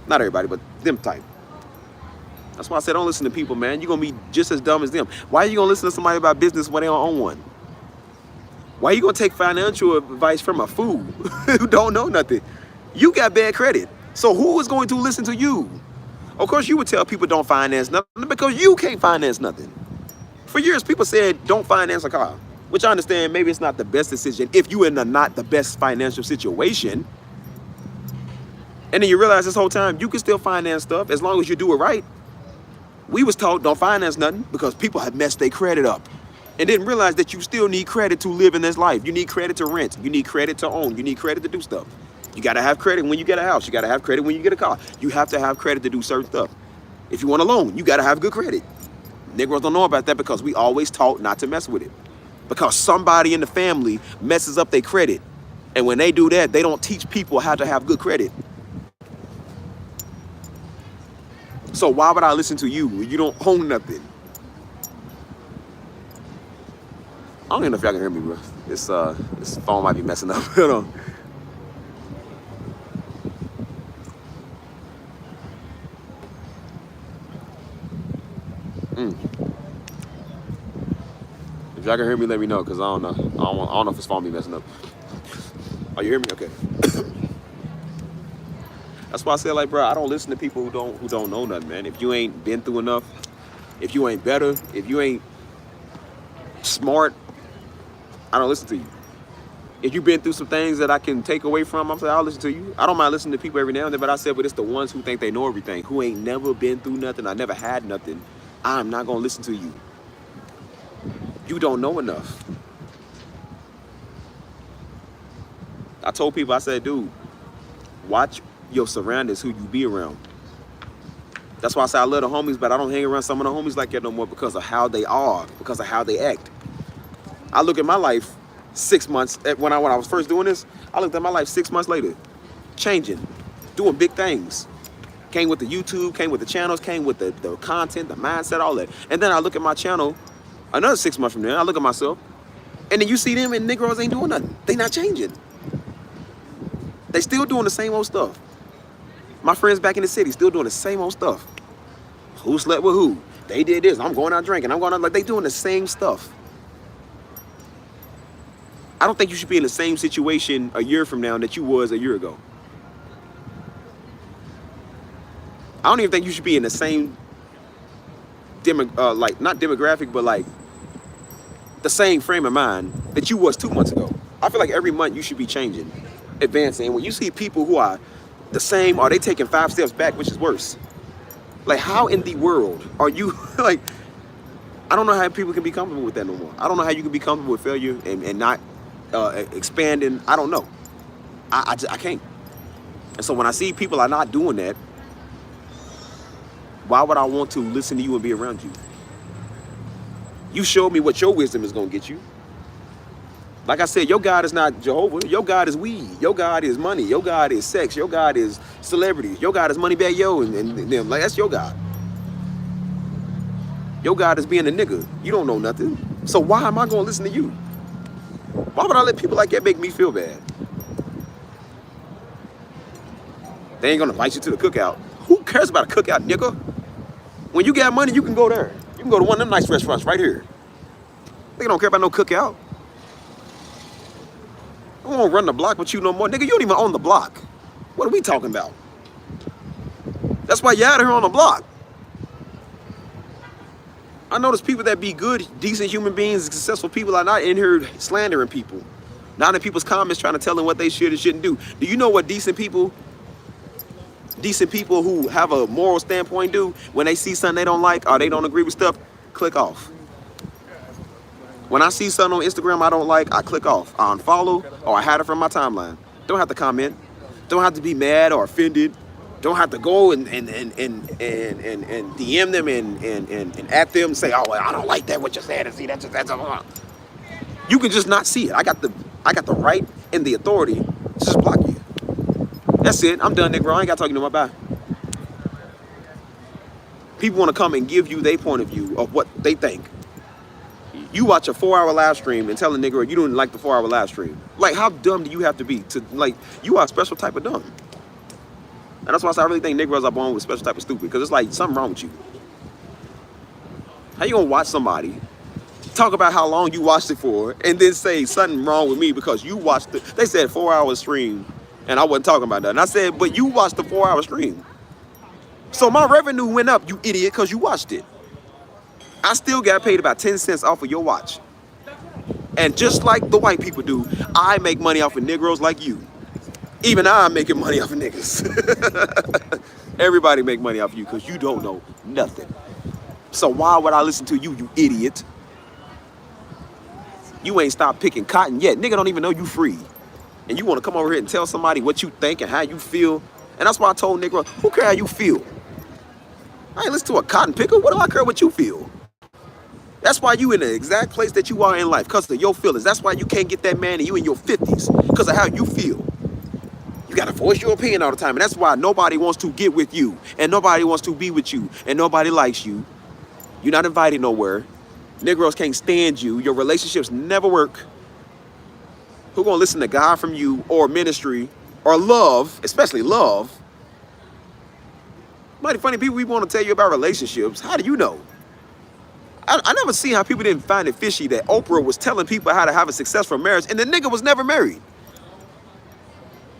Not everybody, but them type. That's why I said don't listen to people, man. You're going to be just as dumb as them. Why are you going to listen to somebody about business when they don't own one? Why are you going to take financial advice from a fool who don't know nothing? You got bad credit. So who is going to listen to you? Of course, you would tell people don't finance nothing because you can't finance nothing. For years, people said don't finance a car, which I understand maybe it's not the best decision if you're in not the best financial situation. And then you realize this whole time you can still finance stuff as long as you do it right. We was taught don't finance nothing because people have messed their credit up and didn't realize that you still need credit to live in this life. You need credit to rent. You need credit to own. You need credit to do stuff. You got to have credit when you get a house. You got to have credit when you get a car. You have to have credit to do certain stuff. If you want a loan, you got to have good credit. Negroes don't know about that because we always taught not to mess with it. Because somebody in the family messes up their credit. And when they do that, they don't teach people how to have good credit. So why would I listen to you when you don't own nothing? I don't even know if y'all can hear me, bro. This phone might be messing up. Hold on. If y'all can hear me, let me know, because I don't know. I don't know if his phone be messing up. Oh, you hear me? Okay. That's why I said, like, bro, I don't listen to people who don't know nothing, man. If you ain't been through enough, if you ain't better, if you ain't smart, I don't listen to you. If you've been through some things that I can take away from, I'm saying I'll listen to you. I don't mind listening to people every now and then, but I said, but it's the ones who think they know everything, who ain't never been through nothing, I never had nothing. I'm not gonna listen to you. You don't know enough. I told people, I said, dude, watch your surroundings, who you be around. That's why I say I love the homies, but I don't hang around some of the homies like that no more because of how they are, because of how they act. I look at my life 6 months, when I was first doing this, I looked at my life 6 months later, changing, doing big things. Came with the YouTube, came with the channels, came with the content, the mindset, all that. And then I look at my channel another 6 months from there, I look at myself, and then you see them and Negroes ain't doing nothing. They not changing. They still doing the same old stuff. My friends back in the city still doing the same old stuff. Who slept with who? They did this. I'm going out drinking. I'm going out, like, they doing the same stuff. I don't think you should be in the same situation a year from now that you was a year ago. I don't even think you should be in the same like not demographic, but like the same frame of mind that you was 2 months ago. I feel like every month you should be changing, advancing. And when you see people who are the same, are they taking 5 steps back, which is worse? Like, how in the world are you like? I don't know how people can be comfortable with that no more. I don't know how you can be comfortable with failure and not expanding. I don't know. I can't. And so when I see people are not doing that, why would I want to listen to you and be around you? You showed me what your wisdom is going to get you. Like I said, your God is not Jehovah. Your God is weed. Your God is money. Your God is sex. Your God is celebrities. Your God is money back yo and them. Like, that's your God. Your God is being a nigga. You don't know nothing. So why am I going to listen to you? Why would I let people like that make me feel bad? They ain't going to invite you to the cookout. Who cares about a cookout, nigga? When you got money, you can go there. You can go to one of them nice restaurants right here. They don't care about no cookout. I won't run the block with you no more. Nigga, you don't even own the block. What are we talking about? That's why you're out here on the block. I notice people that be good, decent human beings, successful people are not in here slandering people. Not in people's comments trying to tell them what they should and shouldn't do. Do you know what decent people who have a moral standpoint do when they see something they don't like or they don't agree with stuff? Click off. When I see something on Instagram I don't like, I click off. I unfollow or I hide it from my timeline. Don't have to comment. Don't have to be mad or offended. Don't have to go and DM them and at them and say, oh, well, I don't like that what you said and see that's you can just not see it. I got the right and the authority to just block you. That's it. I'm done, nigga. I ain't got to talk to you no more. Bye. People want to come and give you their point of view of what they think. You watch a 4-hour live stream and tell a nigga you don't like the 4-hour live stream. Like, how dumb do you have to be to, like, you are a special type of dumb. And that's why I really think Negroes are born with a special type of stupid, because it's like something wrong with you. How you gonna watch somebody talk about how long you watched it for and then say something wrong with me because you watched it? They said 4-hour stream and I wasn't talking about that. And I said, but you watched the 4-hour stream. So my revenue went up, you idiot, because you watched it. I still got paid about 10 cents off of your watch. And just like the white people do, I make money off of Negroes like you. Even I'm making money off of niggas. Everybody make money off of you because you don't know nothing. So why would I listen to you, you idiot? You ain't stopped picking cotton yet. Nigga don't even know you free. And you want to come over here and tell somebody what you think and how you feel. And that's why I told Negro, who care how you feel? I ain't listen to a cotton picker. What do I care what you feel? That's why you in the exact place that you are in life, because of your feelings. That's why you can't get that man and you in your 50s, because of how you feel. You got to voice your opinion all the time. And that's why nobody wants to get with you. And nobody wants to be with you. And nobody likes you. You're not invited nowhere. Negroes can't stand you. Your relationships never work. Who gonna listen to God from you or ministry or love, especially love? Mighty funny people we want to tell you about relationships. How do you know? I never see how people didn't find it fishy that Oprah was telling people how to have a successful marriage and the nigga was never married.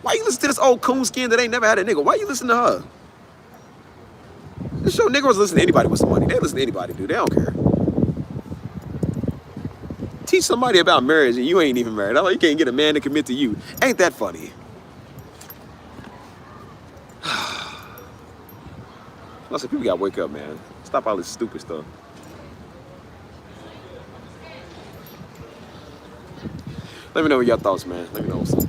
Why you listen to this old coonskin that ain't never had a nigga? Why you listen to her? This show niggas listen to anybody with some money. They listen to anybody, dude. They don't care. Teach somebody about marriage and you ain't even married. You can't get a man to commit to you. Ain't that funny? Listen, people gotta wake up, man. Stop all this stupid stuff. Let me know your thoughts, man. Let me know what's up.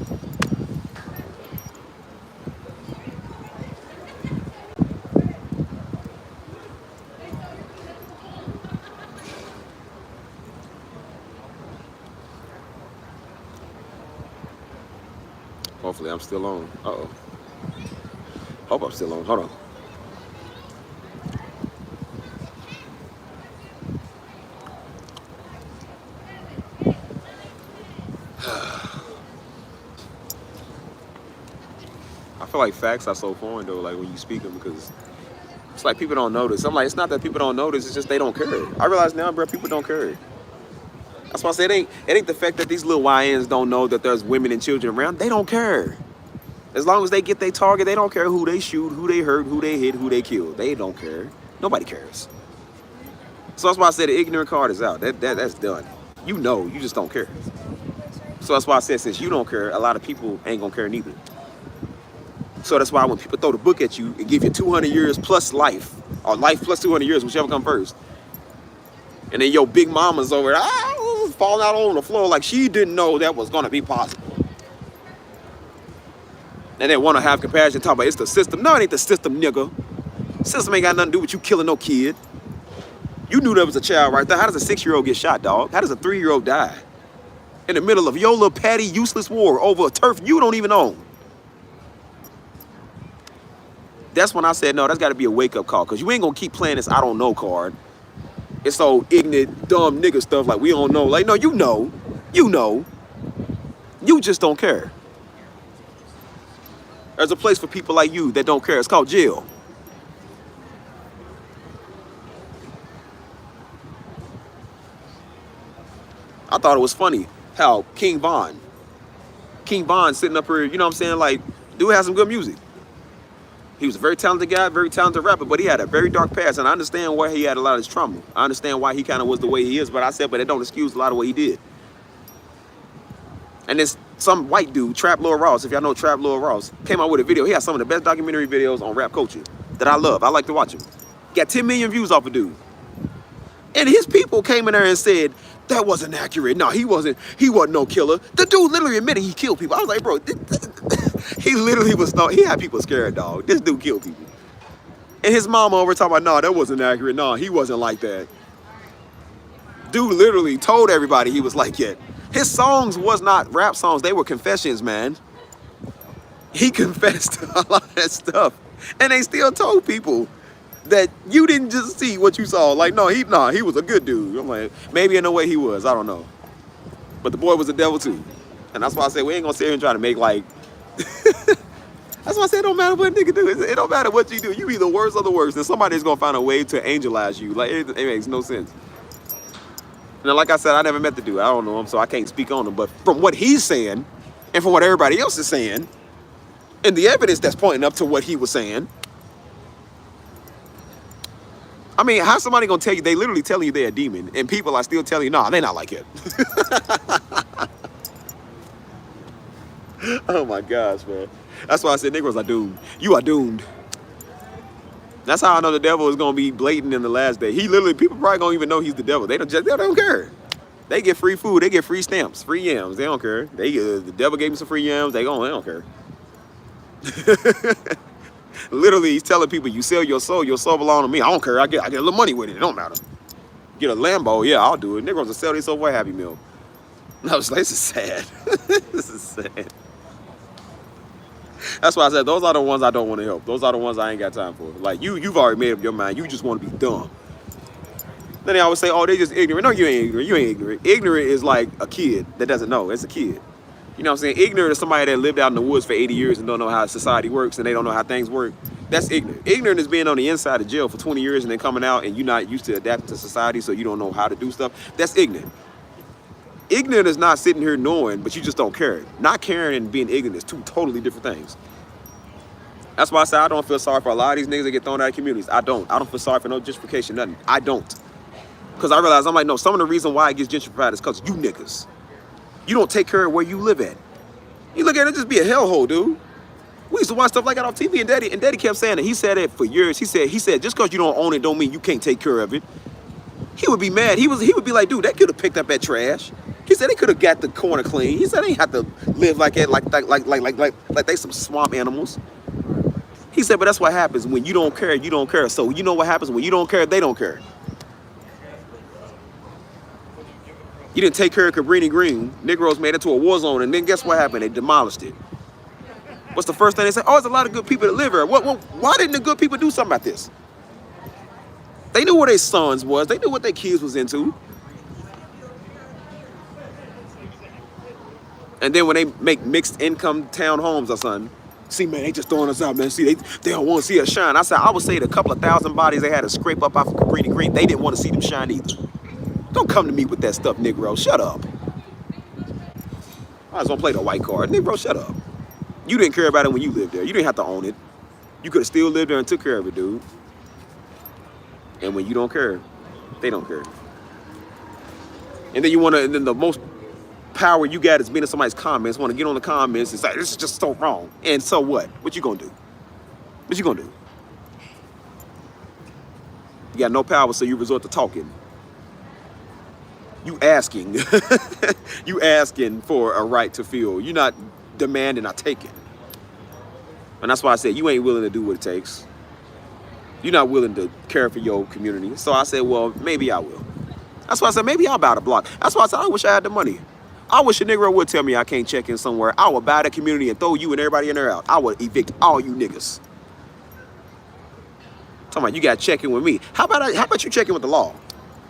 Hopefully I'm still on. Uh-oh. Hope I'm still on. Hold on. I feel like facts are so foreign though, like when you speak them, because it's like people don't notice. I'm like, it's not that people don't notice, it's just they don't care. I realize now, bro, people don't care. That's why I say it ain't the fact that these little YNs don't know that there's women and children around. They don't care. As long as they get their target, they don't care who they shoot, who they hurt, who they hit, who they kill. They don't care. Nobody cares. So that's why I said the ignorant card is out. That's done. You know, you just don't care. So that's why I said, since you don't care, a lot of people ain't gonna care neither. So that's why when people throw the book at you and give you 200 years plus life, or life plus 200 years, whichever come first, and then your big mama's over there, falling out on the floor like she didn't know that was gonna be possible. And they want to have compassion, talk about it's the system. No, it ain't the system, nigga. System ain't got nothing to do with you killing no kid. You knew there was a child right there. How does a 6-year-old get shot, dog? How does a 3-year-old die? In the middle of your little petty, useless war over a turf you don't even own. That's when I said, no, that's got to be a wake-up call, because you ain't going to keep playing this I don't know card. It's so ignorant, dumb nigga stuff like we don't know. Like, no, you know. You know. You just don't care. There's a place for people like you that don't care. It's called jail. I thought it was funny how King Von sitting up here, you know what I'm saying? Like, dude has some good music. He was a very talented guy, very talented rapper, but he had a very dark past, and I understand why he had a lot of his trauma. I understand why he kind of was the way he is, but I said, but it don't excuse a lot of what he did. And then some white dude, Trap Lil Ross, if y'all know Trap Lil Ross, came out with a video. He has some of the best documentary videos on rap culture that I love. I like to watch him. Got 10 million views off a dude. And his people came in there and said, that wasn't accurate. No, he wasn't no killer. The dude literally admitted he killed people. I was like, bro, he literally was, he had people scared, dog. This dude killed people. And his mama over talking about, no, that wasn't accurate. No, he wasn't like that. Dude literally told everybody he was like that. His songs was not rap songs. They were confessions, man. He confessed to a lot of that stuff. And they still told people that you didn't just see what you saw. Like, no, he was a good dude. I'm like, maybe in a way he was. I don't know. But the boy was a devil too. And that's why I said we ain't gonna sit here and try to make like... That's why I said it don't matter what a nigga do. It don't matter what you do. You be the worst of the worst. And somebody's gonna find a way to angelize you. Like, it makes no sense. And like I said, I never met the dude. I don't know him, so I can't speak on him. But from what he's saying, and from what everybody else is saying, and the evidence that's pointing up to what he was saying, I mean, how's somebody gonna tell you, they literally telling you they're a demon, and people are still telling you, nah, they're not like it. Oh my gosh, man. That's why I said Negroes are doomed. You are doomed. That's how I know the devil is gonna be blatant in the last day. He literally, people probably don't even know he's the devil. They don't care. They get free food, they get free stamps, free yams. They don't care. The devil gave me some free yams. They don't care. Literally, he's telling people, you sell your soul belongs to me. I don't care. I get a little money with it. It don't matter. Get a Lambo, yeah, I'll do it. Negroes will sell their soul for a Happy Meal. No, this is sad. This is sad. That's why I said those are the ones I don't want to help. Those are the ones I ain't got time for. Like you've already made up your mind. You just want to be dumb. Then they always say, oh, they just ignorant. No, you ain't ignorant. You ain't ignorant. Ignorant is like a kid that doesn't know. It's a kid. You know what I'm saying? Ignorant is somebody that lived out in the woods for 80 years and don't know how society works and they don't know how things work. That's ignorant. Ignorant is being on the inside of jail for 20 years and then coming out and you're not used to adapting to society, so you don't know how to do stuff. That's ignorant. Ignorant is not sitting here knowing, but you just don't care. Not caring and being ignorant is two totally different things. That's why I say I don't feel sorry for a lot of these niggas that get thrown out of communities. I don't feel sorry for no gentrification, nothing. I don't. Because I realize, I'm like, no, some of the reason why it gets gentrified is because you niggas. You don't take care of where you live at. You look at it, just be a hellhole, dude. We used to watch stuff like that on TV, and Daddy kept saying it. He said it for years. He said, just because you don't own it don't mean you can't take care of it. He would be mad. He would be like, dude, they could have picked up that trash. He said they could have got the corner clean. He said they ain't have to live like that, like they some swamp animals. He said, but that's what happens when you don't care, you don't care. So you know what happens when you don't care, they don't care. You didn't take care of Cabrini Green. Negroes made it to a war zone, and then guess what happened? They demolished it. What's the first thing they say? Oh, there's a lot of good people that live here. Why didn't the good people do something about this? They knew where their sons was. They knew what their kids was into. And then when they make mixed income townhomes or something, see, man, they just throwing us out, man. See, they don't want to see us shine. I said, I would say the couple of thousand bodies they had to scrape up off of Cabrini Green, they didn't want to see them shine either. Don't come to me with that stuff, Negro. Shut up. I just want to play the white card. Negro, shut up. You didn't care about it when you lived there. You didn't have to own it. You could have still lived there and took care of it, dude. And when you don't care, they don't care. And then you want to, and then the most power you got is being in somebody's comments, want to get on the comments and say, this is just so wrong. And so what? What you gonna do? What you gonna do? You got no power, so you resort to talking. You asking. You asking for a right to feel. You're not demanding, not taking. And that's why I said you ain't willing to do what it takes. You're not willing to care for your community. So I said, well, maybe I will. That's why I said, maybe I'll buy the block. That's why I said, I wish I had the money. I wish a Negro would tell me I can't check in somewhere. I would buy the community and throw you and everybody in there out. I would evict all you niggas. Talking about you got to check in with me. How about you check in with the law?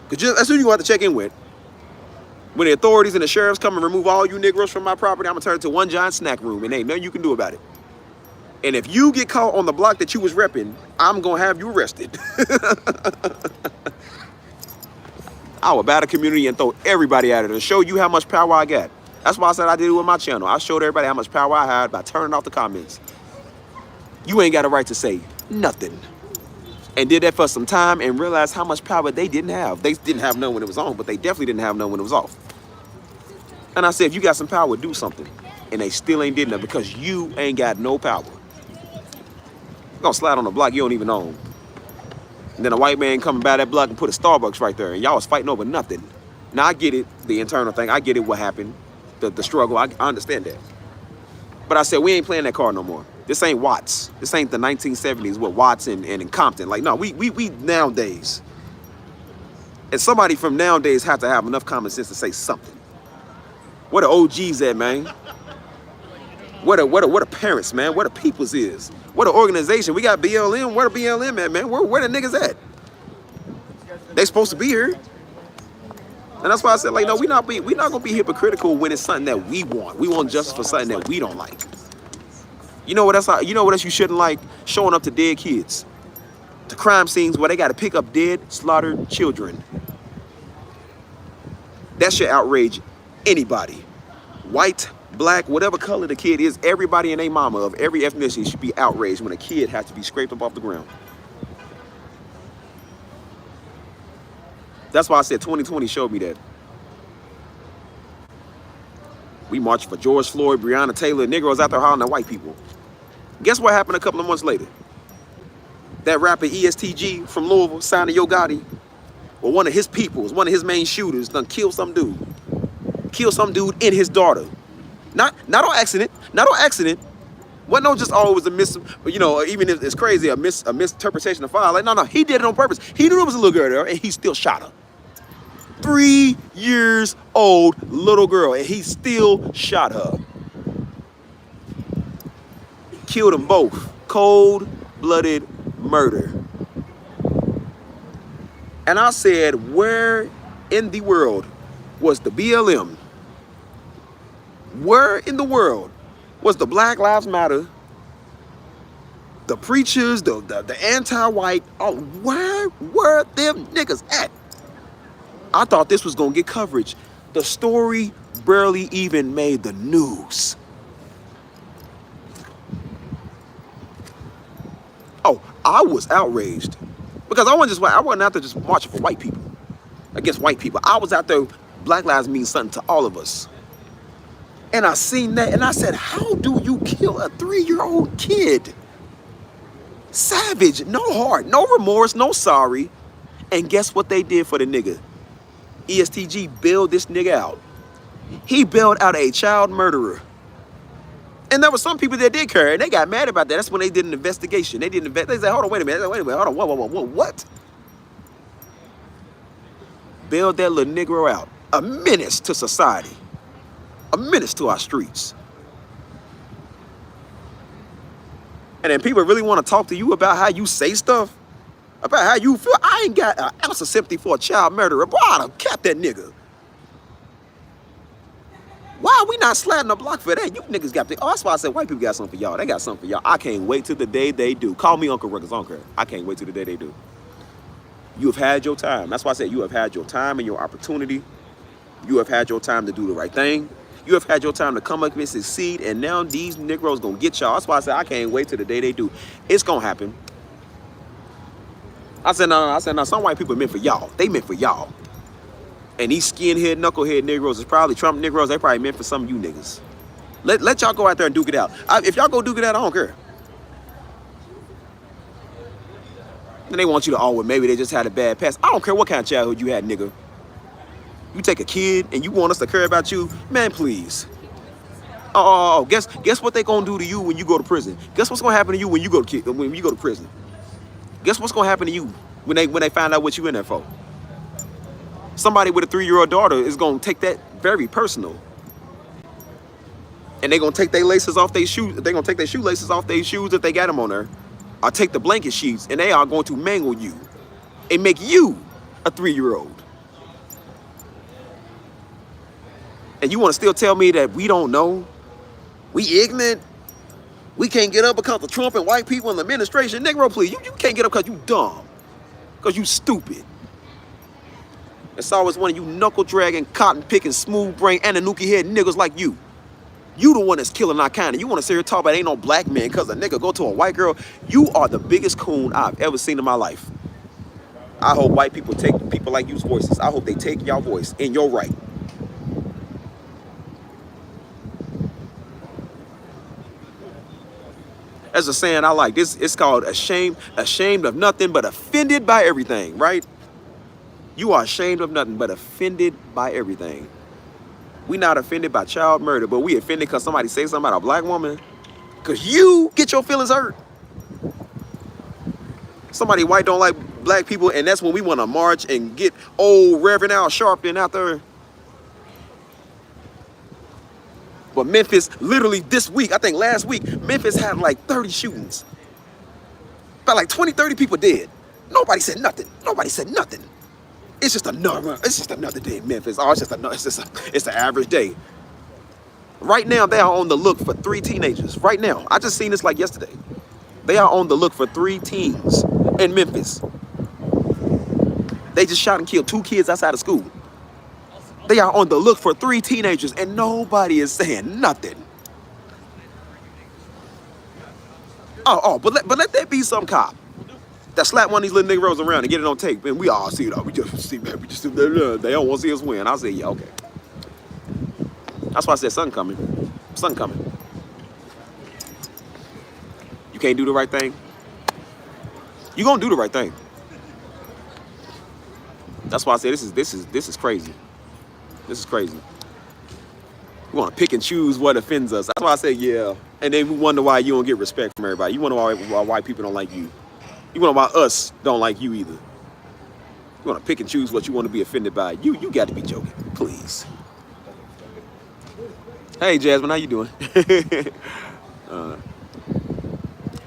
Because that's who you have to check in with. When the authorities and the sheriffs come and remove all you Negroes from my property, I'm going to turn it to one giant snack room and ain't nothing you can do about it. And if you get caught on the block that you was repping, I'm going to have you arrested. I would buy the community and throw everybody at it and show you how much power I got. That's why I said I did it with my channel. I showed everybody how much power I had by turning off the comments. You ain't got a right to say nothing. And did that for some time and realized how much power they didn't have. They didn't have none when it was on, but they definitely didn't have none when it was off. And I said, if you got some power, do something. And they still ain't did nothing because you ain't got no power. You're gonna slide on the block you don't even own. And then a white man coming by that block and put a Starbucks right there, and y'all was fighting over nothing. Now I get it, the internal thing. I get it, what happened, the struggle. I understand that. But I said, we ain't playing that card no more. This ain't Watts. This ain't the 1970s with Watts and in Compton. Like, no, we nowadays. And somebody from nowadays have to have enough common sense to say something. Where the OGs at, man? Where the parents, man? Where the peoples is? Where the organization? We got BLM. Where the BLM at, man? Where the niggas at? They supposed to be here. And that's why I said, like, no, we not gonna be hypocritical when it's something that we want. We want justice for something that we don't like. You know what else? You know what else you shouldn't like? Showing up to dead kids, to crime scenes where they got to pick up dead, slaughtered children. That should outrage anybody, white, black, whatever color the kid is. Everybody and their mama of every ethnicity should be outraged when a kid has to be scraped up off the ground. That's why I said 2020 showed me that. We marched for George Floyd, Breonna Taylor, Negroes out there hollering at white people. Guess what happened a couple of months later? That rapper ESTG from Louisville, signed to Yo Gotti, well, one of his peoples, one of his main shooters, done killed some dude. Killed some dude and his daughter. Not on accident. Not on accident. Wasn't no just always a even if it's crazy, a misinterpretation of fire. Like, no, he did it on purpose. He knew there was a little girl there and he still shot her. 3 years old little girl, and he still shot her. Killed them both. Cold-blooded murder. And I said, where in the world was the BLM? Where in the world was the Black Lives Matter, the preachers, the anti-white? Oh, where were them niggas at? I thought this was gonna get coverage. The story barely even made the news. Oh, I was outraged because I wasn't out there just marching for white people, against white people. I was out there. Black lives mean something to all of us. And I seen that, and I said, how do you kill a 3-year-old kid? Savage, no heart, no remorse, no sorry. And guess what they did for the nigga? ESTG bailed this nigga out. He bailed out a child murderer. And there were some people that did care, and they got mad about that. That's when they did an investigation. They said, hold on, wait a minute, hold on, whoa, what? Bailed that little Negro out. A menace to society. A menace to our streets. And then people really want to talk to you about how you say stuff, about how you feel. I ain't got an ounce of sympathy for a child murderer. Boy, I'd have kept that nigga. Why are we not sliding the block for that? You niggas got the. Oh, that's why I said white people got something for y'all. They got something for y'all. I can't wait till the day they do. Call me Uncle Ruckus, I don't care. I can't wait till the day they do. You have had your time. That's why I said you have had your time and your opportunity. You have had your time to do the right thing. You have had your time to come up and succeed, and now these Negroes gonna get y'all. That's why I said I can't wait till the day they do. It's gonna happen. I said no. Some white people meant for y'all. They meant for y'all. And these skinhead, knucklehead Negroes is probably Trump Negroes. They probably meant for some of you niggas. Let y'all go out there and duke it out. If y'all go duke it out, I don't care. And they want you to, oh, well, maybe they just had a bad past. I don't care what kind of childhood you had, nigga. You take a kid and you want us to care about you, man, please. Oh, guess what they gonna do to you when you go to prison? Guess what's gonna happen to you when you go to prison? Guess what's gonna happen to you when they find out what you in there for? Somebody with a 3-year-old daughter is gonna take that very personal. And they're gonna take their laces off their shoes. They're gonna take their shoelaces off their shoes if they got them on there. Or take the blanket sheets and they are going to mangle you and make you a 3-year-old. And you want to still tell me that we don't know? We ignorant? We can't get up because of Trump and white people in the administration? Negro, please, you can't get up because you dumb. Because you stupid. It's always one of you knuckle-dragging, cotton-picking, smooth-brain, Ananuki-head niggas like you. You the one that's killing our kind. You want to sit here and talk about ain't no black man because a nigga go to a white girl. You are the biggest coon I've ever seen in my life. I hope white people take people like you's voices. I hope they take your voice and your right. There's a saying I like. It's called ashamed of nothing but offended by everything, right? You are ashamed of nothing but offended by everything. We not offended by child murder, but we offended because somebody say something about a black woman. Because you get your feelings hurt. Somebody white don't like black people, and that's when we want to march and get old Reverend Al Sharpton out there. But Memphis, literally this week, I think last week, Memphis had like 30 shootings. About like 20, 30 people dead. Nobody said nothing. Nobody said nothing. It's just another day in Memphis. Oh, it's an average day. Right now, they are on the look for 3 teenagers. Right now. I just seen this like yesterday. They are on the look for 3 teens in Memphis. They just shot and killed 2 kids outside of school. They are on the look for 3 teenagers and nobody is saying nothing. But let that be some cop that slap one of these little Negroes around and get it on tape. And we all see it. We just see, man. They don't want to see us win. I say, yeah, okay. That's why I said something coming. Something coming. You can't do the right thing. You gonna do the right thing. That's why I say this is crazy. This is crazy. We want to pick and choose what offends us. That's why I say yeah. And then we wonder why you don't get respect from everybody. You wonder why white people don't like you. You wonder why us don't like you either. You want to pick and choose what you want to be offended by. You got to be joking, please. Hey, Jasmine, how you doing?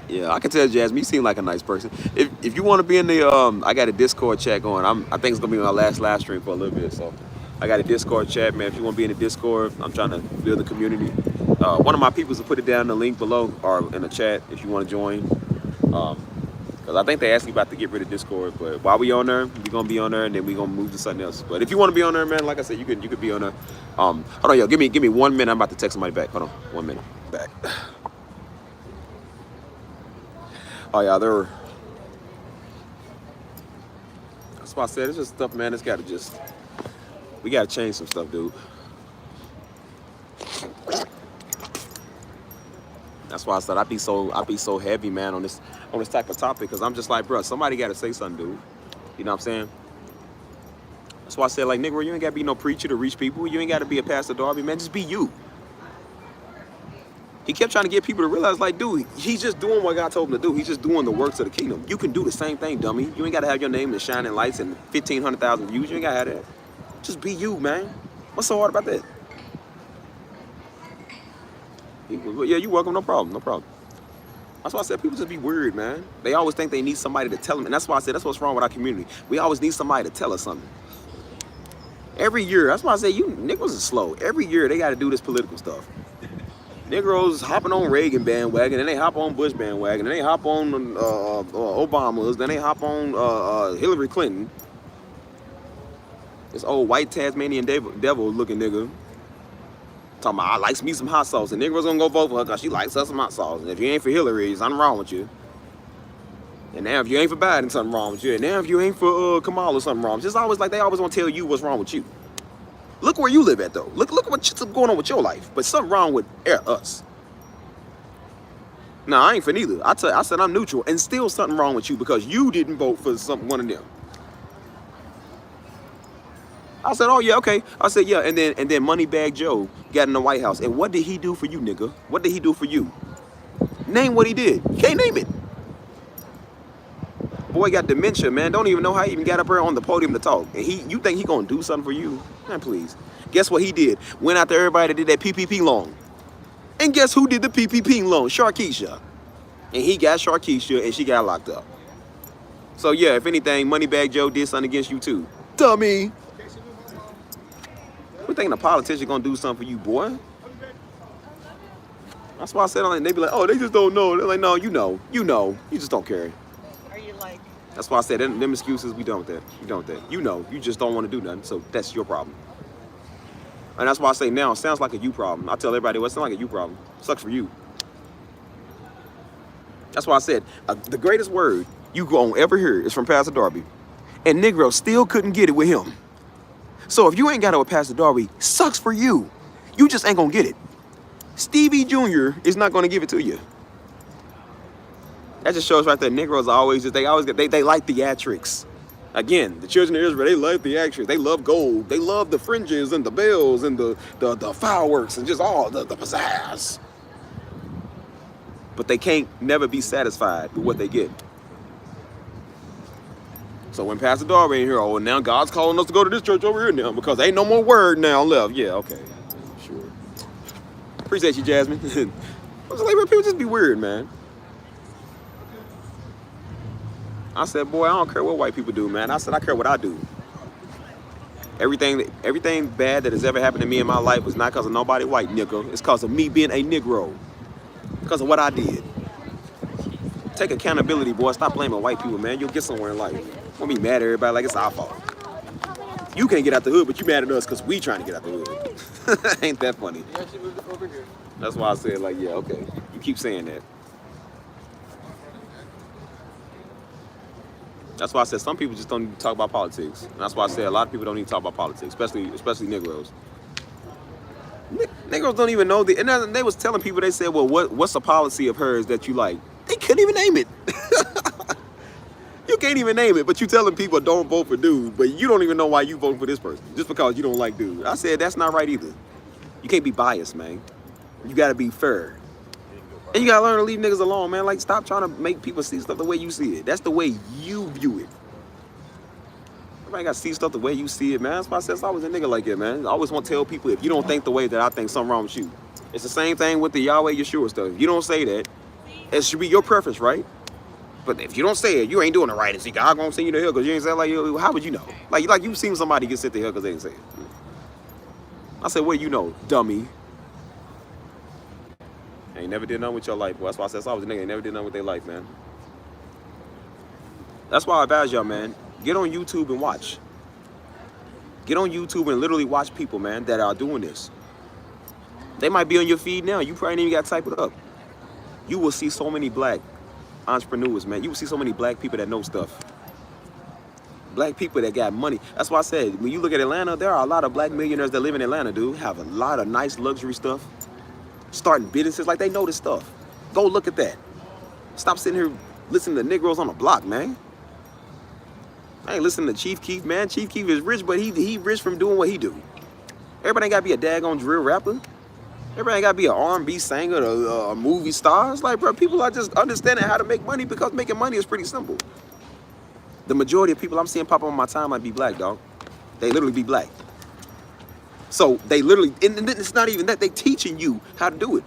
Yeah, I can tell Jasmine, you seem like a nice person. If you want to be in the, I got a Discord chat going. I think it's gonna be my last live stream for a little bit. So I got a Discord chat, man. If you want to be in the Discord, I'm trying to build a community. One of my peoples will put it down in the link below or in the chat if you want to join. Because I think they asked me about to get rid of Discord, but while we on there, we're gonna be on there, and then we're gonna move to something else. But if you want to be on there, man, like I said, you could be on there. Hold on, yo, give me 1 minute. I'm about to text somebody back. Hold on, 1 minute. Back. Oh yeah, that's why I said it's just stuff, man. It's gotta we gotta change some stuff, dude. That's why I said I'd be so heavy, man, on this type of topic, because I'm just like, bro, somebody gotta say something, dude. You know what I'm saying? That's why I said, like, nigga, you ain't gotta be no preacher to reach people. You ain't gotta be a Pastor Darby, man. Just be you. He kept trying to get people to realize, like, dude, he's just doing what God told him to do. He's just doing the works of the kingdom. You can do the same thing, dummy. You ain't gotta have your name in shining lights and 1,500,000 views. You ain't gotta have that. Just be you, man. What's so hard about that? Yeah, you're welcome. No problem. No problem. That's why I said people just be weird, man. They always think they need somebody to tell them. And that's why I said that's what's wrong with our community. We always need somebody to tell us something. Every year, that's why I say you Negroes are slow. Every year they got to do this political stuff. Negroes hopping on Reagan bandwagon, then they hop on Bush bandwagon, then they hop on Obama's, then they hop on Hillary Clinton. This old white Tasmanian devil looking nigga. Talking about, I likes me some hot sauce, and niggas gonna go vote for her because she likes us some hot sauce. And if you ain't for Hillary, something wrong with you. And now if you ain't for Biden, something wrong with you. And now if you ain't for Kamala, something wrong. Just always like they always want to tell you what's wrong with you. Look where you live at though. Look what's going on with your life. But something wrong with us. No, I ain't for neither. I said I'm neutral, and still something wrong with you because you didn't vote for one of them. I said, oh yeah, okay. I said, yeah, and then Moneybag Joe got in the White House. And what did he do for you, nigga? What did he do for you? Name what he did. You can't name it. Boy got dementia, man. Don't even know how he even got up here on the podium to talk. And you think he gonna do something for you? Man, please. Guess what he did? Went out to everybody that did that PPP loan. And guess who did the PPP loan? Sharkeisha. And he got Sharkeisha and she got locked up. So yeah, if anything, Moneybag Joe did something against you too. Dummy. We thinking a politician gonna do something for you, boy. That's why I said, they be like, oh, they just don't know. They're like, no, you know, you just don't care. Are you like? That's why I said, them excuses, we done with that. We done with that. You know, you just don't want to do nothing, so that's your problem. And that's why I say now, it sounds like a you problem. I tell everybody, well, it sounds like a you problem. Sucks for you. That's why I said, the greatest word you gonna ever hear is from Pastor Darby. And Negro still couldn't get it with him. So if you ain't got it with Pastor Darby, sucks for you. You just ain't gonna get it. Stevie Jr. is not gonna give it to you. That just shows right there, Negroes always just, they like theatrics. Again, the children of Israel, they love theatrics. They love gold. They love the fringes and the bells and the fireworks and just all the pizzazz. But they can't never be satisfied with what they get. So when Pastor Darby in here, oh, now God's calling us to go to this church over here now because ain't no more word now left. Yeah, okay, sure. Appreciate you, Jasmine. I was like, people just be weird, man. I said, boy, I don't care what white people do, man. I said, I care what I do. Everything bad that has ever happened to me in my life was not because of nobody white, nigga. It's because of me being a Negro. Because of what I did. Take accountability, boy. Stop blaming white people, man. You'll get somewhere in life. Don't be mad at everybody like it's our fault. You can't get out the hood, but you mad at us because we trying to get out the hood. Ain't that funny? You actually moved over here. That's why I said, like, yeah, okay. You keep saying that. That's why I said some people just don't need to talk about politics. And that's why I said a lot of people don't need to talk about politics, especially Negroes. Negroes don't even know and they was telling people, they said, well, what's a policy of hers that you like? They couldn't even name it. You can't even name it, but you telling people don't vote for dude, but you don't even know why you voting for this person just because you don't like dude. I said that's not right either. You can't be biased, man. You gotta be fair. And you gotta learn to leave niggas alone, man. Like, stop trying to make people see stuff the way you see it. That's the way you view it. Everybody gotta see stuff the way you see it, man. That's why I said I was a nigga like that, man. I always want to tell people, if you don't think the way that I think, something wrong with you. It's the same thing with the Yahweh Yeshua stuff. If you don't say that, it should be your preference, right? But if you don't say it, you ain't doing it right. And see, God gonna send you to hell because you ain't say it. Like, how would you know? Like you've seen somebody get sent to hell because they didn't say it. I said, what do you know, dummy? Ain't never did nothing with your life. Well, that's why I said I was a nigga. Ain't never did nothing with their life, man. That's why I advise y'all, man. Get on YouTube and watch. Get on YouTube and literally watch people, man, that are doing this. They might be on your feed now. You probably ain't even got to type it up. You will see so many black entrepreneurs, man. You will see so many black people that know stuff. Black people that got money. That's why I said, when you look at Atlanta, there are a lot of black millionaires that live in Atlanta, dude. Have a lot of nice luxury stuff. Starting businesses, like they know this stuff. Go look at that. Stop sitting here listening to Negroes on the block, man. I ain't listening to Chief Keef, man. Chief Keef is rich, but he rich from doing what he do. Everybody ain't gotta be a daggone drill rapper. Everybody ain't gotta be an R&B singer or a movie star. It's like, bro, people are just understanding how to make money because making money is pretty simple. The majority of people I'm seeing pop up on my timeline be black, dog. They literally be black. So they literally, and it's not even that, they teaching you how to do it.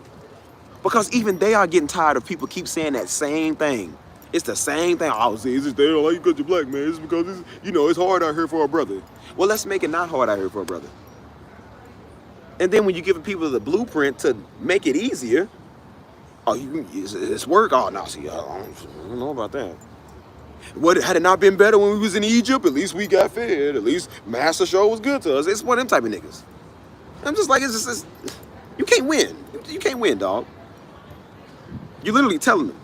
Because even they are getting tired of people keep saying that same thing. It's the same thing. I was saying, it's just they don't like you because you're black, man. It's because it's, it's hard out here for a brother. Well, let's make it not hard out here for a brother. And then when you give people the blueprint to make it easier, oh, it's work. Oh, no, see, I don't know about that. What, had it not been better when we was in Egypt? At least we got fed. At least Master Show was good to us. It's one of them type of niggas. I'm just like, you can't win. You can't win, dog. You're literally telling them.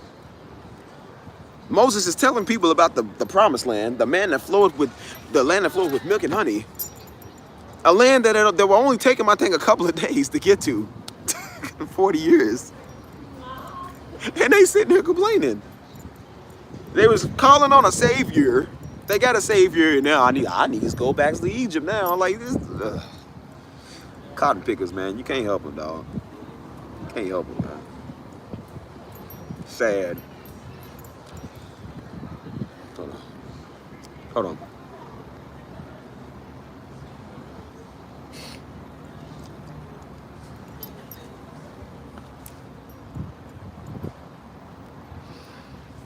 Moses is telling people about the promised land, the land that flows with milk and honey. A land that will only take them, I think, a couple of days to get to. 40 years. And they sitting there complaining. They was calling on a savior. They got a savior, and now I need to go back to Egypt now. Like this, cotton pickers, man. You can't help them, dog. You can't help them, man. Sad. Hold on. Hold on.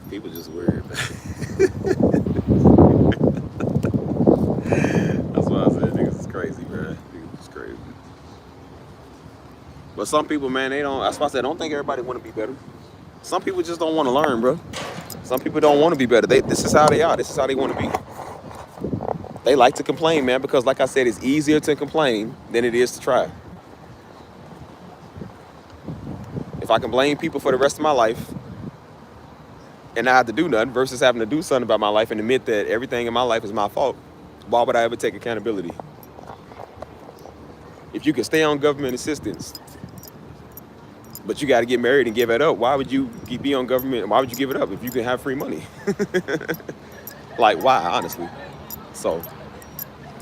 People just weird, man. That's why I said niggas is crazy, man. Niggas is crazy. But some people, man, they don't. That's why I said I don't think everybody want to be better. Some people just don't want to learn, bro. Some people don't want to be better. This is how they are. This is how they want to be. They like to complain, man, because like I said, it's easier to complain than it is to try. If I can blame people for the rest of my life and not have to do nothing versus having to do something about my life and admit that everything in my life is my fault, why would I ever take accountability? If you can stay on government assistance, but you got to get married and give it up, why would you be on government? Why would you give it up if you can have free money? Like, why, honestly? So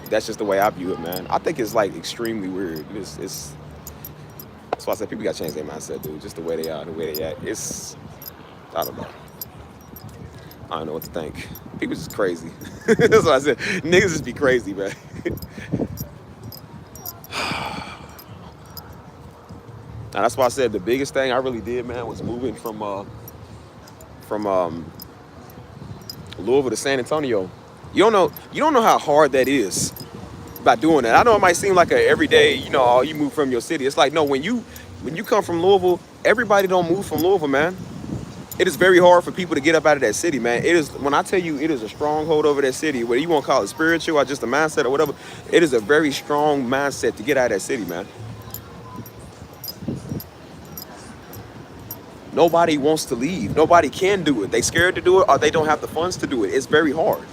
that's just the way I view it, man. I think it's like extremely weird. It's that's why I said people got to change their mindset, dude. Just the way they are, the way they act. I don't know. I don't know what to think. People just crazy. That's what I said. Niggas just be crazy, man. Now that's why I said the biggest thing I really did, man, was moving from Louisville to San Antonio. You don't know how hard that is by doing that. I know it might seem like a everyday, you move from your city. It's like, no, when you come from Louisville, everybody don't move from Louisville, man. It is very hard for people to get up out of that city, man. It is, when I tell you it is a stronghold over that city, whether you want to call it spiritual or just a mindset or whatever, it is a very strong mindset to get out of that city, man. Nobody wants to leave. Nobody can do it. They scared to do it or they don't have the funds to do it. It's very hard.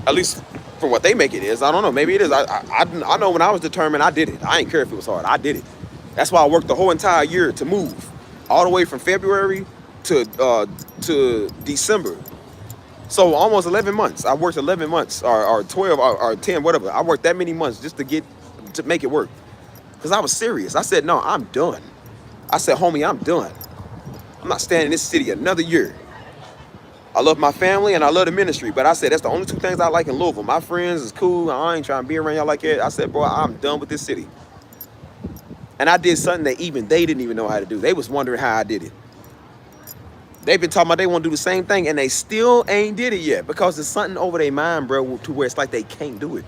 At least from what they make it is. I don't know. Maybe it is. I know when I was determined, I did it. I ain't care if it was hard. I did it. That's why I worked the whole entire year to move. All the way from February to December. So almost 11 months. I worked 11 months or 12 or 10, whatever. I worked that many months just to make it work. Because I was serious. I said, no, I'm done. I said, homie, I'm done. I'm not staying in this city another year. I love my family and I love the ministry, but I said that's the only two things I like in Louisville. My friends is cool. I ain't trying to be around y'all like that. I said, bro, I'm done with this city. And I did something that even they didn't even know how to do. They was wondering how I did it. They've been talking about they want to do the same thing, and they still ain't did it yet because there's something over their mind, bro, to where it's like they can't do it.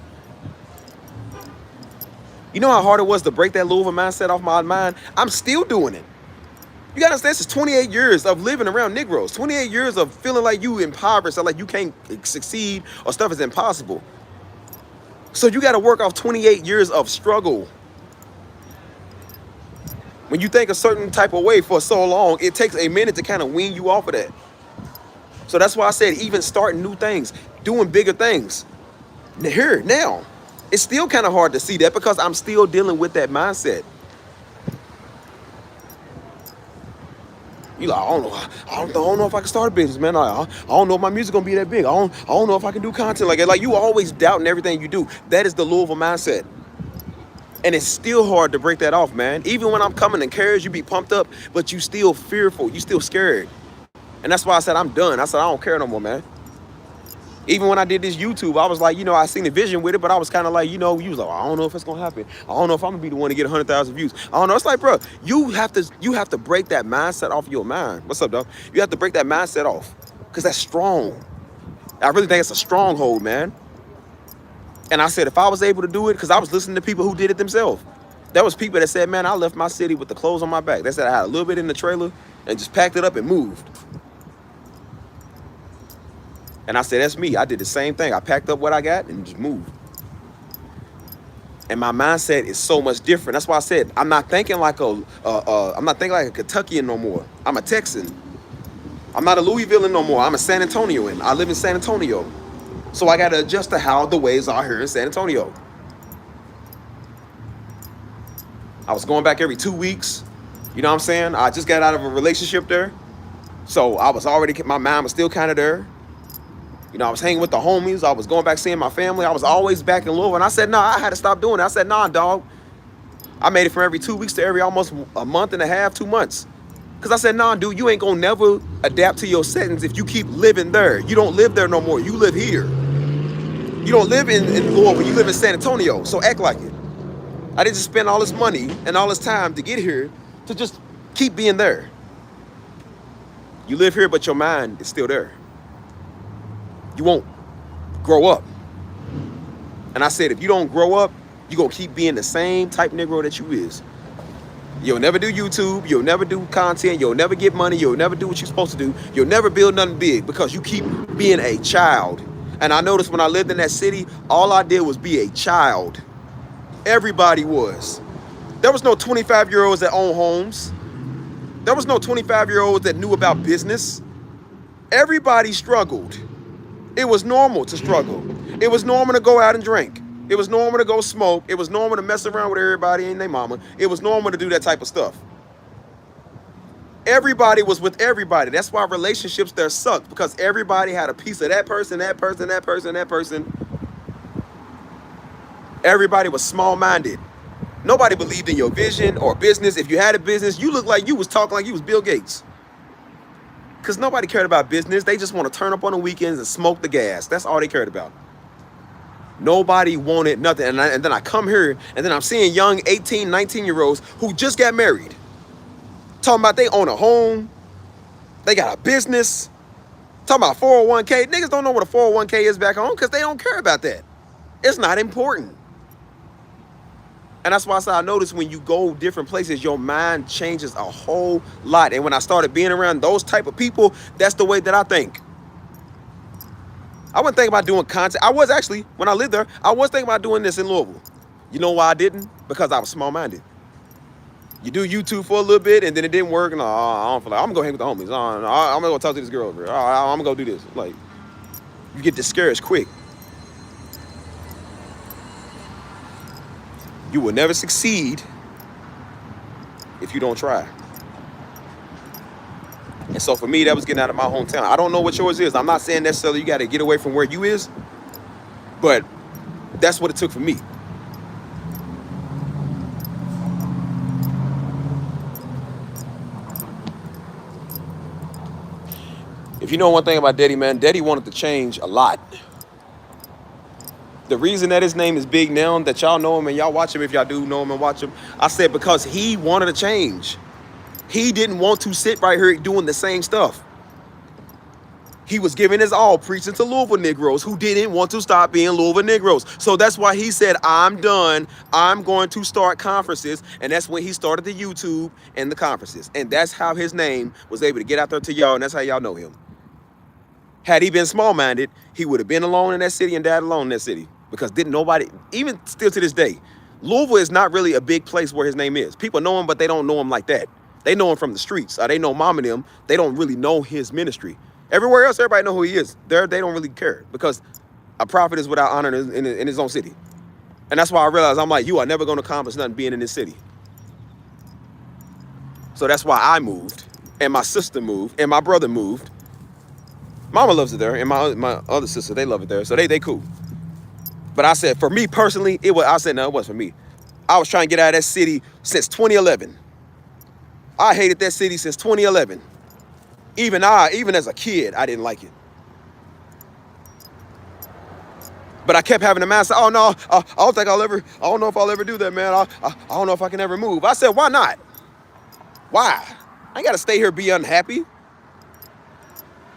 You know how hard it was to break that Louisville mindset off my mind? I'm still doing it. You gotta understand, this is 28 years of living around Negroes, 28 years of feeling like you impoverished or like you can't succeed or stuff is impossible. So you gotta work off 28 years of struggle. When you think a certain type of way for so long, it takes a minute to kind of wean you off of that. So that's why I said even starting new things, doing bigger things. Here, now, it's still kind of hard to see that because I'm still dealing with that mindset. You like, I don't know if I can start a business, man. I don't know if my music gonna be that big. I don't know if I can do content like that. Like, you always doubting everything you do. That is the Louisville mindset. And it's still hard to break that off, man. Even when I'm coming in carriage, you be pumped up, but you still fearful. You still scared. And that's why I said I'm done. I said I don't care no more, man. Even when I did this YouTube, I was like, I seen the vision with it, but I was kind of like, you was like, I don't know if it's gonna happen. I don't know if I'm gonna be the one to get 100,000 views. I don't know. It's like, bro, you have to break that mindset off your mind. What's up, dog? You have to break that mindset off, because that's strong. I really think it's a stronghold, man. And I said, if I was able to do it, because I was listening to people who did it themselves. There was people that said, man, I left my city with the clothes on my back. They said I had a little bit in the trailer and just packed it up and moved. And I said, that's me. I did the same thing. I packed up what I got and just moved. And my mindset is so much different. That's why I said I'm not thinking like a Kentuckian no more. I'm a Texan. I'm not a Louisvillian no more. I'm a San Antonioan. I live in San Antonio. So I got to adjust to how the ways are here in San Antonio. I was going back every 2 weeks. You know what I'm saying? I just got out of a relationship there. So I was already, my mind was still kind of there. You know, I was hanging with the homies. I was going back seeing my family. I was always back in Louisville. And I said, nah, I had to stop doing it. I said, nah, dog. I made it from every 2 weeks to every almost a month and a half, 2 months. Because I said, nah, dude, you ain't going to never adapt to your settings if you keep living there. You don't live there no more. You live here. You don't live in Louisville. You live in San Antonio. So act like it. I didn't just spend all this money and all this time to get here to just keep being there. You live here, but your mind is still there. You won't grow up. And I said, if you don't grow up, you're going to keep being the same type Negro that you is. You'll never do YouTube. You'll never do content. You'll never get money. You'll never do what you're supposed to do. You'll never build nothing big because you keep being a child. And I noticed when I lived in that city, all I did was be a child. Everybody was. There was no 25-year-olds that own homes. There was no 25-year-olds that knew about business. Everybody struggled. It was normal to struggle. It was normal to go out and drink. It was normal to go smoke. It was normal to mess around with everybody and their mama. It was normal to do that type of stuff. Everybody was with everybody. That's why relationships there sucked, because everybody had a piece of that person, that person, that person, that person. Everybody was small-minded. Nobody believed in your vision or business. If you had a business, you looked like you was talking like you was Bill Gates. Because nobody cared about business. They just want to turn up on the weekends and smoke the gas. That's all they cared about. Nobody wanted nothing. And then I come here, and then I'm seeing young 18, 19-year-olds who just got married. Talking about they own a home. They got a business. Talking about 401k. Niggas don't know what a 401k is back home because they don't care about that. It's not important. And that's why I said I noticed when you go different places, your mind changes a whole lot. And when I started being around those type of people, that's the way that I think. I wasn't thinking about doing content. I was actually, when I lived there, I was thinking about doing this in Louisville. You know why I didn't? Because I was small-minded. You do YouTube for a little bit, and then it didn't work. And I don't feel like, I'm going to hang with the homies. I'm going to go talk to this girl over here. I'm going to go do this. Like, you get discouraged quick. You will never succeed if you don't try. And so for me, that was getting out of my hometown. I don't know what yours is. I'm not saying necessarily you got to get away from where you is, but that's what it took for me. If you know one thing about Daddy, man, Daddy wanted to change a lot. The reason that his name is big now, that y'all know him and y'all watch him, if y'all do know him and watch him, I said because he wanted to change. He didn't want to sit right here doing the same stuff. He was giving his all preaching to Louisville Negroes who didn't want to stop being Louisville Negroes. So that's why he said, I'm done. I'm going to start conferences. And that's when he started the YouTube and the conferences. And that's how his name was able to get out there to y'all. And that's how y'all know him. Had he been small-minded, he would have been alone in that city and died alone in that city. Because didn't nobody, even still to this day, Louisville is not really a big place where his name is. People know him, but they don't know him like that. They know him from the streets. They know Mom and them. They don't really know his ministry. Everywhere else, everybody know who he is. There, they don't really care because a prophet is without honor in his own city. And that's why I realized, I'm like, you are never going to accomplish nothing being in this city. So that's why I moved, and my sister moved, and my brother moved. Mama loves it there, and my other sister, they love it there. So they cool. But I said, for me personally, I said, no, it wasn't for me. I was trying to get out of that city since 2011. I hated that city since 2011. Even as a kid, I didn't like it. But I kept having the mind say, oh no, I don't know if I'll ever do that, man. I don't know if I can ever move. I said, why not? Why? I ain't got to stay here, be unhappy.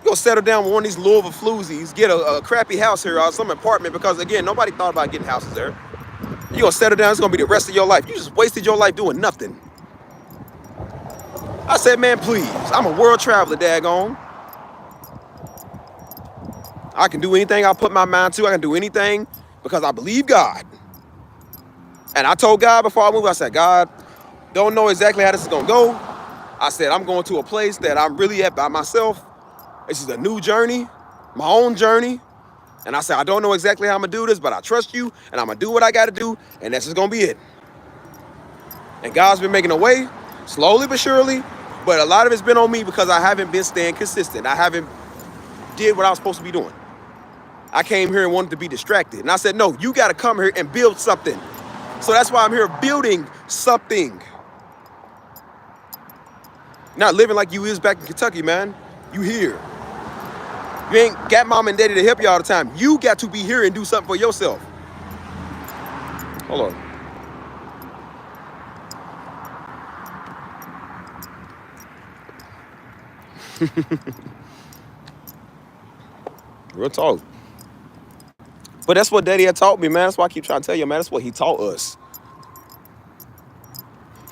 Go settle down with one of these Louisville floozies, get a crappy house here or some apartment, because again, nobody thought about getting houses there. You're gonna settle down, it's gonna be the rest of your life. You just wasted your life doing nothing. I said, man, please, I'm a world traveler, daggone. I can do anything I put my mind to. I can do anything because I believe God. And I told God before I moved, I said, God, don't know exactly how this is gonna go. I said, I'm going to a place that I'm really at by myself. This is a new journey, my own journey. And I said, I don't know exactly how I'm going to do this, but I trust you, and I'm going to do what I got to do, and that's just going to be it. And God's been making a way, slowly but surely. But a lot of it's been on me because I haven't been staying consistent. I haven't did what I was supposed to be doing. I came here and wanted to be distracted. And I said, no, you got to come here and build something. So that's why I'm here building something. Not living like you is back in Kentucky, man. You here. You ain't got mom and daddy to help you all the time. You got to be here and do something for yourself. Hold on. Real talk. But that's what daddy had taught me, man. That's why I keep trying to tell you, man. That's what he taught us.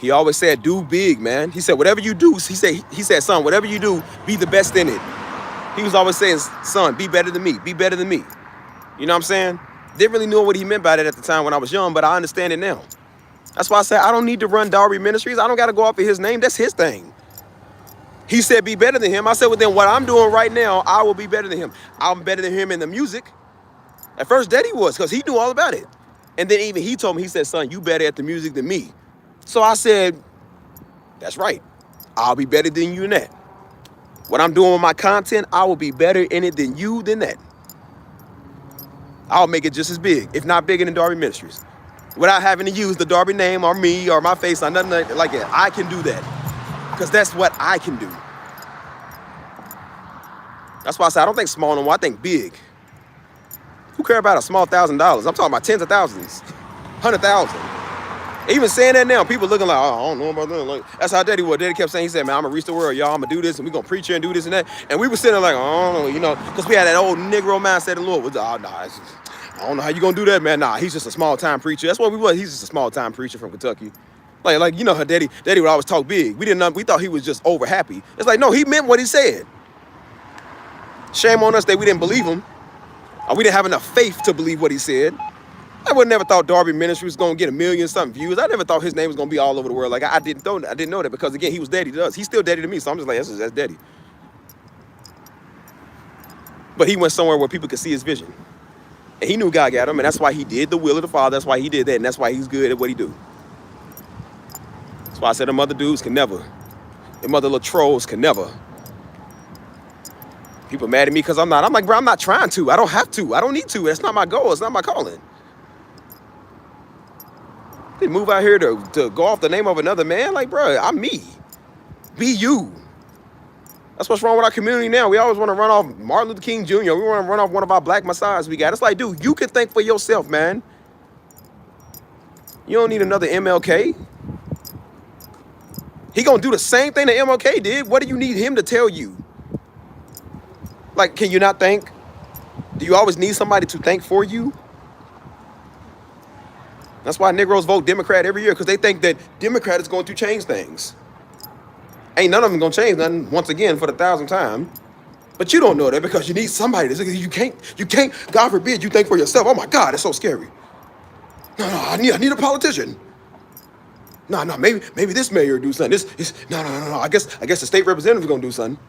He always said, do big, man. He said, whatever you do, he said, son, whatever you do, be the best in it. He was always saying, son, be better than me. Be better than me. You know what I'm saying? Didn't really know what he meant by that at the time when I was young, but I understand it now. That's why I said, I don't need to run Darby Ministries. I don't got to go off of his name. That's his thing. He said, be better than him. I said, well, then what I'm doing right now, I will be better than him. I'm better than him in the music. At first, Daddy was, because he knew all about it. And then even he told me, he said, son, you better at the music than me. So I said, that's right. I'll be better than you in that. What I'm doing with my content, I will be better in it than you than that. I'll make it just as big, if not bigger than Darby Ministries. Without having to use the Darby name or me or my face or nothing like that. I can do that. Because that's what I can do. That's why I said I don't think small no more, I think big. Who care about a small $1,000? I'm talking about tens of thousands, 100,000. Even saying that now, people looking like, oh, I don't know about that. Like, that's how Daddy was. Daddy kept saying, he said, man, I'm going to reach the world, y'all. I'm going to do this, and we're going to preach here and do this and that. And we were sitting there like, I don't know, you know, because we had that old Negro mindset. The Lord was, oh, nah, I don't know how you going to do that, man. Nah, he's just a small-time preacher. That's what we was. He's just a small-time preacher from Kentucky. Like you know, her Daddy would always talk big. We thought he was just over happy. It's like, no, he meant what he said. Shame on us that we didn't believe him. Or we didn't have enough faith to believe what he said. I would never thought Darby Ministry was going to get 1 million something views. I never thought his name was going to be all over the world. Like I didn't know that because again, he was daddy to us. He's still daddy to me. So I'm just like, that's daddy. But he went somewhere where people could see his vision. And he knew God got him. And that's why he did the will of the Father. That's why he did that. And that's why he's good at what he do. That's why I said them other dudes can never. Them other little trolls can never. People mad at me because I'm not. I'm like, bro, I'm not trying to. I don't have to. I don't need to. That's not my goal. It's not my calling. Didn't move out here to go off the name of another man. Like, bro, I'm me. Be you. That's what's wrong with our community now. We always want to run off Martin Luther King Jr. We want to run off one of our black messiahs we got. It's like, dude, you can think for yourself, man. You don't need another MLK. He gonna do the same thing that MLK did. What do you need him to tell you? Like, can you not think? Do you always need somebody to think for you? That's why Negroes vote Democrat every year, because they think that Democrat is going to change things. Ain't none of them gonna change nothing, once again, for the 1,000th time. But you don't know that because you need somebody. You can't, God forbid, you think for yourself. Oh my God, it's so scary. No, I need a politician. No, maybe this mayor do something. No. I guess the state representative is gonna do something.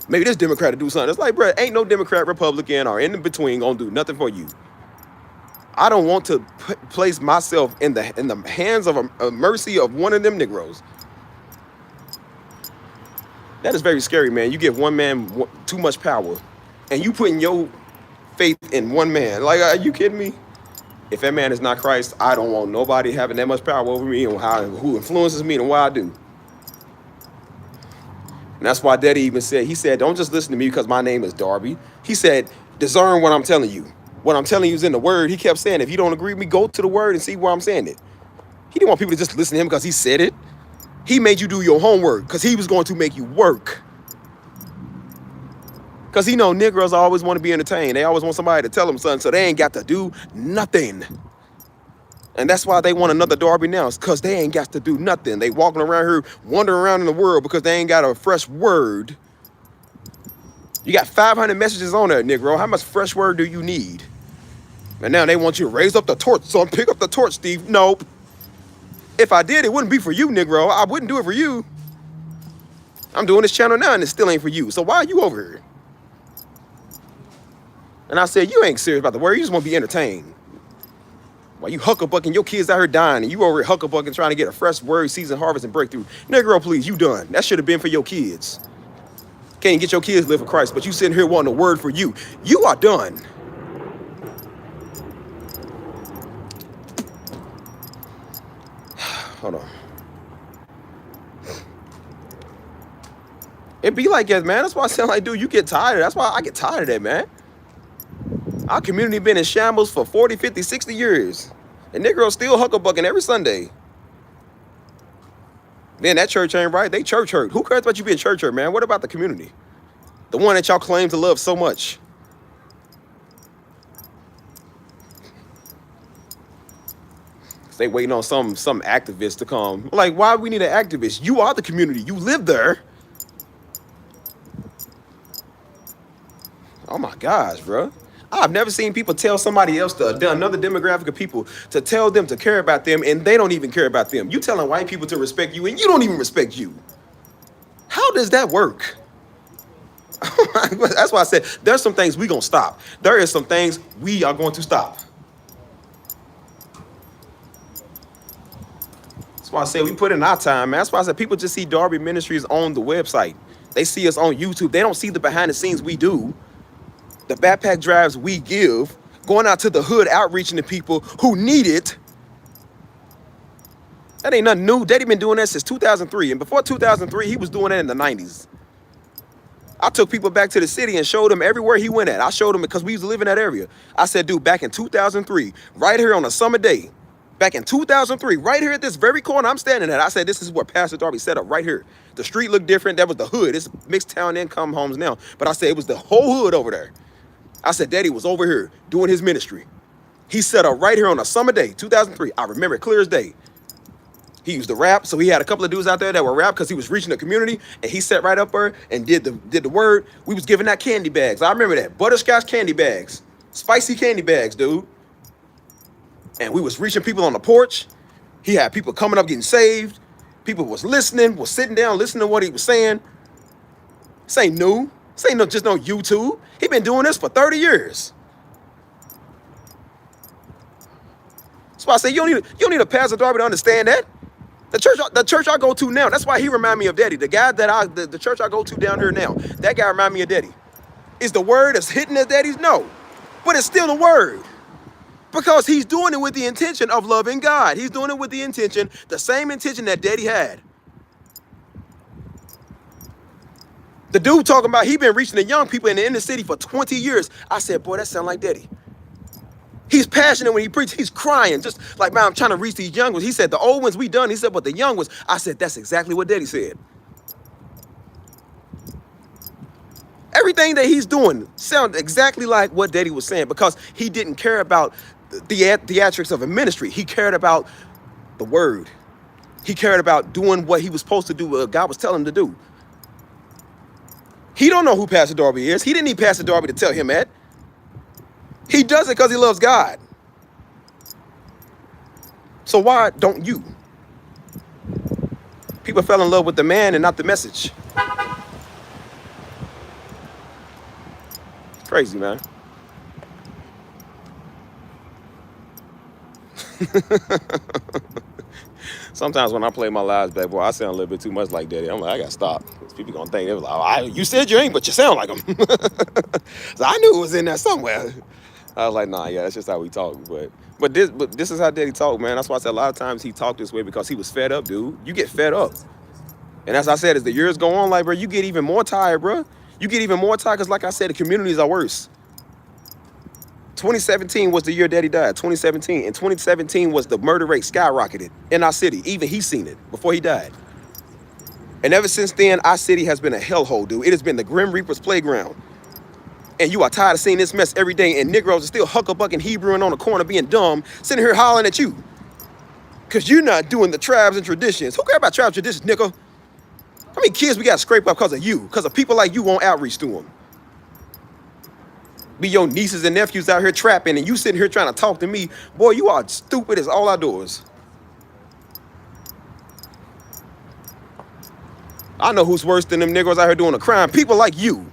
Maybe this Democrat will do something. It's like, bro, ain't no Democrat, Republican, or in between gonna do nothing for you. I don't want to place myself in the hands of a mercy of one of them Negroes. That is very scary, man. You give one man too much power, and you putting your faith in one man. Like, are you kidding me? If that man is not Christ, I don't want nobody having that much power over me and who influences me and what I do. And that's why Daddy even said, he said, don't just listen to me because my name is Darby. He said, discern what I'm telling you. What I'm telling you is in the word. He kept saying, if you don't agree with me, go to the word and see where I'm saying it. He didn't want people to just listen to him because he said it. He made you do your homework because he was going to make you work. Because he know Negroes always want to be entertained. They always want somebody to tell them something, so they ain't got to do nothing. And that's why they want another Darby now. It's because they ain't got to do nothing. They walking around here, wandering around in the world because they ain't got a fresh word. You got 500 messages on there, Negro. How much fresh word do you need? And now they want you to raise up the torch, son. Pick up the torch, Steve. Nope. If I did, it wouldn't be for you, Negro. I wouldn't do it for you. I'm doing this channel now, and it still ain't for you. So why are you over here? And I said, you ain't serious about the word. You just want to be entertained. While you huckabucking, your kids out here dying, and you over here huckabucking trying to get a fresh word, season, harvest, and breakthrough. Negro, please, you done. That should have been for your kids. Can't get your kids to live for Christ, but you sitting here wanting a word for you. You are done. Hold on. It be like that, man. That's why I sound like, dude, you get tired. That's why I get tired of that, man. Our community been in shambles for 40, 50, 60 years. And Negroes still huckabucking every Sunday. Then that church ain't right. They church hurt. Who cares about you being church hurt, man? What about the community? The one that y'all claim to love so much. They waiting on some activist to come. Like, why we need an activist? You are the community. You live there. Oh my gosh, bro. I've never seen people tell somebody else, another demographic of people, to tell them to care about them, and they don't even care about them. You telling white people to respect you, and you don't even respect you. How does that work? That's why I said there's some things we gonna stop. There is some things we are going to stop. That's why I said we put in our time, man. That's why I said people just see Darby Ministries on the website. They see us on YouTube. They don't see the behind the scenes we do. The backpack drives we give, going out to the hood, outreaching to people who need it. That ain't nothing new. Daddy been doing that since 2003. And before 2003, he was doing that in the 90s. I took people back to the city and showed them everywhere he went at. I showed them because we used to live in that area. I said, dude, back in 2003, right here on a summer day, back in 2003, right here at this very corner I'm standing at, I said, this is where Pastor Darby set up right here. The street looked different. That was the hood. It's mixed town income homes now. But I said it was the whole hood over there. I said, Daddy was over here doing his ministry. He set up right here on a summer day, 2003. I remember it clear as day. He used to rap, so he had a couple of dudes out there that were rap because he was reaching the community, and he sat right up there and did the word. We was giving out candy bags. I remember that. Butterscotch candy bags. Spicy candy bags, dude. And we was reaching people on the porch. He had people coming up getting saved. People was listening, was sitting down, listening to what he was saying. This ain't new. This ain't just no YouTube. He been doing this for 30 years. That's why I say you don't need a Pastor Darby to understand that. The church I go to now, that's why he remind me of Daddy. The guy that the church I go to down here now, that guy remind me of Daddy. Is the word as hitting as Daddy's? No. But it's still the word. Because he's doing it with the intention of loving God. He's doing it with the intention, the same intention that Daddy had. The dude talking about he been reaching the young people in the inner city for 20 years. I said, boy, that sound like Daddy. He's passionate when he preaches. He's crying, just like, man, I'm trying to reach these young ones. He said, the old ones we done. He said, but the young ones. I said, that's exactly what Daddy said. Everything that he's doing sounds exactly like what Daddy was saying because he didn't care about the theatrics of a ministry. He cared about the word. He cared about doing what he was supposed to do, what God was telling him to do. He don't know who Pastor Darby is. He didn't need Pastor Darby to tell him that. He does it because he loves God. So why don't you? People fell in love with the man and not the message. Crazy, man. Sometimes when I play my lives back, boy, I sound a little bit too much like Daddy. I'm like, I gotta stop. People gonna think they was like, oh, you said you ain't, but you sound like him. So I knew it was in there somewhere. I was like, nah, yeah, that's just how we talk. But this is how Daddy talk, man. That's why I said a lot of times he talked this way because he was fed up, dude. You get fed up. And as I said, as the years go on, like, bro, you get even more tired, bro. You get even more tired because, like I said, the communities are worse. 2017 was the year Daddy died, 2017. And 2017 was the murder rate skyrocketed in our city. Even he seen it before he died. And ever since then, our city has been a hellhole, dude. It has been the Grim Reaper's playground. And you are tired of seeing this mess every day. And Negroes are still huckabucking Hebrewing on the corner being dumb, sitting here hollering at you. Because you're not doing the tribes and traditions. Who care about tribes and traditions, nigga? How many kids we got to scrape up because of you? Because of people like you won't outreach to them. Be your nieces and nephews out here trapping and you sitting here trying to talk to me. Boy, you are stupid as all outdoors. I know who's worse than them niggas out here doing a crime. People like you.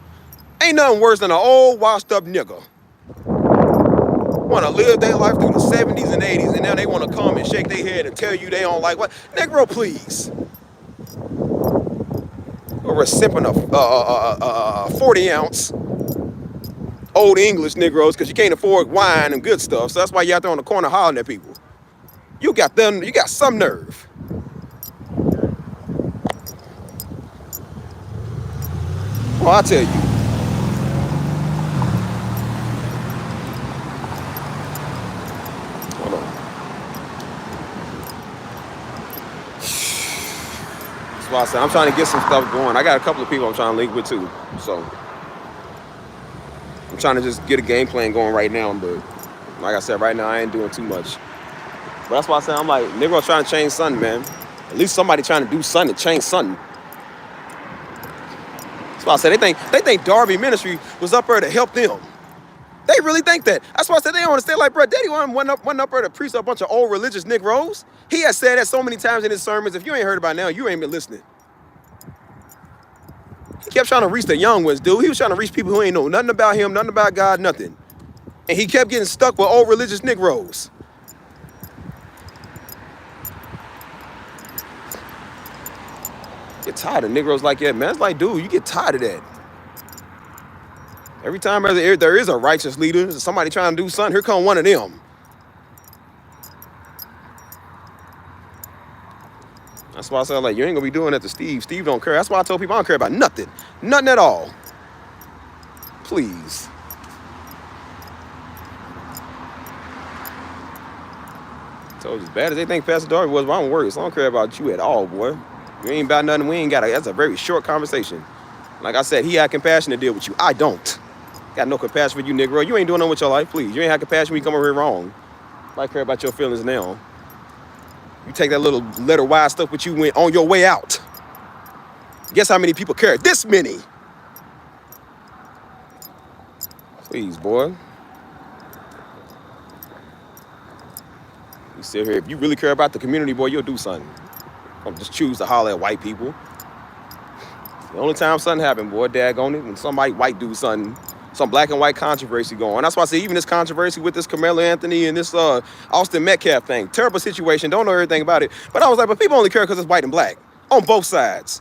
Ain't nothing worse than an old washed up nigga. Want to live their life through the 70s and 80s, and now they want to come and shake their head and tell you they don't like what? Negro, please. A recipient of 40-ounce old English Negroes because you can't afford wine and good stuff. So that's why you out there on the corner hollering at people. You got some nerve. Well, I tell you. Hold on. That's why I said I'm trying to get some stuff going. I got a couple of people I'm trying to link with too. So I'm trying to just get a game plan going right now. But like I said, right now I ain't doing too much. But that's why I said I'm like, Negro trying to change something, man. At least somebody trying to do something to change something. That's why I said they think Darby Ministry was up there to help them. They really think that. That's why I said they don't understand. Like, bro, Daddy wasn't up there to preach a bunch of old religious Negroes. He has said that so many times in his sermons. If you ain't heard about it now, you ain't been listening. He kept trying to reach the young ones, dude. He was trying to reach people who ain't know nothing about him, nothing about God, nothing. And he kept getting stuck with old religious Negroes. Get tired of Negroes like that, man. It's like, dude, you get tired of that. Every time there is a righteous leader, somebody trying to do something, here come one of them. That's why I said, like, you ain't gonna be doing that to Steve. Steve don't care. That's why I told people I don't care about nothing. Nothing at all. Please. So as bad as they think Pastor Darby was, I don't worry. So I don't care about you at all, boy. You ain't about nothing. We ain't got that's a very short conversation. Like I said, he had compassion to deal with you. I don't. Got no compassion for you, Negro. You ain't doing nothing with your life, please. You ain't have compassion when you come over here wrong. I care about your feelings now. You take that little letter Y stuff with you went on your way out. Guess how many people care? This many. Please, boy. You sit here. If you really care about the community, boy, you'll do something. Don't just choose to holler at white people. The only time something happened, boy, daggone it, when somebody white do something, some black and white controversy going. That's why I say even this controversy with this Carmelo Anthony and this Austin Metcalf thing. Terrible situation. Don't know everything about it. But I was like, but people only care because it's white and black. On both sides.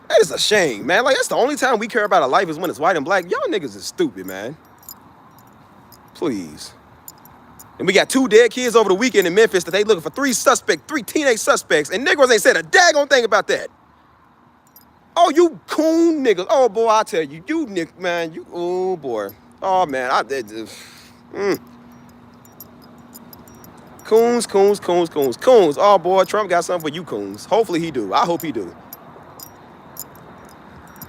That is a shame, man. Like, that's the only time we care about a life is when it's white and black. Y'all niggas is stupid, man. Please. And we got 2 dead kids over the weekend in Memphis that they looking for 3 teenage suspects, and Negroes ain't said a daggone thing about that. Oh, you coon niggas. Oh, boy, I tell you, you Nick, man, you, oh, boy. Oh, man, Coons. Oh, boy, Trump got something for you coons. Hopefully he do. I hope he do.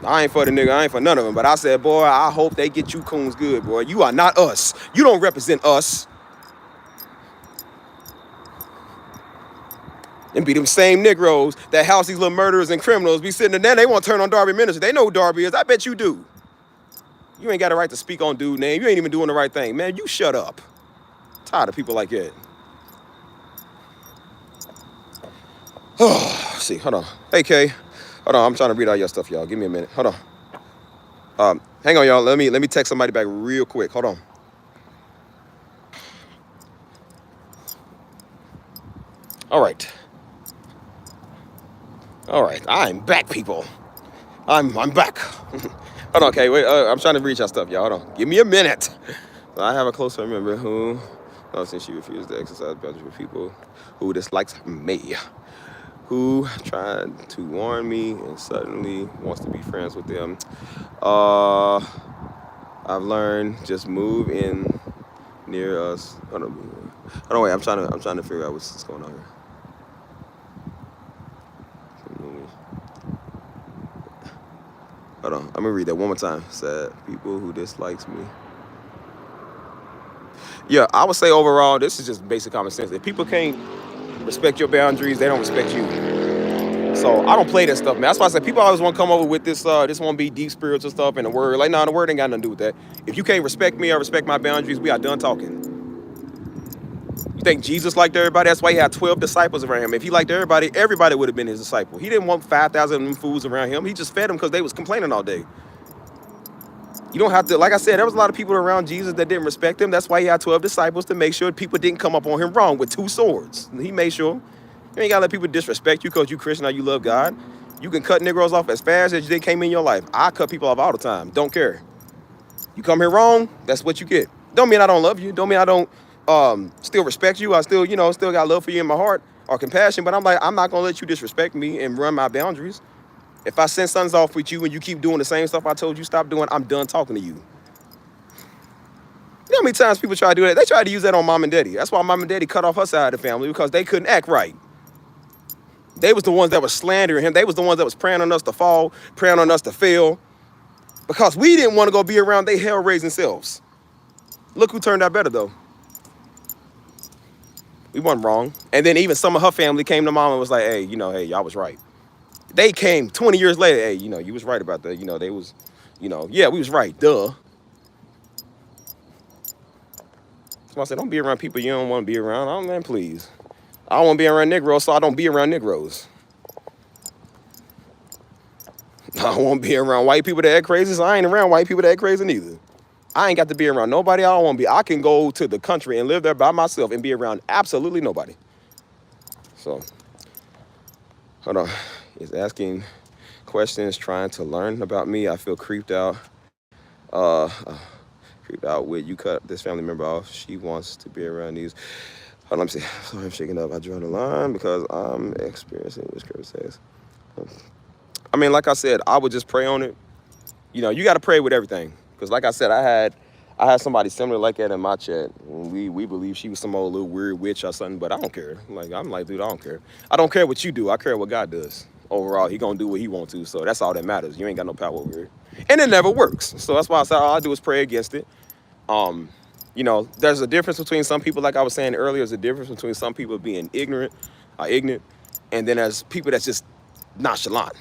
I ain't for the nigga. I ain't for none of them. But I said, boy, I hope they get you coons good, boy. You are not us. You don't represent us. And be them same Negroes that house these little murderers and criminals be sitting there. They want to turn on Darby Ministry. They know who Darby is. I bet you do. You ain't got a right to speak on dude's name. You ain't even doing the right thing. Man, you shut up. I'm tired of people like that. Oh, see, hold on. Hey, Kay. Hold on, I'm trying to read all your stuff, y'all. Give me a minute. Hold on. Hang on, y'all. Let me text somebody back real quick. Hold on. All right. I'm back, people. I'm back. Hold on, okay. Wait. I'm trying to read y'all stuff, y'all. Hold on. Give me a minute. I have a close family member who, since she refused to exercise boundaries with people who dislikes me, who tried to warn me and suddenly wants to be friends with them. I've learned just move in near us. Hold on, wait. I'm trying to figure out what's going on here. Hold on, I'm gonna read that one more time. Sad people who dislikes me. Yeah, I would say overall, this is just basic common sense. If people can't respect your boundaries, they don't respect you. So I don't play that stuff, man. That's why I said people always want to come over with this want to be deep spiritual stuff and the word. Like, nah, the word ain't got nothing to do with that. If you can't respect me or respect my boundaries, we are done talking. You think Jesus liked everybody? That's why he had 12 disciples around him. If he liked everybody, everybody would have been his disciple. He didn't want 5,000 of them fools around him. He just fed them because they was complaining all day. You don't have to, like I said, there was a lot of people around Jesus that didn't respect him. That's why he had 12 disciples to make sure people didn't come up on him wrong with 2 swords. He made sure. You ain't gotta let people disrespect you because you Christian or you love God. You can cut Negroes off as fast as they came in your life. I cut people off all the time. Don't care. You come here wrong, that's what you get. Don't mean I don't love you. Don't mean I don't still respect you. I still, still got love for you in my heart or compassion. But I'm like, I'm not gonna let you disrespect me and run my boundaries. If I send sons off with you and you keep doing the same stuff I told you stop doing, I'm done talking to you. You know how many times people try to do that? They try to use that on mom and daddy. That's why mom and daddy cut off her side of the family, because they couldn't act right. They was the ones that was slandering him. They was the ones that was praying on us to fall, praying on us to fail, because we didn't want to go be around their hell-raising selves. Look who turned out better, though. We wasn't wrong. And then even some of her family came to mom and was like, hey, hey, y'all was right. They came 20 years later, hey, you was right about that. They was, yeah, we was right, duh. So I said, don't be around people you don't want to be around. Oh, man, please. I don't want to be around Negroes, so I don't be around Negroes. I don't want to be around white people that act crazy, so I ain't around white people that act crazy neither. I ain't got to be around nobody I don't want to be. I can go to the country and live there by myself and be around absolutely nobody. So, hold on. He's asking questions, trying to learn about me. I feel creeped out. Creeped out with you cut this family member off. She wants to be around these. Hold on, let me see. Sorry, I'm shaking up. I draw the line because I'm experiencing witchcraft sex. I mean, like I said, I would just pray on it. You got to pray with everything. Because like I said, I had somebody similar like that in my chat. We believe she was some old little weird witch or something, but I don't care. I'm like, dude, I don't care. I don't care what you do. I care what God does. Overall, he gonna do what he want to. So that's all that matters. You ain't got no power over it. And it never works. So that's why I said all I do is pray against it. There's a difference between some people, like I was saying earlier, there's a difference between some people being ignorant, and then there's people that's just nonchalant.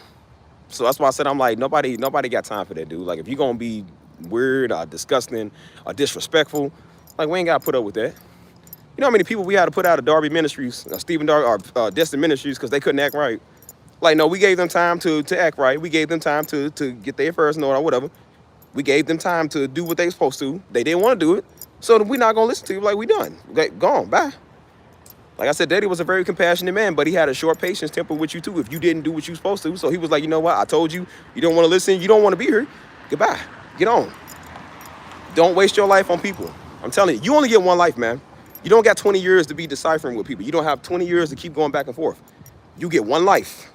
So that's why I said I'm like, nobody got time for that, dude. Like, if you're gonna be weird or disgusting or disrespectful, like, we ain't gotta put up with that. You know how many people we had to put out of Darby Ministries, Stephen Darby, or Destin Ministries, because they couldn't act right? Like, no, we gave them time to act right. We gave them time to get their first note or whatever. We gave them time to do what they supposed to. They didn't want to do it. So we're not going to listen to you. Like, we done. Go on, bye. Like I said, Daddy was a very compassionate man, but he had a short patience temper with you, too, if you didn't do what you supposed to. So he was like, you know what? I told you. You don't want to listen. You don't want to be here. Goodbye. Get on. Don't waste your life on people. I'm telling you, you only get one life, man. You don't got 20 years to be deciphering with people. You don't have 20 years to keep going back and forth. You get one life.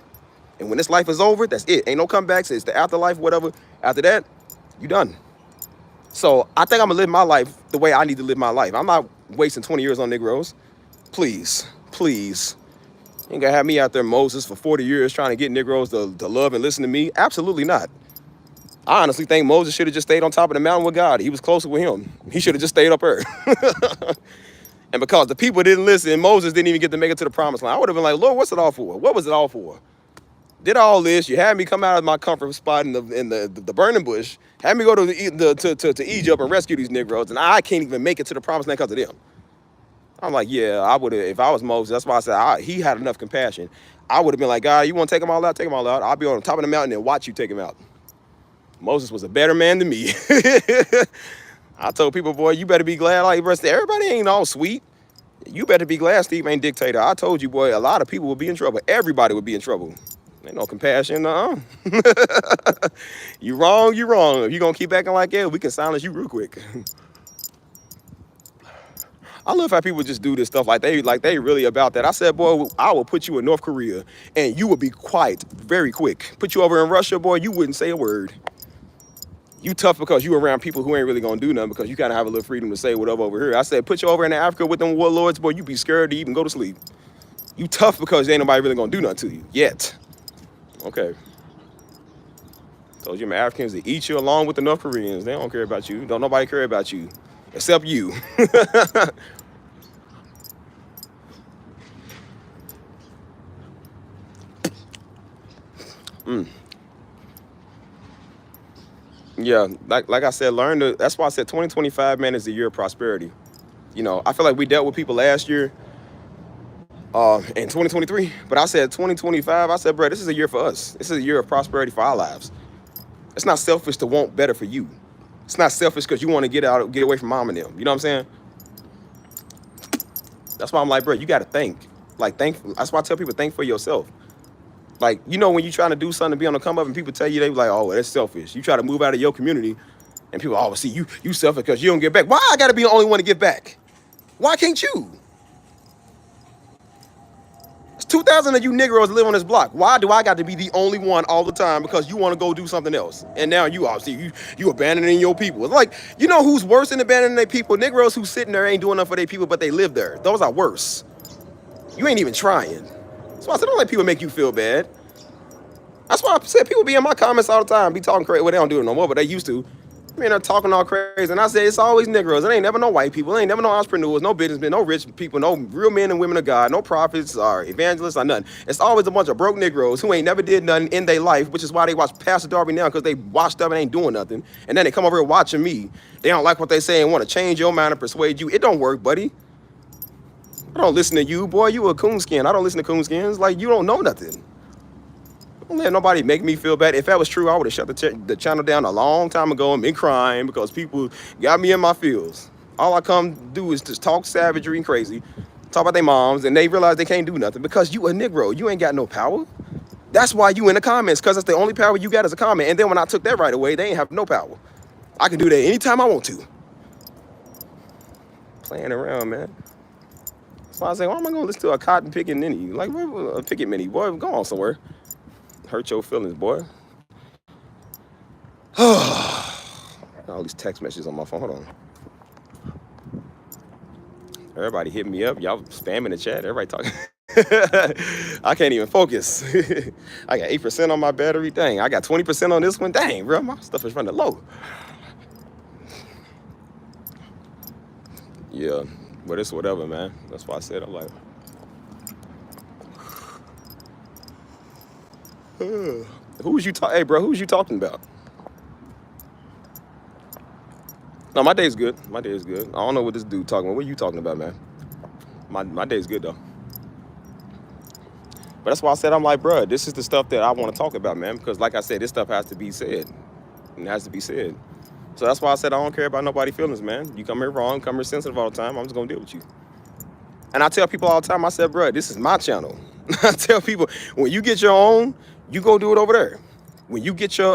And when this life is over, that's it. Ain't no comebacks. It's the afterlife, whatever. After that, you done. So I think I'm gonna live my life the way I need to live my life. I'm not wasting 20 years on Negroes. Please. You ain't gonna have me out there, Moses, for 40 years trying to get Negroes to love and listen to me. Absolutely not. I honestly think Moses should have just stayed on top of the mountain with God. He was closer with him. He should have just stayed up there. And because the people didn't listen, Moses didn't even get to make it to the promised land. I would have been like, Lord, what's it all for? What was it all for? Did all this, you had me come out of my comfort spot in the burning bush, had me go to Egypt and rescue these Negroes, and I can't even make it to the promised land because of them. I'm like, yeah, I would have, if I was Moses, that's why I said he had enough compassion. I would have been like, God, you want to take them all out? Take them all out. I'll be on the top of the mountain and watch you take them out. Moses was a better man than me. I told people, boy, you better be glad. Like, everybody ain't all sweet. You better be glad Steve ain't dictator. I told you, boy, a lot of people would be in trouble. Everybody would be in trouble. Ain't no compassion, You wrong. If you gonna keep acting like that, we can silence you real quick. I love how people just do this stuff like they really about that. I said, boy, I will put you in North Korea and you will be quiet very quick. Put you over in Russia, boy, you wouldn't say a word. You tough because you around people who ain't really gonna do nothing because you kind of have a little freedom to say whatever over here. I said, put you over in Africa with them warlords, boy, you be scared to even go to sleep. You tough because ain't nobody really gonna do nothing to you yet. Okay. Told you, man, Africans to eat you along with the North Koreans. They don't care about you. Don't nobody care about you except you. Yeah, like I said, that's why I said 2025, man, is the year of prosperity. I feel like we dealt with people last year in 2023, but I said 2025, I said, bro, this is a year for us. This is a year of prosperity for our lives. It's not selfish to want better for you. It's not selfish because you want to get away from mom and them. You know what I'm saying? That's why I'm like, bro, you got to think. Like, that's why I tell people, think for yourself. Like, you know, when you trying to do something to be on the come up and people tell you, they be like, oh, that's selfish. You try to move out of your community and people, oh, see, you selfish because you don't give back. Why I got to be the only one to give back? Why can't you? It's 2,000 of you Negroes live on this block. Why do I got to be the only one all the time because you want to go do something else? And now you obviously, you abandoning your people. It's like, you know who's worse than abandoning their people? Negroes who sitting there ain't doing enough for their people, but they live there. Those are worse. You ain't even trying. So I said, don't let people make you feel bad. That's why I said people be in my comments all the time, be talking crazy. Well, they don't do it no more, but they used to. I mean, they're talking all crazy. And I said, it's always Negroes. It ain't never no white people. It ain't never no entrepreneurs, no businessmen, no rich people, no real men and women of God, no prophets or evangelists or nothing. It's always a bunch of broke Negroes who ain't never did nothing in their life, which is why they watch Pastor Darby now, because they washed up and ain't doing nothing. And then they come over here watching me. They don't like what they say and want to change your mind and persuade you. It don't work, buddy. I don't listen to you, boy. You a coonskin. I don't listen to coonskins. Like, you don't know nothing. Don't let nobody make me feel bad. If that was true, I would have shut the channel down a long time ago and been crying because people got me in my feels. All I come do is just talk savagery and crazy, talk about their moms, and they realize they can't do nothing because you a Negro. You ain't got no power. That's why you in the comments, because that's the only power you got is a comment. And then when I took that right away, they ain't have no power. I can do that anytime I want to. Playing around, man. So I say, why am I going to listen to a cotton picking ninny? Like, a picket mini, boy, go on somewhere. Hurt your feelings, boy. All these text messages on my phone. Hold on. Everybody hit me up. Y'all spamming the chat. Everybody talking. I can't even focus. I got 8% on my battery. Dang, I got 20% on this one. Dang, bro, my stuff is running low. Yeah, but it's whatever, man. That's why I said, I'm like, who was you talking? Hey, bro, who was you talking about? No, my day's good. My day is good. I don't know what this dude talking about. What are you talking about, man? My day's good though. But that's why I said, I'm like, bro, this is the stuff that I want to talk about, man. Because like I said, this stuff has to be said. It has to be said. So that's why I said I don't care about nobody's feelings, man. You come here wrong, come here sensitive all the time. I'm just gonna deal with you. And I tell people all the time, I said, bro, this is my channel. I tell people, when you get your own, you go do it over there. When you get you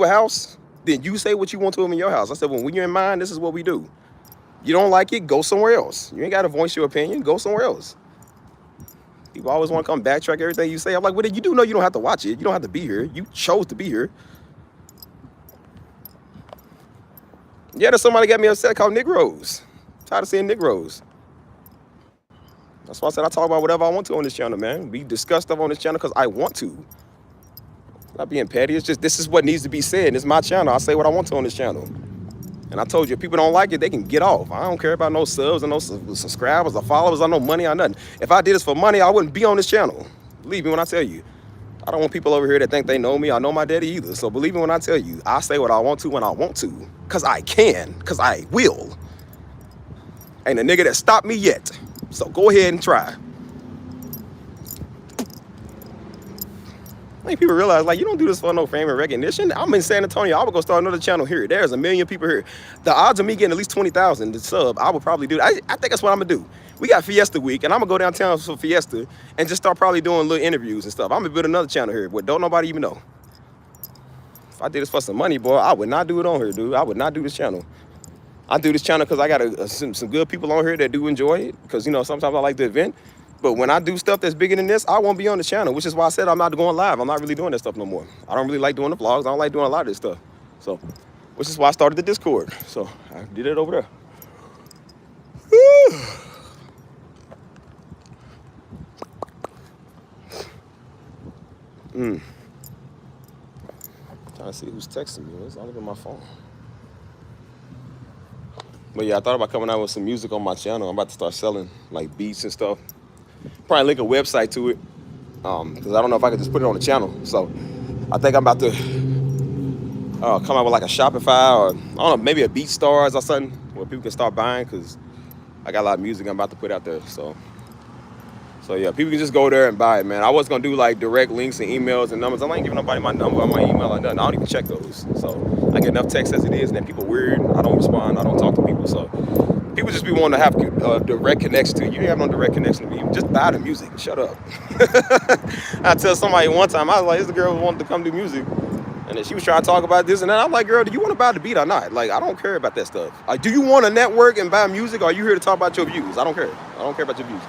a house, then you say what you want to them in your house. I said, well, when you're in mine, this is what we do. You don't like it, go somewhere else. You ain't got to voice your opinion, go somewhere else. People always want to come backtrack everything you say. I'm like, well, you do know you don't have to watch it. You don't have to be here. You chose to be here. Yeah, there's somebody got me upset called Negroes. I'm tired of seeing Negroes. That's why I said I talk about whatever I want to on this channel, man. We discuss stuff on this channel because I want to. Not being petty. It's just this is what needs to be said. It's my channel. I say what I want to on this channel. And I told you, if people don't like it, they can get off. I don't care about no subs or no subscribers or followers or no money or nothing. If I did this for money, I wouldn't be on this channel. Believe me when I tell you. I don't want people over here that think they know me. I know my daddy either. So believe me when I tell you, I say what I want to when I want to. Because I can. Because I will. Ain't a nigga that stopped me yet. So go ahead and try. I think people realize, like, you don't do this for no fame and recognition. I'm in San Antonio. I would go start another channel here. There's 1 million people here. The odds of me getting at least 20,000 to sub, I would probably do. I think that's what I'm going to do. We got Fiesta week, and I'm going to go downtown for Fiesta and just start probably doing little interviews and stuff. I'm going to build another channel here, but don't nobody even know. If I did this for some money, boy, I would not do it on here, dude. I would not do this channel. I do this channel because I got some good people on here that do enjoy it. Because, you know, sometimes I like the event. But when I do stuff that's bigger than this, I won't be on the channel, which is why I said I'm not going live. I'm not really doing that stuff no more. I don't really like doing the vlogs. I don't like doing a lot of this stuff. So, which is why I started the Discord. So, I did it over there. Trying to see who's texting me. I'll look at my phone. But yeah, I thought about coming out with some music on my channel. I'm about to start selling like beats and stuff. Probably link a website to it. Because I don't know if I could just put it on the channel. So I think I'm about to come out with like a Shopify or I don't know, maybe a BeatStars or something where people can start buying because I got a lot of music I'm about to put out there. So So yeah, people can just go there and buy it, man. I was gonna do like direct links and emails and numbers. I ain't giving nobody my number or my email or nothing. I don't even check those. So I get enough text as it is, and then people weird. I don't respond. I don't talk to people. So people just be wanting to have direct connection to you. You ain't have no direct connection to me. Just buy the music. Shut up. I tell somebody one time, I was like, this girl wanted to come do music. And then she was trying to talk about this and that. I'm like, girl, do you want to buy the beat or not? Like, I don't care about that stuff. Like, do you want to network and buy music, or are you here to talk about your views? I don't care. I don't care about your views.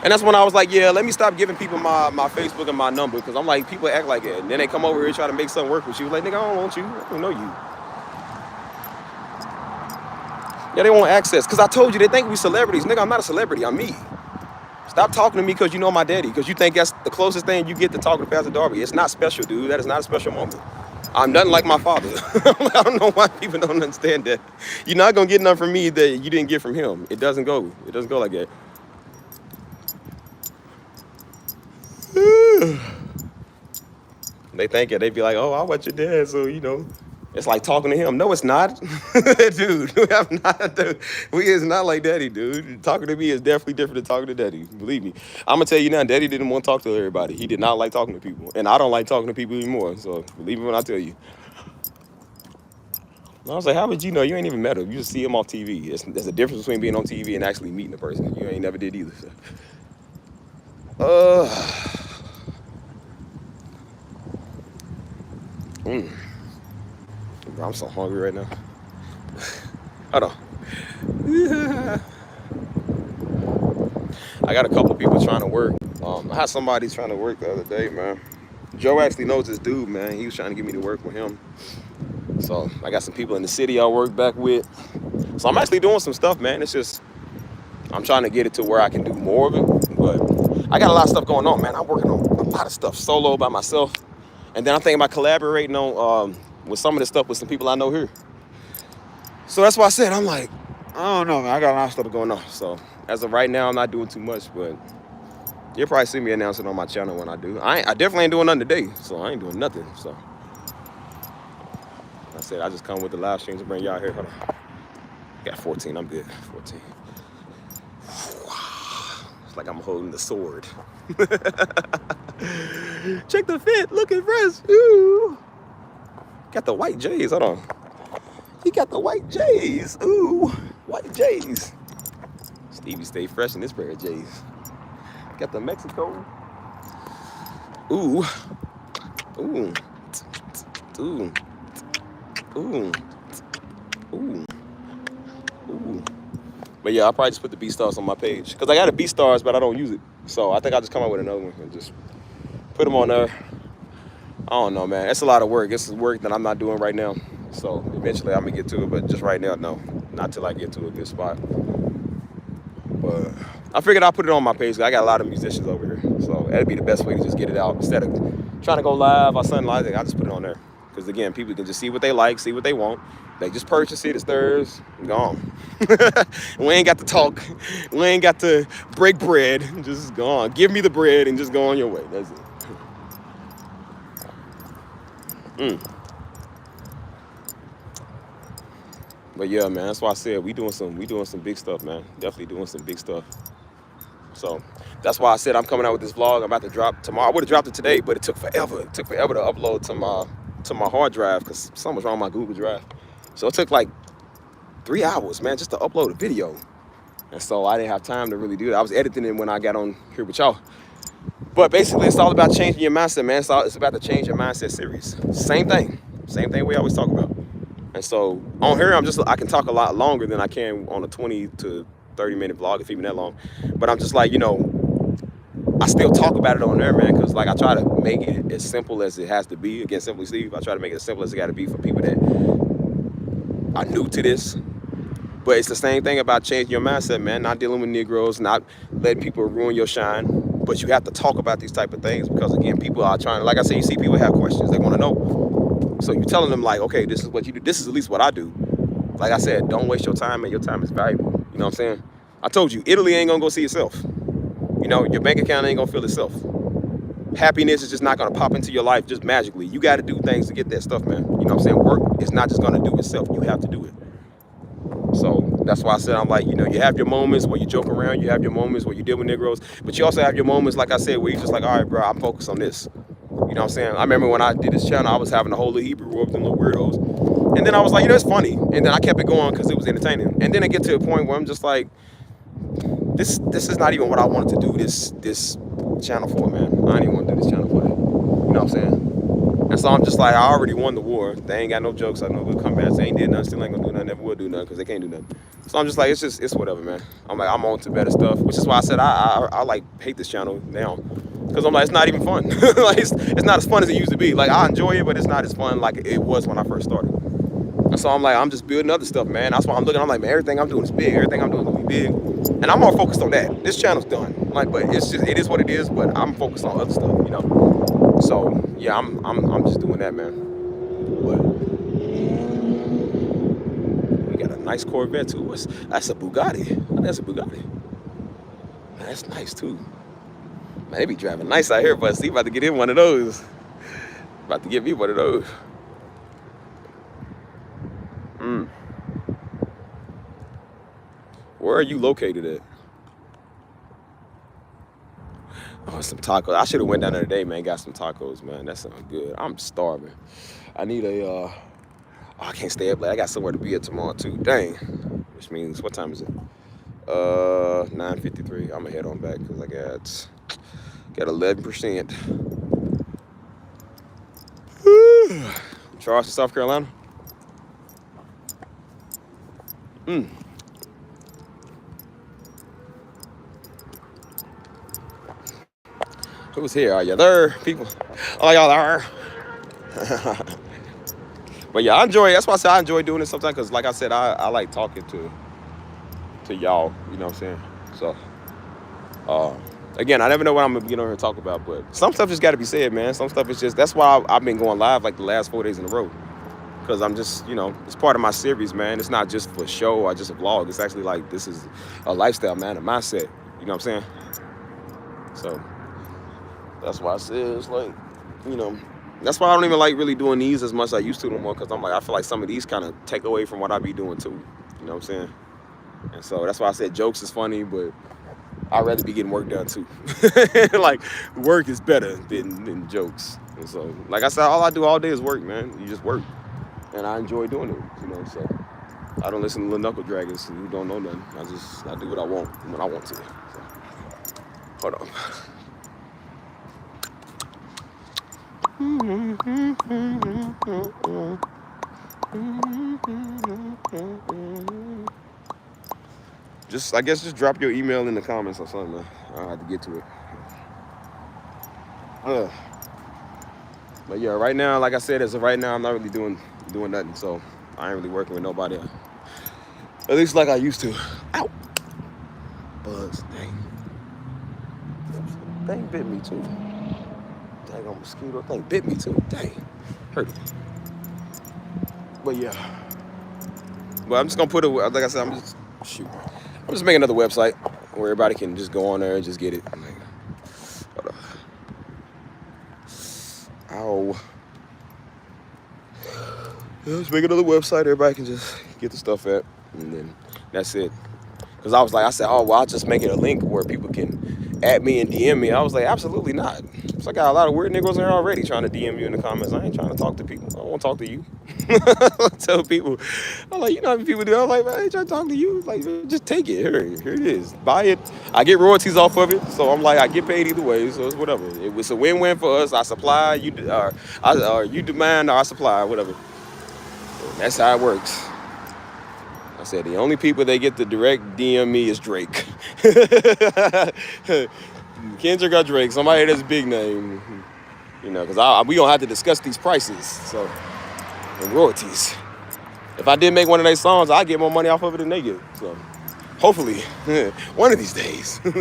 And that's when I was like, yeah, let me stop giving people my Facebook and my number, because I'm like, people act like it. And then they come over here and try to make something work with you. Like, nigga, I don't want you. I don't know you. Yeah, they want access. Because I told you, they think we celebrities. Nigga, I'm not a celebrity. I'm me. Stop talking to me because you know my daddy, because you think that's the closest thing you get to talking to Pastor Darby. It's not special, dude. That is not a special moment. I'm nothing like my father. I don't know why people don't understand that. You're not going to get nothing from me that you didn't get from him. It doesn't go. It doesn't go like that. They think it. They be like, oh, I watch your dad, so, you know. It's like talking to him. No, it's not. Dude, we is not like daddy, dude. Talking to me is definitely different than talking to daddy. Believe me. I'm going to tell you now, daddy didn't want to talk to everybody. He did not like talking to people. And I don't like talking to people anymore. So believe me when I tell you. I was like, how would you know? You ain't even met him. You just see him off TV. There's a difference between being on TV and actually meeting a person. You ain't never did either. So. I'm so hungry right now. Hold on. I got a couple of people trying to work. I had somebody trying to work the other day, man. Joe actually knows this dude, man. He was trying to get me to work with him. So I got some people in the city I work back with. So I'm actually doing some stuff, man. It's just, I'm trying to get it to where I can do more of it. But I got a lot of stuff going on, man. I'm working on a lot of stuff solo by myself. And then I'm thinking about collaborating on with some of the stuff with some people I know here. So that's why I said, I'm like, I don't know, man. I got a lot of stuff going on. So as of right now, I'm not doing too much, but you'll probably see me announce it on my channel when I do. I definitely ain't doing nothing today, so I ain't doing nothing. So I said, I just come with the live streams to bring y'all here. Hold on. Got 14, I'm good, 14. It's like I'm holding the sword. Check the fit, looking fresh. Ooh. Got the white J's, hold on. He got the white J's. Ooh, white J's. Stevie stay fresh in this pair of J's. Got the Mexico. Ooh. Ooh. Ooh. Ooh. Ooh. Ooh. But yeah, I'll probably just put the B-Stars on my page. Because I got a B-Stars, but I don't use it. So I think I'll just come up with another one and just put them on there. I don't know, man. It's a lot of work. It's work that I'm not doing right now. So eventually I'm going to get to it. But just right now, no. Not till I get to a good spot. But I figured I'll put it on my page. I got a lot of musicians over here. So that'd be the best way to just get it out. Instead of trying to go live or something like that, I just put it on there. Because again, people can just see what they like, see what they want. They just purchase it, it's theirs, gone. We ain't got to talk. We ain't got to break bread. Just go on. Give me the bread and just go on your way. That's it. But yeah, man, that's why I said we doing some big stuff, man. Definitely doing some big stuff. So that's why I said I'm coming out with this vlog. I'm about to drop tomorrow. I would have dropped it today, but it took forever. It took forever to upload to my hard drive because something was wrong with my Google Drive. So it took like 3 hours, man, just to upload a video. And so I didn't have time to really do that. I was editing it when I got on here with y'all. But basically, it's all about changing your mindset, man. It's about the Change Your Mindset series. Same thing we always talk about. And so on here, I can talk a lot longer than I can on a 20 to 30 minute vlog, if even that long. But I'm just like, you know, I still talk about it on there, man, because like I try to make it as simple as it has to be. Again, Simply Steve, I try to make it as simple as it got to be for people that are new to this. But it's the same thing about changing your mindset, man. Not dealing with Negroes, not letting people ruin your shine. But you have to talk about these type of things because, again, people are trying to, like I said, you see people have questions. They want to know. So you're telling them, like, okay, this is what you do. This is at least what I do. Like I said, don't waste your time, and your time is valuable. You know what I'm saying? I told you, Italy ain't going to go see itself. You know, your bank account ain't going to fill itself. Happiness is just not going to pop into your life just magically. You got to do things to get that stuff, man. You know what I'm saying? Work is not just going to do itself. You have to do it. So That's why I said I'm like, you know, you have your moments where you joke around, you have your moments where you deal with Negroes, but you also have your moments, like I said, where you just like, all right, bro, I'm focused on this. You know what I'm saying? I remember when I did this channel, I was having a whole little Hebrew war with them little weirdos. And then I was like, you know, it's funny. And then I kept it going because it was entertaining. And then it get to a point where I'm just like, this is not even what I wanted to do this channel for, man. I didn't even want to do this channel for that. You know what I'm saying? And so I'm just like, I already won the war. They ain't got no jokes. I know good comebacks. They ain't did nothing. Still ain't gonna do nothing. Never will do nothing because they can't do nothing. So I'm just like, it's whatever, man. I'm like, I'm on to better stuff, which is why I said I like hate this channel now. Because I'm like, it's not even fun. Like, it's not as fun as it used to be. Like, I enjoy it, but it's not as fun like it was when I first started. And so I'm like, I'm just building other stuff, man. That's why I'm looking. I'm like, man, everything I'm doing is big. Everything I'm doing is gonna be big. And I'm more focused on that. This channel's done. Like, but it's just, it is what it is. But I'm focused on other stuff, you know. So yeah, I'm just doing that, man. But we got a nice Corvette too. That's a Bugatti. That's a Bugatti. Man, that's nice too. Man, they be driving nice out here, but see, about to get him one of those. About to get me one of those. Where are you located at? Oh, some tacos. I should have went down there today, man. Got some tacos, man. That sounds good. I'm starving. I need a, oh, I can't stay up late. I got somewhere to be at tomorrow too. Dang. Which means, what time is it? 9:53. I'm gonna head on back because I got 11%. Charleston, South Carolina. Who's here? Are you there, people? Oh, y'all there? But yeah, I enjoy it. That's why I said I enjoy doing it sometimes because, like I said, I like talking to y'all. You know what I'm saying? So, again, I never know what I'm gonna get on here and talk about, but some stuff just got to be said, man. Some stuff is just, that's why I've been going live like the last 4 days in a row. Because I'm just, you know, it's part of my series, man. It's not just for show or just a vlog. It's actually like, this is a lifestyle, man, a mindset. You know what I'm saying? So that's why I said it's like, you know, that's why I don't even like really doing these as much as I used to no more. Because I'm like, I feel like some of these kind of take away from what I be doing too. You know what I'm saying? And so that's why I said jokes is funny, but I'd rather be getting work done too. Like, work is better than jokes. And so, like I said, all I do all day is work, man. You just work. And I enjoy doing it, you know, so I don't listen to little knuckle draggers who don't know nothing. I do what I want when I want to. So, hold on. I guess just drop your email in the comments or something, man. I'll have to get to it. But yeah, right now, like I said, as of right now, I'm not really doing nothing. So I ain't really working with nobody. At least like I used to. Ow! Bugs, dang. Thing bit me too. Dang, on mosquito. Thing bit me too. Dang. Hurt me. But yeah. But I'm just gonna put it, like I said, I'm just making another website where everybody can just go on there and just get it. Hold on. Ow. Yeah, let's make another website everybody can just get the stuff at, and then that's it. Because I said, oh, well, I'll just make it a link where people can add me and DM me. I was like, absolutely not. So I got a lot of weird niggas in here already trying to DM you in the comments. I ain't trying to talk to people. I don't want to talk to you. Tell people. I'm like, you know how many people do? I'm like, man, I ain't trying to talk to you. Like, just take it. Here it is. Buy it. I get royalties off of it. So I'm like, I get paid either way. So it's whatever. It was a win-win for us. I supply, you demand, or I supply, whatever. That's how it works. I said the only people that get the direct DM me is Drake. Kendrick or Drake, somebody that's big name. You know, because we gonna have to discuss these prices. So, and royalties. If I did make one of their songs, I get more money off of it than they get. So, hopefully, one of these days. Yeah,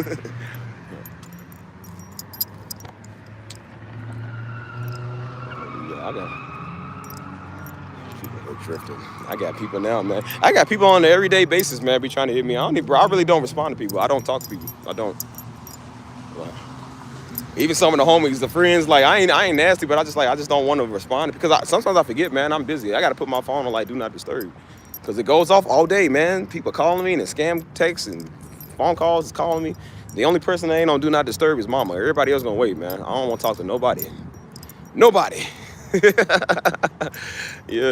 drifting. I got people now, man. I got people on an everyday basis, man, be trying to hit me. I really don't respond to people. I don't talk to people. I don't. Like, even some of the homies, the friends, like I ain't nasty, but I just don't want to respond because sometimes I forget, man. I'm busy. I got to put my phone on like do not disturb. Because it goes off all day, man. People calling me and scam texts and phone calls is calling me. The only person that ain't on do not disturb is mama. Everybody else gonna wait, man. I don't want to talk to nobody. Nobody. Yeah,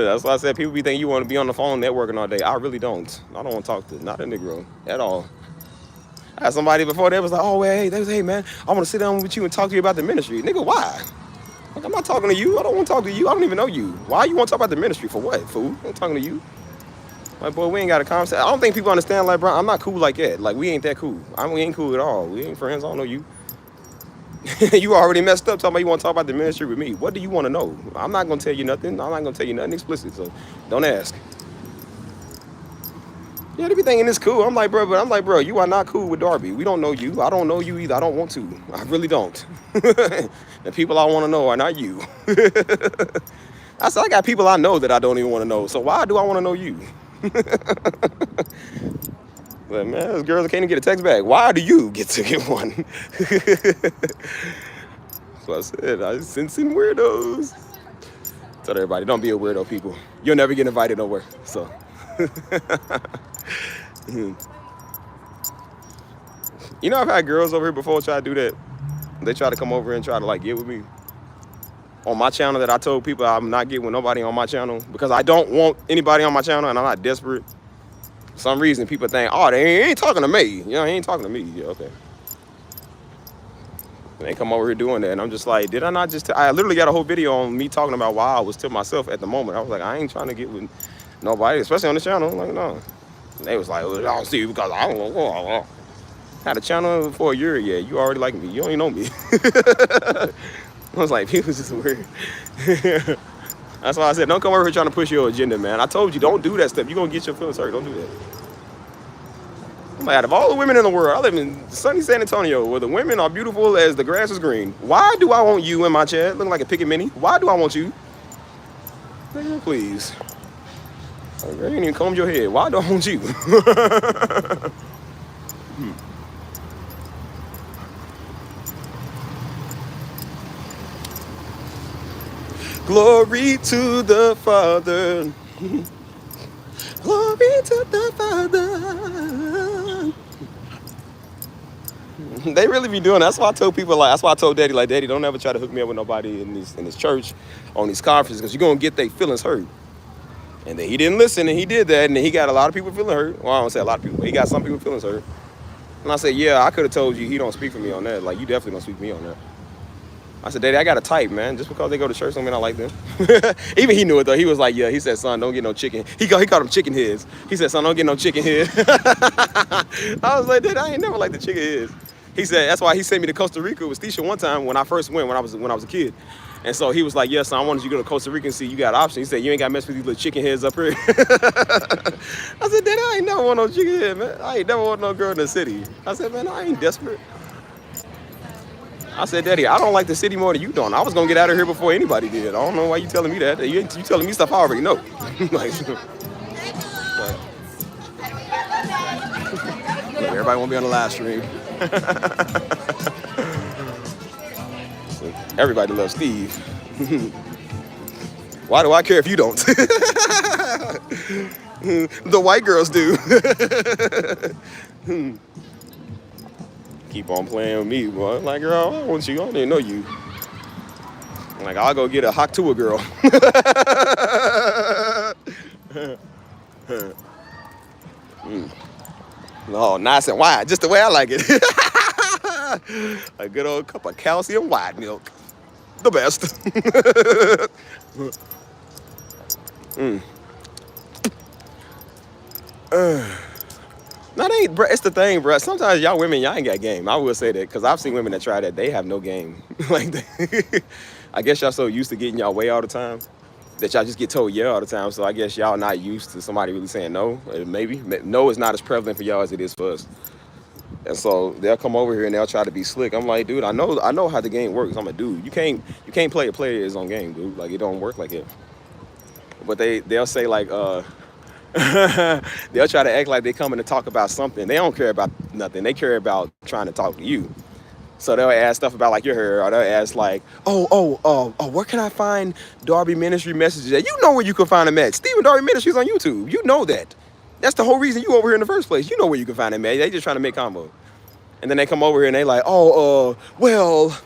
that's why I said people be thinking you want to be on the phone networking all day. I really don't. I don't want to talk to not a Negro at all. I had somebody before that was like, oh, hey, they was, hey, man, I want to sit down with you and talk to you about the ministry. Nigga, why? Like, I'm not talking to you. I don't want to talk to you. I don't even know you. Why you want to talk about the ministry? For what, fool? I'm talking to you. Like, boy, we ain't got a conversation. I don't think people understand, like, bro, I'm not cool like that. Like, we ain't that cool. We ain't cool at all. We ain't friends. I don't know you. You already messed up talking about you want to talk about the ministry with me. What do you want to know? I'm not going to tell you nothing. I'm not going to tell you nothing explicit, so don't ask. Yeah, they be thinking it's cool. I'm like, bro, you are not cool with Darby. We don't know you. I don't know you either. I don't want to. I really don't. The people I want to know are not you. I said, I got people I know that I don't even want to know. So why do I want to know you? But man, those girls can't even get a text back. Why do you get to get one? So I said, I sensing weirdos. Tell everybody, don't be a weirdo, people. You'll never get invited nowhere. So. You know, I've had girls over here before try to do that. They try to come over and try to like get with me on my channel that I told people I'm not getting with nobody on my channel because I don't want anybody on my channel and I'm not desperate. For some reason people think, oh, they ain't talking to me. You know, he ain't talking to me. Yeah, okay. And they come over here doing that and I'm just like, did I not just I literally got a whole video on me talking about why I was to myself at the moment. I was like, I ain't trying to get with nobody, especially on the channel. I'm like, no. And they was like, well, I don't see you because I don't know. Had a channel for a year, yeah. You already like me. You don't even know me. I was like, people just weird. That's why I said, don't come over here trying to push your agenda, man. I told you, don't do that stuff. You're going to get your feelings hurt. Don't do that. I'm like, out of all the women in the world, I live in sunny San Antonio where the women are beautiful as the grass is green. Why do I want you in my chat looking like a picket mini? Why do I want you? Man, please. Like, girl, you ain't even combed your head. Why do I want you? Glory to the Father. Glory to the Father. They really be doing that. That's why I told people, like, that's why I told Daddy, like, Daddy, don't ever try to hook me up with nobody in this church on these conferences because you're going to get their feelings hurt. And then he didn't listen and he did that and then he got a lot of people feeling hurt. Well, I don't say a lot of people, but he got some people feelings hurt. And I said, yeah, I could have told you he don't speak for me on that. Like, you definitely don't speak for me on that. I said, Daddy, I got a type, man. Just because they go to church don't mean I like them. Even he knew it, though. He was like, yeah. He said, son, don't get no chicken. He called them chicken heads. He said, son, don't get no chicken head. I was like, Daddy, I ain't never liked the chicken heads. He said, that's why he sent me to Costa Rica with Stisha one time when I first went, when I was a kid. And so he was like, yeah, son, I wanted you to go to Costa Rica and see you got options. He said, you ain't got to mess with these little chicken heads up here. I said, Daddy, I ain't never want no chicken head, man. I ain't never want no girl in the city. I said, man, I ain't desperate. I said, Daddy, I don't like the city more than you don't. I was going to get out of here before anybody did. I don't know why you telling me that. You telling me stuff I already know. Like, everybody want to be on the live stream. Everybody loves Steve. Why do I care if you don't? The white girls do. Keep on playing with me, boy. Like, girl, I don't want you. I don't even know you. Like, I'll go get a Haktua girl. No, nice and wide, just the way I like it. A good old cup of calcium white milk. The best. No, they ain't, bro. It's the thing, bro. Sometimes y'all women, y'all ain't got game. I will say that because I've seen women that try that. They have no game. Like, I guess y'all so used to getting y'all way all the time that y'all just get told yeah all the time. So I guess y'all not used to somebody really saying no. Maybe no is not as prevalent for y'all as it is for us. And so they'll come over here and they'll try to be slick. I'm like, dude, I know how the game works. I'm a dude. You can't play a player's own game, dude. Like, it don't work like it. But they'll say like they'll try to act like they coming to talk about something. They don't care about nothing. They care about trying to talk to you. So they'll ask stuff about like your hair, or they'll ask like, where can I find Darby Ministry messages at? You know where you can find them at. Stephen Darby Ministries on YouTube. You know that. That's the whole reason you over here in the first place. You know where you can find them at. They just trying to make combo. And then they come over here and they like, well,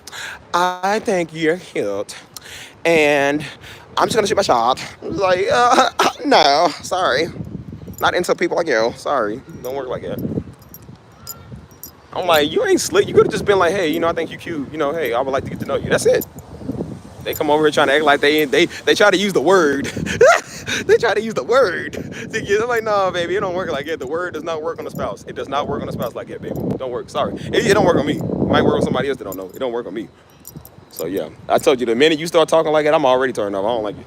I think you're cute. And I'm just gonna shoot my shot. Like, no, sorry. Not into people like you. Sorry. Don't work like that. I'm like, you ain't slick. You could have just been like, hey, I think you cute. Hey, I would like to get to know you. That's it. They come over here trying to act like they try to use the word. They try to use the word. They're like, no, baby, it don't work like that. The word does not work on a spouse. It does not work on a spouse like that, baby. Don't work. Sorry. It don't work on me. It might work on somebody else that don't know. It don't work on me. So yeah, I told you the minute you start talking like that, I'm already turned off. I don't like you.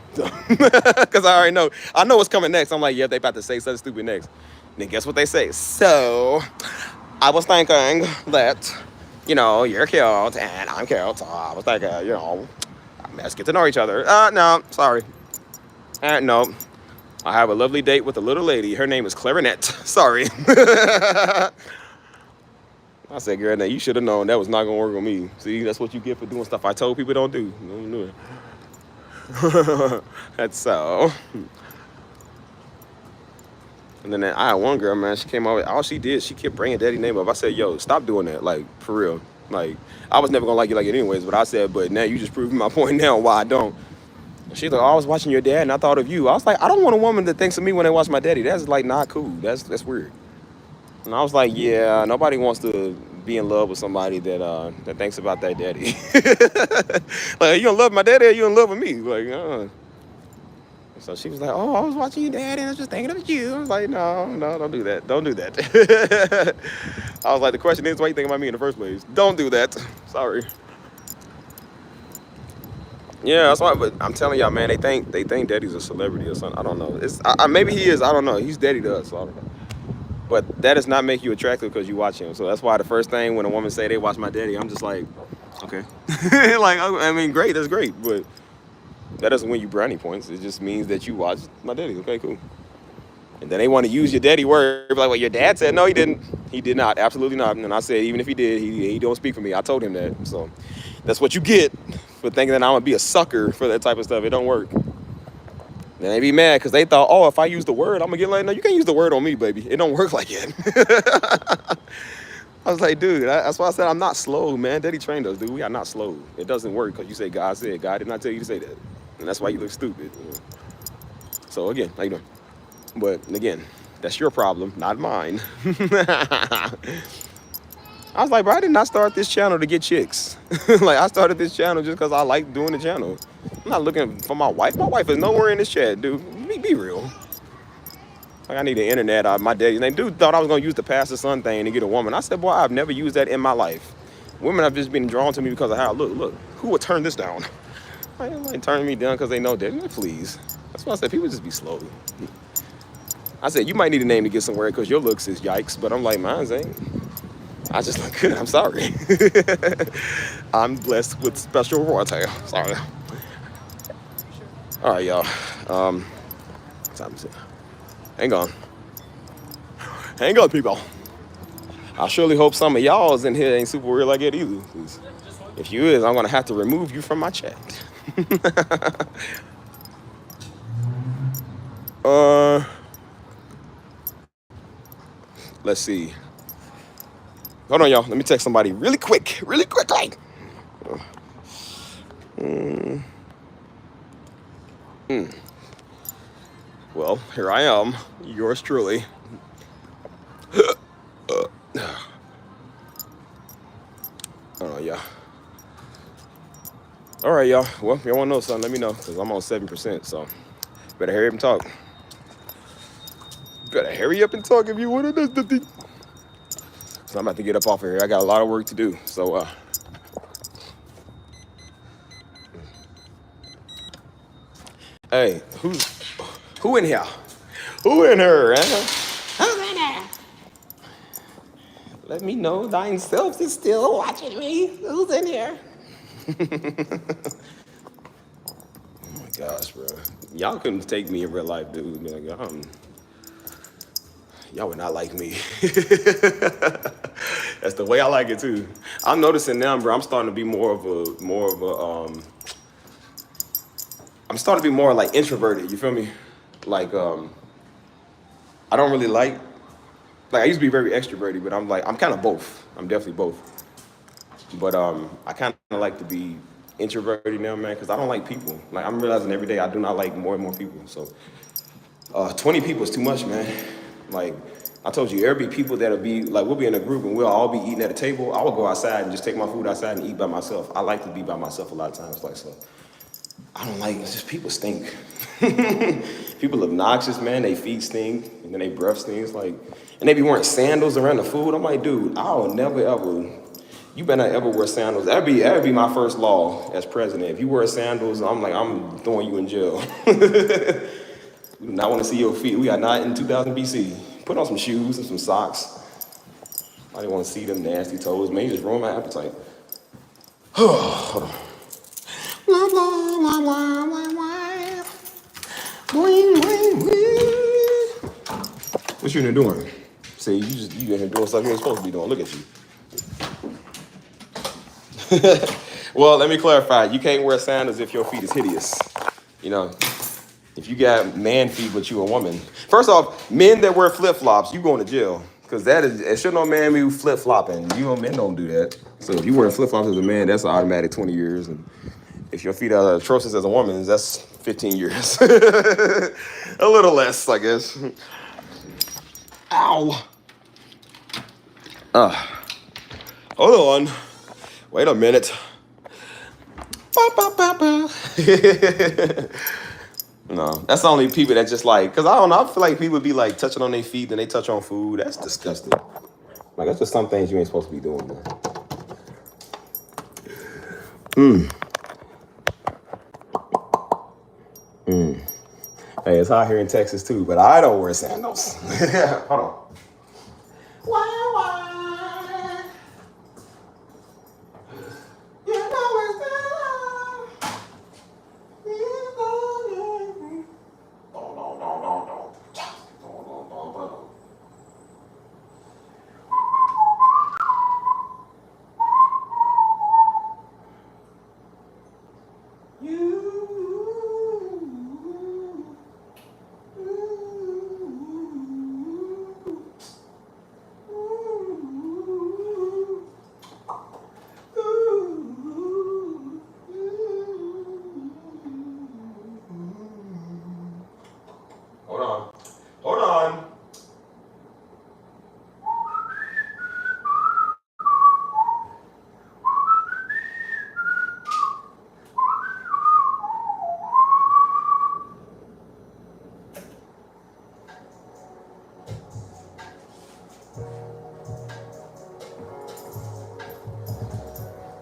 Because I already know. I know what's coming next. I'm like, yeah, they about to say something stupid next. Then guess what they say? So I was thinking that, you're cute and I'm cute. So I was thinking, let's get to know each other. No, sorry. No. I have a lovely date with a little lady. Her name is Clarinet. Sorry. I said, girl, now you should have known that was not going to work on me. See, that's what you get for doing stuff I told people don't do. You know it. That's so. And then I had one girl, man, she came over. All she did, she kept bringing daddy's name up. I said, yo, stop doing that. Like, for real. Like, I was never going to like it anyways. But I said, but now you just proved my point now why I don't. She's like, oh, I was watching your dad and I thought of you. I was like, I don't want a woman that thinks of me when they watch my daddy. That's like not cool. That's weird. And I was like, yeah, nobody wants to be in love with somebody that thinks about that daddy. Like, you don't love my daddy or you in love with me? Like, So she was like, oh, I was watching your daddy and I was just thinking of you. I was like, no, don't do that. Don't do that. I was like, the question is, why you think about me in the first place? Don't do that. Sorry. Yeah, that's why. But I'm telling y'all, man, they think daddy's a celebrity or something. I don't know. Maybe he is. I don't know. He's daddy to us. So I don't know. But that does not make you attractive because you watch him. So that's why the first thing when a woman say they watch my daddy, I'm just like, okay. Like, I mean, great, that's great. But that doesn't win you brownie points. It just means that you watch my daddy. Okay, cool. And then they want to use your daddy word. Like, well, your dad said, no, he didn't. He did not. Absolutely not. And I said, even if he did, he don't speak for me. I told him that. So that's what you get for thinking that I'm going to be a sucker for that type of stuff. It don't work. Then they be mad because they thought, oh, if I use the word, I'm going to get like, no, you can't use the word on me, baby. It don't work like that. I was like, dude, that's why I said I'm not slow, man. Daddy trained us, dude. We are not slow. It doesn't work because you say God said. God did not tell you to say that. And that's why you look stupid. So, again, how you doing? But, again, that's your problem, not mine. I was like, bro, I did not start this channel to get chicks. Like, I started this channel just because I like doing the channel. I'm not looking for my wife. My wife is nowhere in this chat, dude. Be real. Like, I need the internet. My daddy's name. Dude thought I was going to use the pastor son thing to get a woman. I said, boy, I've never used that in my life. Women have just been drawn to me because of how I look. Look, who would turn this down? I ain't turning me down because they know daddy. Please. That's why I said people just be slow. I said, you might need a name to get somewhere because your looks is yikes. But I'm like, mine's ain't. I just look good. I'm sorry. I'm blessed with special royalty. Sorry. All right, y'all. Hang on. Hang on, people. I surely hope some of y'all's in here ain't super weird like it either. If you is, I'm going to have to remove you from my chat. Let's see. Hold on, y'all. Let me text somebody really quick. Really quickly. Well, here I am. Yours truly. Hold on, y'all. All right, y'all. Well, if y'all want to know something, let me know, because I'm on 7%, so better hurry up and talk. Better hurry up and talk if you want to know something. So I'm about to get up off of here. I got a lot of work to do, so hey, who in here? Who in here? Who's in there? Let me know thine self is still watching me. Who's in here? Oh my gosh, bro. Y'all couldn't take me in real life, dude. y'all would not like me. That's the way I like it too. I'm noticing now, bro. I'm starting to be I'm starting to be more like introverted. You feel me? Like I don't really like I used to be very extroverted, but I'm kind of both. I'm definitely both. But I kind of like to be introverted now, man, because I don't like people. Like I'm realizing every day I do not like more and more people. So 20 people is too much, man. Like I told you, there'll be people that'll be like we'll be in a group and we'll all be eating at a table. I will go outside and just take my food outside and eat by myself. I like to be by myself a lot of times, like so. I don't like it's just people stink. People obnoxious, man. They feet stink and then they breath stinks. Like, and they be wearing sandals around the food. I'm like, dude, I'll never ever. You better not ever wear sandals. That'd be my first law as president. If you wear sandals, I'm throwing you in jail. We do not want to see your feet. We are not in 2000 BC. Put on some shoes and some socks. I didn't want to see them nasty toes. Man, you just ruin my appetite. Hold on. Blah, blah, blah, blah, blah, blah. Boing, boing, boing. What you in there doing? See, you in here doing stuff you ain't supposed to be doing. Look at you. Well, let me clarify. You can't wear sandals if your feet is hideous. You know, if you got man feet but you a woman. First off, men that wear flip-flops, you going to jail. Because it should no man be flip-flopping. You know, men don't do that. So if you wear flip-flops as a man, that's an automatic 20 years. And if your feet are atrocious as a woman, that's 15 years. A little less, I guess. Ow. Hold on. Wait a minute. Ba, ba, ba, ba. No, that's only people that just like, because I don't know, I feel like people be like touching on their feet and they touch on food. That's disgusting. Like, that's just some things you ain't supposed to be doing, man. Hey, it's hot here in Texas too, but I don't wear sandals. Hold on. Why? You know it's down.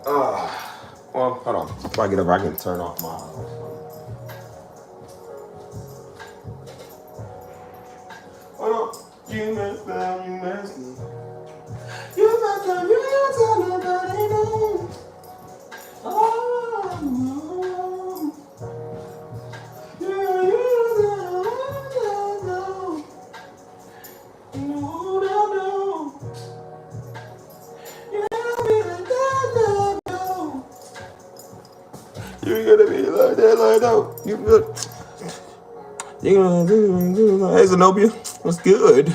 Hold on. Well, hold on. Before I get over, I can turn off my. Hold on. You messed up, you messed up. You messed up, you ain't tell nobody no. Oh, no. Yeah, you no. No, no, no. You gotta be like that, no. You ain't gonna be like that, like no. You good. Hey, Zenobia, what's good?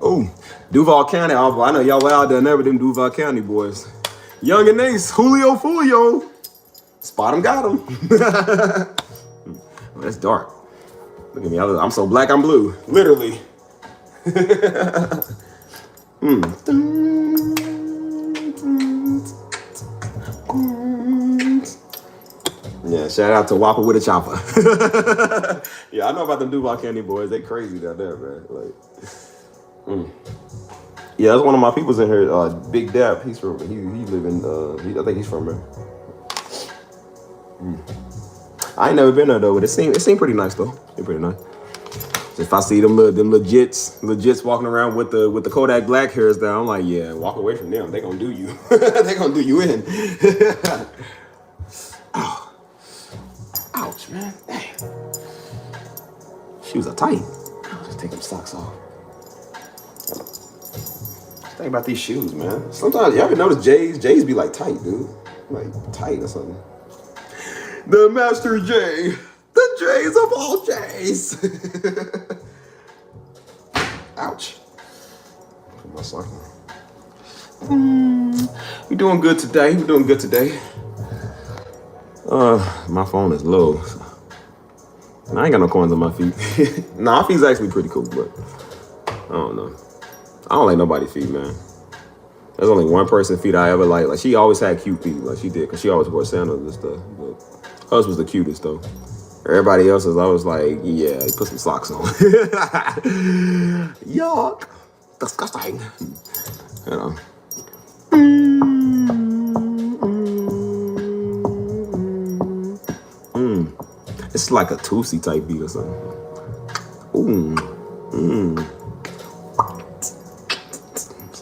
Oh, Duval County. Oh, I know y'all were out there, never them Duval County boys. Young and Ace, Julio Fulio. Spot him, got him. Oh, that's dark. Look at me, I'm so black, I'm blue. Literally. Yeah, shout out to Whopper with a chopper. Yeah, I know about them Duval County boys. They crazy down there, man. Like, yeah, that's one of my peoples in here. Big Dap. He's from. He live in. I think he's from there. I ain't never been there though, but it seemed pretty nice though. It's pretty nice. If I see them legits walking around with the Kodak Black hairs down, I'm like, yeah, walk away from them. They gonna do you. They gonna do you in. Ow. Ouch, man. Dang. Shoes are tight. I'll just take them socks off. Think about these shoes, man. Sometimes y'all ever notice J's be like tight, dude. Like tight or something. The Master J. The J's of all J's. Ouch. Put my sock on. We doing good today. We're doing good today. My phone is low. I ain't got no coins on my feet. Nah, my feet's actually pretty cool, but I don't know. I don't like nobody's feet, man. There's only one person's feet I ever liked. Like, she always had cute feet, like she did, because she always wore sandals and stuff. But hers was the cutest, though. Everybody else's, I was like, yeah, put some socks on. Yuck. Disgusting. You know. It's like a Tootsie type beat or something. Ooh.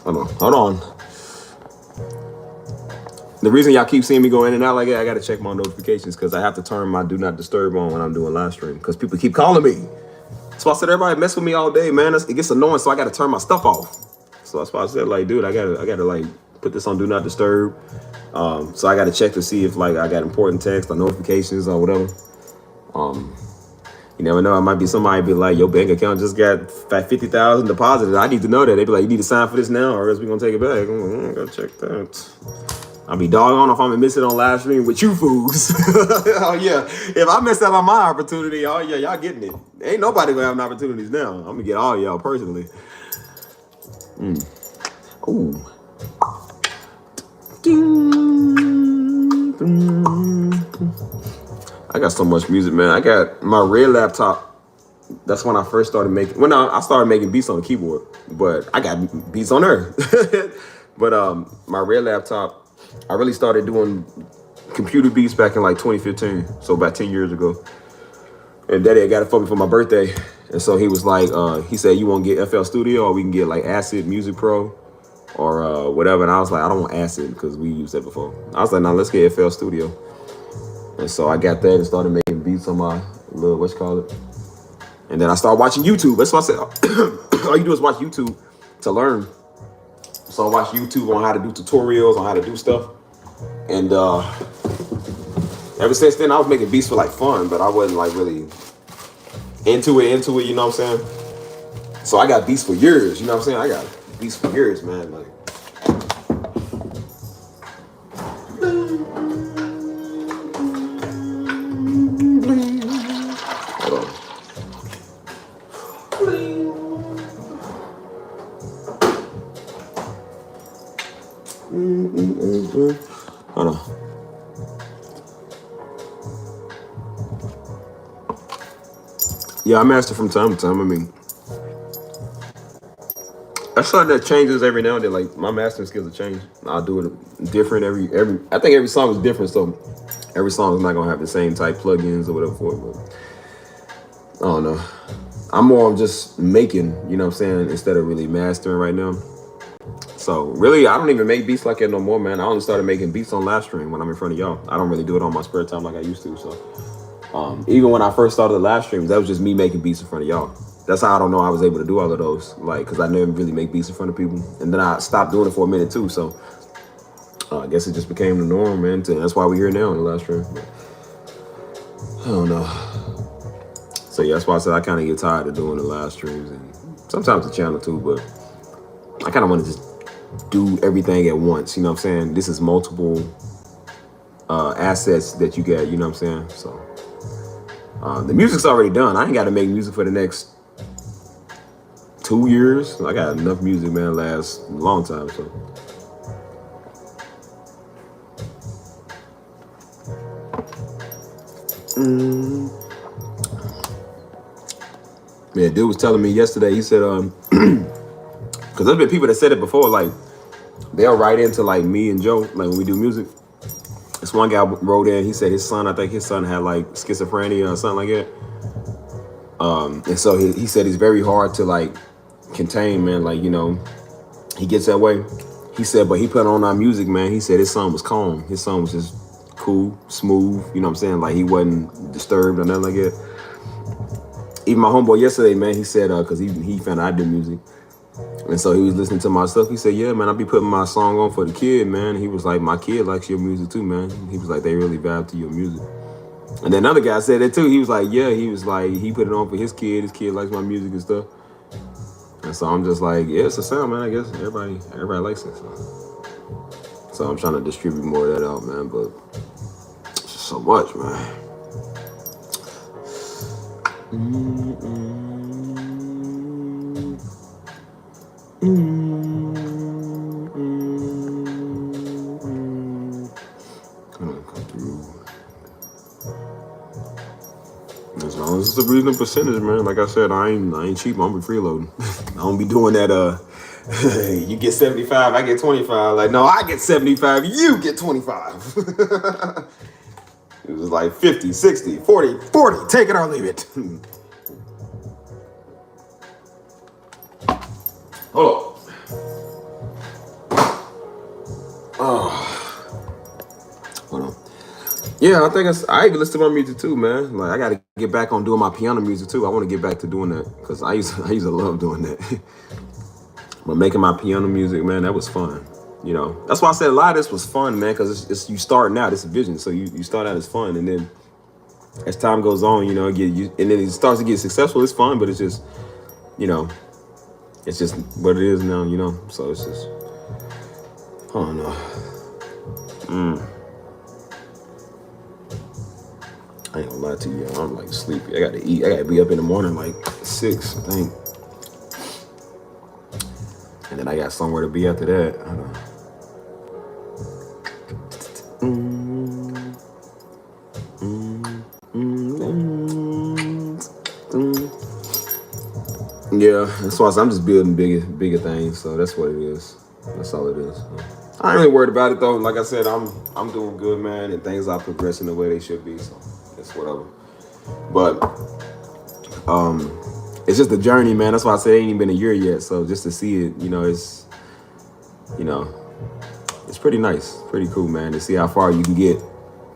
Hold on. The reason y'all keep seeing me go in and out like that, I gotta check my notifications because I have to turn my do not disturb on when I'm doing live stream because people keep calling me. So I said, everybody mess with me all day, man. It gets annoying, so I gotta turn my stuff off. So that's why I said, like, dude, I gotta like put this on do not disturb. So I gotta check to see if like I got important text or notifications or whatever. You never know. It might be somebody be like, your bank account just got 50,000 deposited. I need to know that. They be like, you need to sign for this now, or else we gonna take it back. Gotta check that. I'll be doggone if I'm gonna miss it on live stream with you fools. Oh yeah, if I miss out on my opportunity, oh yeah, y'all getting it. Ain't nobody gonna have opportunities now. I'm gonna get all y'all personally. Ooh. I got so much music, man. I got my red laptop. That's when I first started making. Well, no, I started making beats on the keyboard, but I got beats on there. But my red laptop, I really started doing computer beats back in like 2015, so about 10 years ago. And Daddy got it for me for my birthday, and so he was like, he said, "You want to get FL Studio, or we can get like Acid Music Pro, or whatever." And I was like, "I don't want Acid because we used that before." I was like, "No, let's get FL Studio." And so I got that and started making beats on my little, and then I started watching YouTube. That's what I said. All you do is watch YouTube to learn. So I watched YouTube on how to do tutorials on how to do stuff. And ever since then, I was making beats for like fun, but I wasn't like really into it, you know what I'm saying? So I got beats for years, you know what I'm saying? I got beats for years, man. Like, hold on. Hold on. Yeah, I master from time to time. I mean, that's something that changes every now and then. Like, my mastering skills will change. I'll do it different every. I think every song is different, so every song is not gonna have the same type plugins or whatever for it. But I don't know. I'm more of just making, you know what I'm saying, instead of really mastering right now. So really, I don't even make beats like that no more, man. I only started making beats on live stream when I'm in front of y'all. I don't really do it on my spare time like I used to. So even when I first started the live streams, that was just me making beats in front of y'all. That's how I don't know I was able to do all of those, like, because I never really make beats in front of people. And then I stopped doing it for a minute too. So I guess it just became the norm, man. And that's why we're here now in the live stream. But I don't know. So yeah, that's why I said I kind of get tired of doing the live streams and sometimes the channel too. But I kind of want to just do everything at once, you know what I'm saying? This is multiple assets that you get, you know what I'm saying? So the music's already done. I ain't got to make music for the next 2 years. I got enough music, man, last a long time. So yeah, dude was telling me yesterday, he said because there's been people that said it before, like, they'll write into, like, me and Joe, like, when we do music. This one guy wrote in, he said his son, I think his son had, like, schizophrenia or something like that. And so he said it's very hard to, like, contain, man, like, you know, he gets that way. He said, but he put on our music, man. He said his son was calm. His son was just cool, smooth, you know what I'm saying? Like, he wasn't disturbed or nothing like that. Even my homeboy yesterday, man, he said, because he found out I do music. And so he was listening to my stuff. He said, yeah, man, I be putting my song on for the kid, man. He was like, my kid likes your music too, man. He was like, they really vibe to your music. And then another guy said that too. He was like, yeah, he was like, he put it on for his kid. His kid likes my music and stuff. And so I'm just like, yeah, it's a sound, man. I guess everybody likes it. So I'm trying to distribute more of that out, man. But it's just so much, man. Come through. As long as it's a reasonable percentage, man. Like I said, I ain't cheap. I'm be freeloading. I don't be doing that. You get 75, I get 25. Like, no, I get 75, you get 25. It was like 50, 60, 40, 40. Take it or leave it. Hold on. Oh. Hold on. Yeah, I think I even listen to my music too, man. Like, I gotta get back on doing my piano music too. I want to get back to doing that because I used to love doing that. But making my piano music, man, that was fun. You know, that's why I said a lot of this was fun, man, because it's you starting out, it's a vision. So you start out as fun, and then as time goes on, you know, and then it starts to get successful. It's fun, but it's just, you know, it's just what it is now, you know. So it's just, I don't know. I ain't gonna lie to you, I'm like sleepy. I gotta eat. I gotta be up in the morning like 6, I think. And then I got somewhere to be after that. I don't know. Yeah, that's why I'm just building bigger things. So that's what it is. That's all it is. I ain't really worried about it though. Like I said, I'm doing good, man, and things are progressing the way they should be. So it's whatever. But it's just a journey, man. That's why I say it ain't even been a year yet. So just to see it, you know, it's pretty nice, pretty cool, man, to see how far you can get,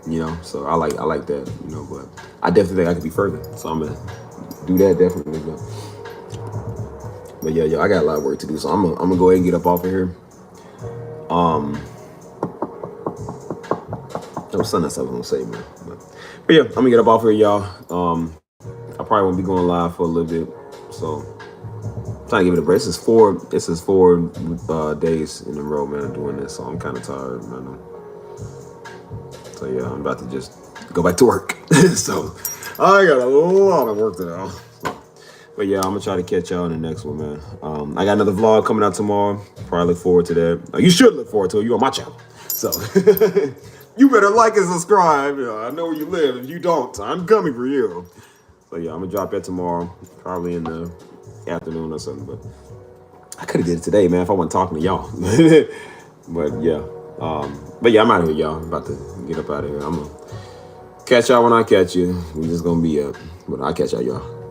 you know. So I like that, you know. But I definitely think I could be further. So I'm gonna do that definitely. But yeah, I got a lot of work to do. So I'm gonna go ahead and get up off of here. There was something else I was gonna say, man. But yeah, I'm gonna get up off here, y'all. I probably won't be going live for a little bit. So I'm trying to give it a break. This is four days in a row, man, doing this. So I'm kind of tired, man. So yeah, I'm about to just go back to work. So I got a lot of work to do. But yeah, I'm gonna try to catch y'all in the next one, man. I got another vlog coming out tomorrow. Probably look forward to that. You should look forward to it. You on my channel. So you better like and subscribe. I know where you live. If you don't, I'm coming for you. So yeah, I'm gonna drop that tomorrow, probably in the afternoon or something. But I could have did it today, man, if I wasn't talking to y'all. But yeah, I'm out of here, y'all. I'm about to get up out of here. I'm gonna catch y'all when I catch you. We just gonna be up, but I'll catch y'all.